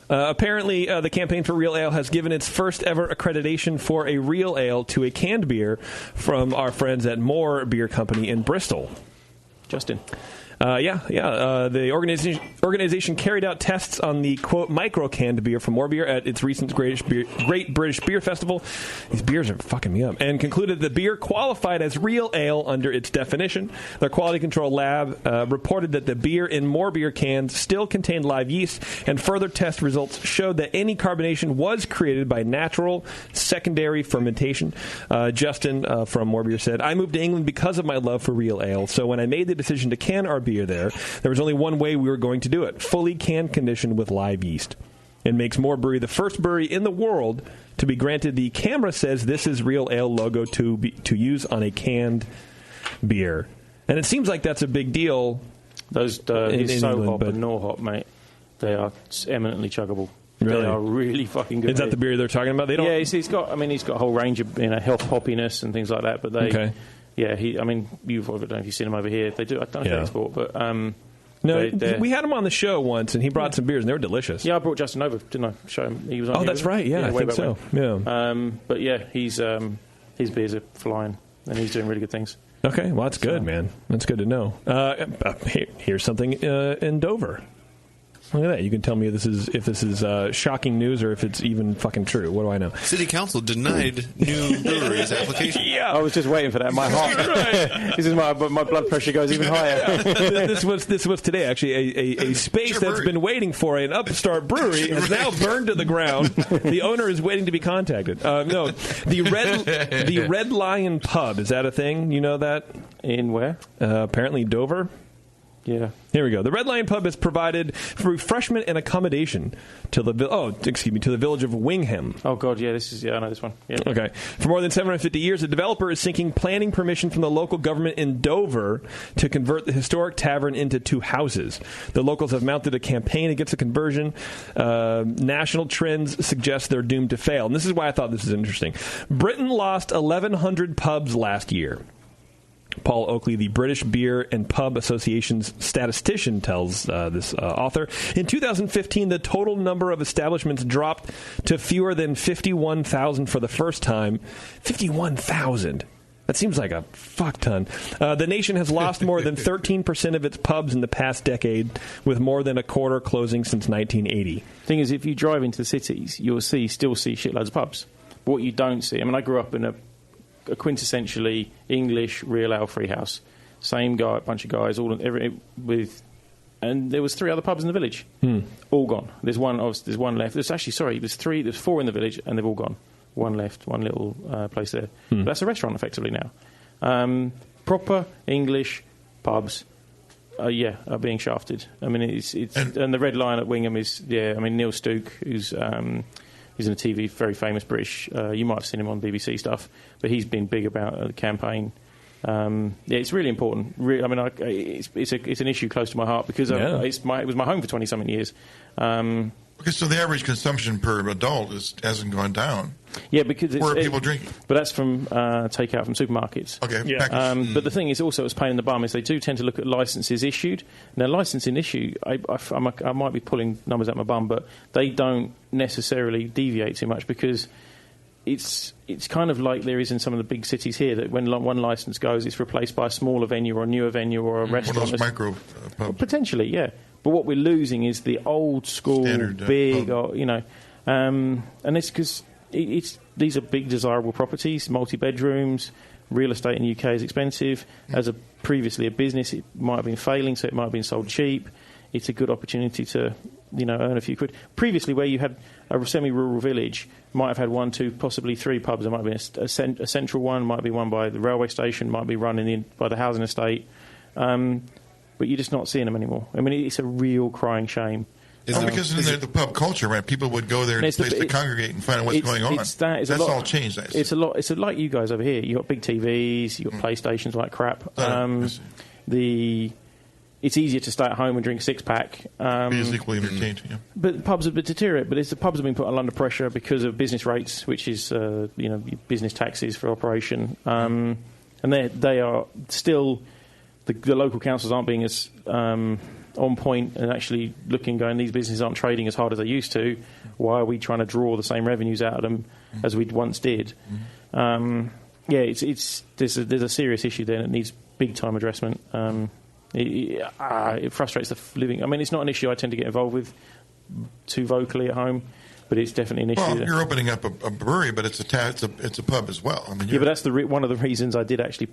Apparently, the Campaign for Real Ale has given its first ever accreditation for a real ale to a canned beer from our friends at More Beer Company in Bristol. Justin. The organization carried out tests on the, quote, micro-canned beer from More Beer at its recent Great British Beer Festival. These beers are fucking me up. And concluded the beer qualified as real ale under its definition. Their quality control lab reported that the beer in More Beer cans still contained live yeast, and further test results showed that any carbonation was created by natural secondary fermentation. Justin from More Beer said, I moved to England because of my love for real ale, so when I made the decision to can our beer there was only one way we were going to do it: fully can conditioned with live yeast. It makes More Brewery the first brewery in the world to be granted the Camera Says This Is Real Ale logo to use on a canned beer. And it seems like that's a big deal. Those in So England, Hop and Nor Hop, mate, they are eminently chuggable. Really? They are really fucking good. Is that the beer they're talking about? They don't. Yeah, he's got a whole range of health hoppiness and things like that. But they, okay. Yeah, I don't know if you've seen him over here. They do. I don't know if they export, but no, we had him on the show once, and he brought some beers, and they were delicious. Yeah, I brought Justin over, didn't I? Show him. He was on. Oh, here, that's right. Yeah, I think so. When. Yeah. But yeah, his beers are flying, and he's doing really good things. Okay, well that's good, man. That's good to know. Here's something in Dover. Look at that. You can tell me if this is shocking news or if it's even fucking true. What do I know? City Council denied new breweries application. Yeah. I was just waiting for that. My heart. This is my blood pressure goes even higher. This was today, actually. A space that's been waiting for an upstart brewery has now burned to the ground. The owner is waiting to be contacted. No, the Red Lion Pub, is that a thing? You know that? In where? Apparently Dover. Yeah. Here we go. The Red Lion Pub has provided refreshment and accommodation to the village of Wingham. Oh God, yeah, I know this one. Yeah. Okay. For more than 750 years, the developer is seeking planning permission from the local government in Dover to convert the historic tavern into 2 houses. The locals have mounted a campaign against the conversion. National trends suggest they're doomed to fail. And this is why I thought this is interesting. Britain lost 1,100 pubs last year. Paul Oakley, the British Beer and Pub Association's statistician, tells this author. In 2015, the total number of establishments dropped to fewer than 51,000 for the first time. 51,000. That seems like a fuck ton. The nation has lost more than 13% of its pubs in the past decade, with more than a quarter closing since 1980. Thing is, if you drive into the cities, you'll still see shitloads of pubs. But what you don't see, I grew up in a quintessentially English real ale free house. Same guy, bunch of guys, with and there was 3 other pubs in the village, all gone. There's one left. There's 4 in the village, and they've all gone. One left, one little place there. But that's a restaurant effectively now. Proper English pubs, are being shafted. I mean, and the Red Lion at Wingham is Neil Stook, who's he's in the TV, very famous British. You might have seen him on BBC stuff, but he's been big about the campaign. It's really important. It's an issue close to my heart because it was my home for 20-something years. Okay, so the average consumption per adult hasn't gone down. Yeah, because where are people drinking? But that's from takeout from supermarkets. Okay, yeah. But the thing is also, it's pain in the bum is they do tend to look at licences issued. Now, licensing issue, I might be pulling numbers out my bum, but they don't necessarily deviate too much because it's kind of like there is in some of the big cities here that when one licence goes, it's replaced by a smaller venue or a newer venue or a restaurant. One of those micro pubs. Potentially, yeah. But what we're losing is the old school, standard, big, and it's because these are big, desirable properties, multi-bedrooms. Real estate in the UK is expensive. As previously a business, it might have been failing, so it might have been sold cheap. It's a good opportunity to, earn a few quid. Previously, where you had a semi-rural village, might have had 1, 2, possibly 3 pubs. There might be a central one, might be one by the railway station, might be run by the housing estate. But you're just not seeing them anymore. I mean, it's a real crying shame. Because in the pub culture, right, people would go there to congregate and find out what's going on. That's all changed. It's a lot. It's like you guys over here. You got big TVs, you got PlayStations like crap. It's easier to stay at home and drink a 6-pack. Be equally entertained. Yeah. But pubs have deteriorated. But the pubs have been put under pressure because of business rates, which is business taxes for operation, and they are still. The local councils aren't being as on point and actually going, these businesses aren't trading as hard as they used to. Why are we trying to draw the same revenues out of them as we once did? There's a serious issue there and it needs big-time addressment. It frustrates the living. I mean, it's not an issue I tend to get involved with too vocally at home, but it's definitely an issue. Well, you're opening up a brewery, but it's a pub as well. I mean, but that's one of the reasons I did actually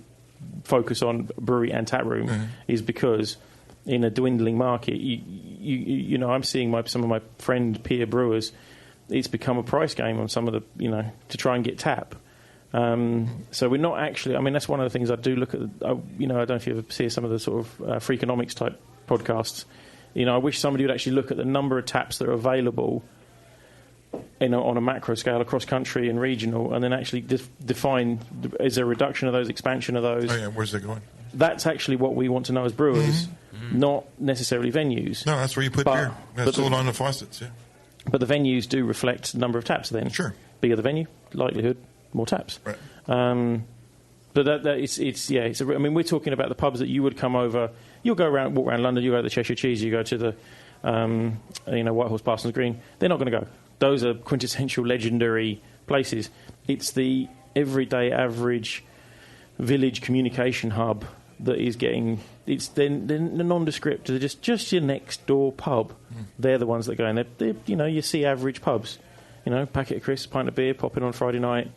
focus on brewery and tap room is because in a dwindling market, I'm seeing some of my peer brewers. It's become a price game on some of the to try and get tap. So we're not actually. I mean, that's one of the things I do look at. I don't know if you ever see some of the sort of Freakonomics type podcasts. I wish somebody would actually look at the number of taps that are available on a macro scale across country and regional, and then actually define, is there a reduction of those, expansion of those? Oh, yeah, where's it going? That's actually what we want to know as brewers, not necessarily venues. No, that's where you put beer. That's sold on the faucets, yeah. But the venues do reflect the number of taps then. Sure. Bigger the venue, likelihood, more taps. Right. But I mean, we're talking about the pubs that you would come over, you'll walk around London, you go to the Cheshire Cheese, you go to the, Whitehorse Parsons Green. They're not going to go. Those are quintessential legendary places. It's the everyday average village communication hub that is getting. It's the nondescript. They're just your next door pub. They're the ones that go in. They're you see average pubs. Packet of crisps, pint of beer, popping on Friday night.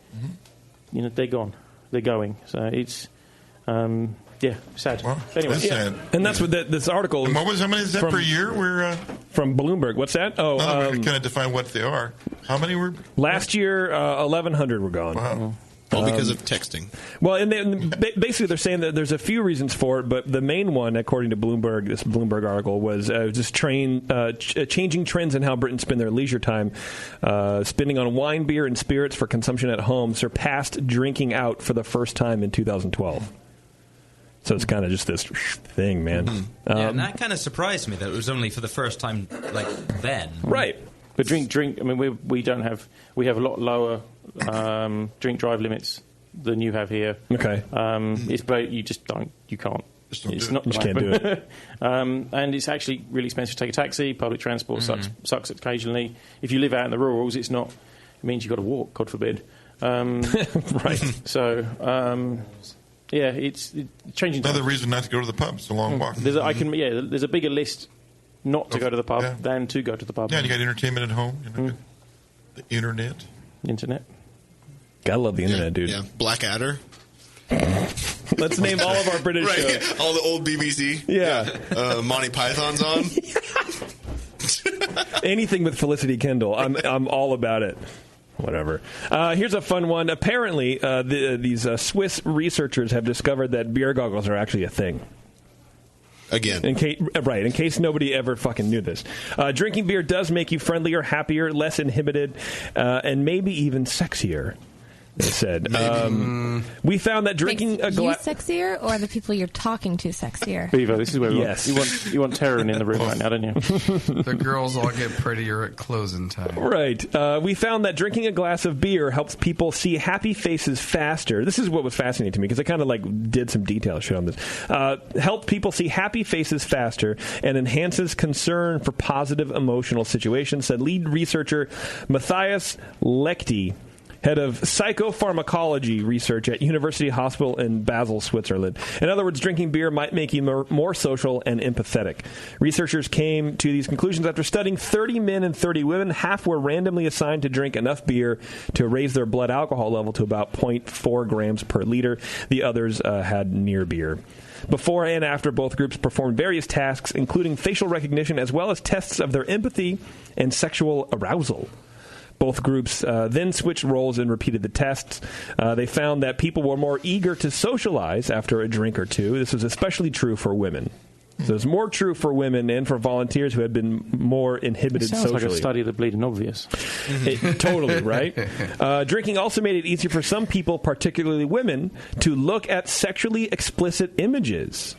They're gone. They're going. So it's. Sad. Well, anyway, that's sad. And that's what this article. And how many is that per year? We're from Bloomberg. What's that? We kind of define what they are. How many were? Last year, 1,100 were gone. Wow. All because of texting. Well, and basically they're saying that there's a few reasons for it, but the main one, according to Bloomberg, this Bloomberg article, was just changing trends in how Britons spend their leisure time. Spending on wine, beer, and spirits for consumption at home surpassed drinking out for the first time in 2012. So it's kind of just this thing, man. And that kind of surprised me that it was only for the first time, then. Right. But drink. I mean, we have a lot lower drink drive limits than you have here. Okay. You just don't. You can't. It's not. You just can't do it. And it's actually really expensive to take a taxi. Public transport sucks occasionally. If you live out in the rurals, it's not. It means you've got to walk. God forbid. Right. So. It's changing. Another reason not to go to the pub. It's a long walk. There's a bigger list not to go to the pub than to go to the pub. Yeah, and you got entertainment at home. The internet. Internet. Gotta love the internet, dude. Yeah, Blackadder. Let's name all of our British shows. All the old BBC. Yeah. Monty Python's on. Anything with Felicity Kendall. I'm all about it. Whatever. Here's a fun one. Apparently, these Swiss researchers have discovered that beer goggles are actually a thing. Again. In case nobody ever fucking knew this. Drinking beer does make you friendlier, happier, less inhibited, and maybe even sexier. They said. We found that drinking a glass... You sexier, or the people you're talking to sexier? Beaver, this is where yes. you want Taryn in the room right now, don't you? The girls all get prettier at closing time. Right. We found that drinking a glass of beer helps people see happy faces faster. This is what was fascinating to me, because I kind of did some detailed shit on this. Helped people see happy faces faster and enhances concern for positive emotional situations, said lead researcher Matthias Lechty, head of psychopharmacology research at University Hospital in Basel, Switzerland. In other words, drinking beer might make you more social and empathetic. Researchers came to these conclusions after studying 30 men and 30 women. Half were randomly assigned to drink enough beer to raise their blood alcohol level to about 0.4 grams per liter. The others had near beer. Before and after, both groups performed various tasks, including facial recognition, as well as tests of their empathy and sexual arousal. Both groups then switched roles and repeated the tests. They found that people were more eager to socialize after a drink or two. This was especially true for women. So it's more true for women and for volunteers who had been more inhibited sounds socially. Like a study of the bleeding obvious. Totally, right? Drinking also made it easier for some people, particularly women, to look at sexually explicit images.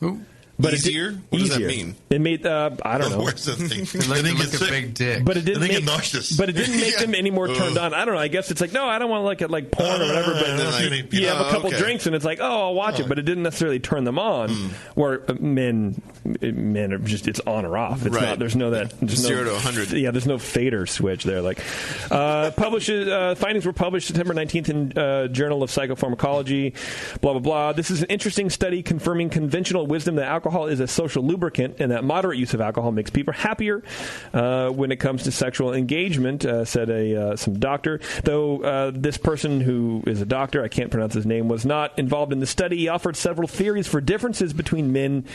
Ooh. But easier? What does that mean? It made I don't know. Where's the thing? They look a big dick. But it didn't make nauseous. But it didn't make them any more turned on. I don't know. I guess it's like, no, I don't want to look at like porn or whatever. But you have a couple drinks and it's like, oh, I'll watch it. But it didn't necessarily turn them on. Where men are just, it's on or off. It's not. There's no that. There's 0 to 100. Yeah, there's no fader switch there. Like findings were published September 19th in Journal of Psychopharmacology. Blah blah blah. This is an interesting study confirming conventional wisdom that alcohol is a social lubricant and that moderate use of alcohol makes people happier when it comes to sexual engagement, said some doctor. Though this person who is a doctor, I can't pronounce his name, was not involved in the study. He offered several theories for differences between men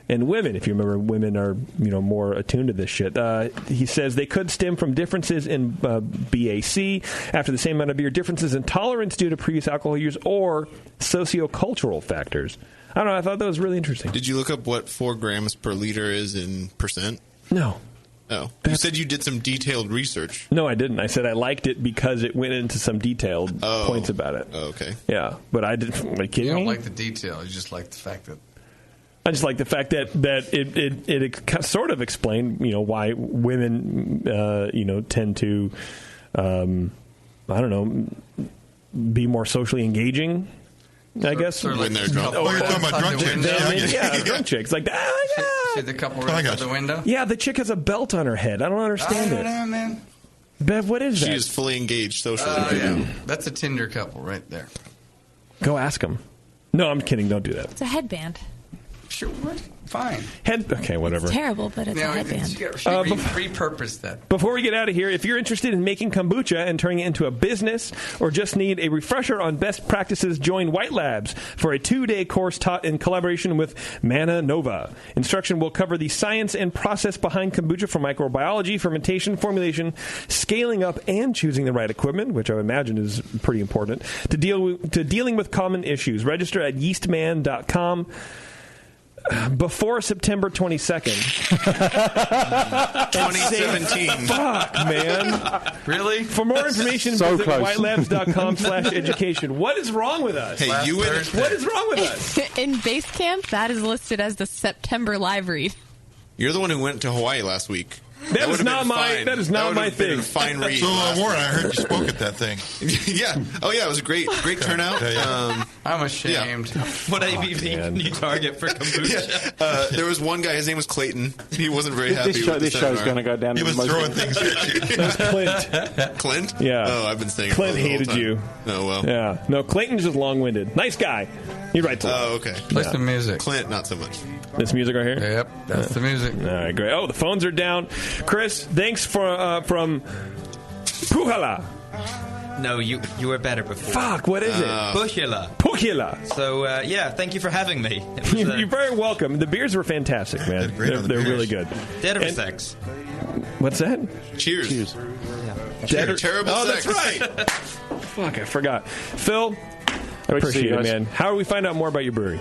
and women. If you remember, women are more attuned to this shit. He says they could stem from differences in BAC after the same amount of beer, differences in tolerance due to previous alcohol use, or sociocultural factors. I don't know. I thought that was really interesting. Did you look up what 4 grams per liter is in percent? No. Oh. You said you did some detailed research. No, I didn't. I said I liked it because it went into some detailed points about it. Oh, okay. Yeah. But I didn't. Are you kidding me? You don't like the detail. You just like the fact that... I just like the fact that it sort of explained, why women, tend to, I don't know, be more socially engaging. I guess when they're drunk. Oh, you're talking about drunk chicks. Yeah, drunk chicks. Like that. See the couple right out the window? Yeah, the chick has a belt on her head. I don't understand it. I don't know, man. Bev, what is that? She is fully engaged socially. Yeah. That's a Tinder couple right there. Go ask them. No, I'm kidding. Don't do that. It's a headband. Sure, fine. Okay, whatever. It's terrible, but it's a headband. Repurpose that. Before we get out of here, if you're interested in making kombucha and turning it into a business, or just need a refresher on best practices, join White Labs for a 2-day course taught in collaboration with Manna Nova. Instruction will cover the science and process behind kombucha for microbiology, fermentation, formulation, scaling up, and choosing the right equipment, which I would imagine is pretty important, to dealing with common issues. Register at yeastman.com. Before September 22nd. 2017. Fuck, man. Really? For more information, visit whitelabs.com/education. What is wrong with us? Hey, what is wrong with us? In Basecamp, that is listed as the September live read. You're the one who went to Hawaii last week. That is not my thing. Fine read. So, Warren, I heard you spoke at that thing. Yeah. Oh, yeah. It was a great turnout. Yeah. I'm ashamed. Yeah. What ABV can you target for kombucha? Yeah. There was one guy. His name was Clayton. He wasn't very happy. This show's going to go down. He was throwing things at you. That was Clint. Clint? Yeah. Oh, I've been saying Clint hated you. Oh, well. Yeah. No, Clayton's just long-winded. Nice guy. He writes a lot. Oh, okay. Play some music. Clint, not so much. This music right here? Yep, that's the music. All right, great. Oh, the phones are down. Chris, thanks from Pohjala. No, you were better before. Fuck, what is it? Pohjala. Pohjala. So, thank you for having me. You're very welcome. The beers were fantastic, man. They're really good. Dead or sex? What's that? Cheers. Dead or terrible sex. sex. That's right. Fuck, I forgot. Phil, I Great to see appreciate you it, guys. man. How do we find out more about your brewery?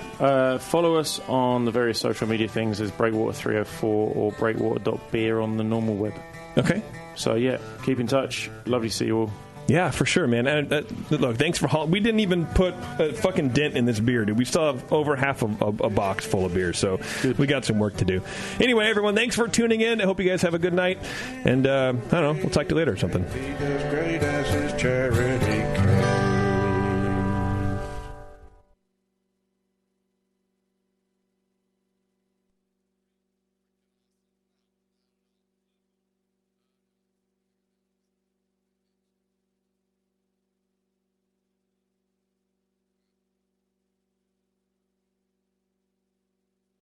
Follow us on the various social media things as Breakwater 304 or breakwater.beer on the normal web. Okay. So, yeah, keep in touch. Lovely to see you all. Yeah, for sure, man. And, look, thanks for we didn't even put a fucking dent in this beer, dude. We still have over half a box full of beer, so we got some work to do. Anyway, everyone, thanks for tuning in. I hope you guys have a good night. And, I don't know, we'll talk to you later or something. As great as his charity.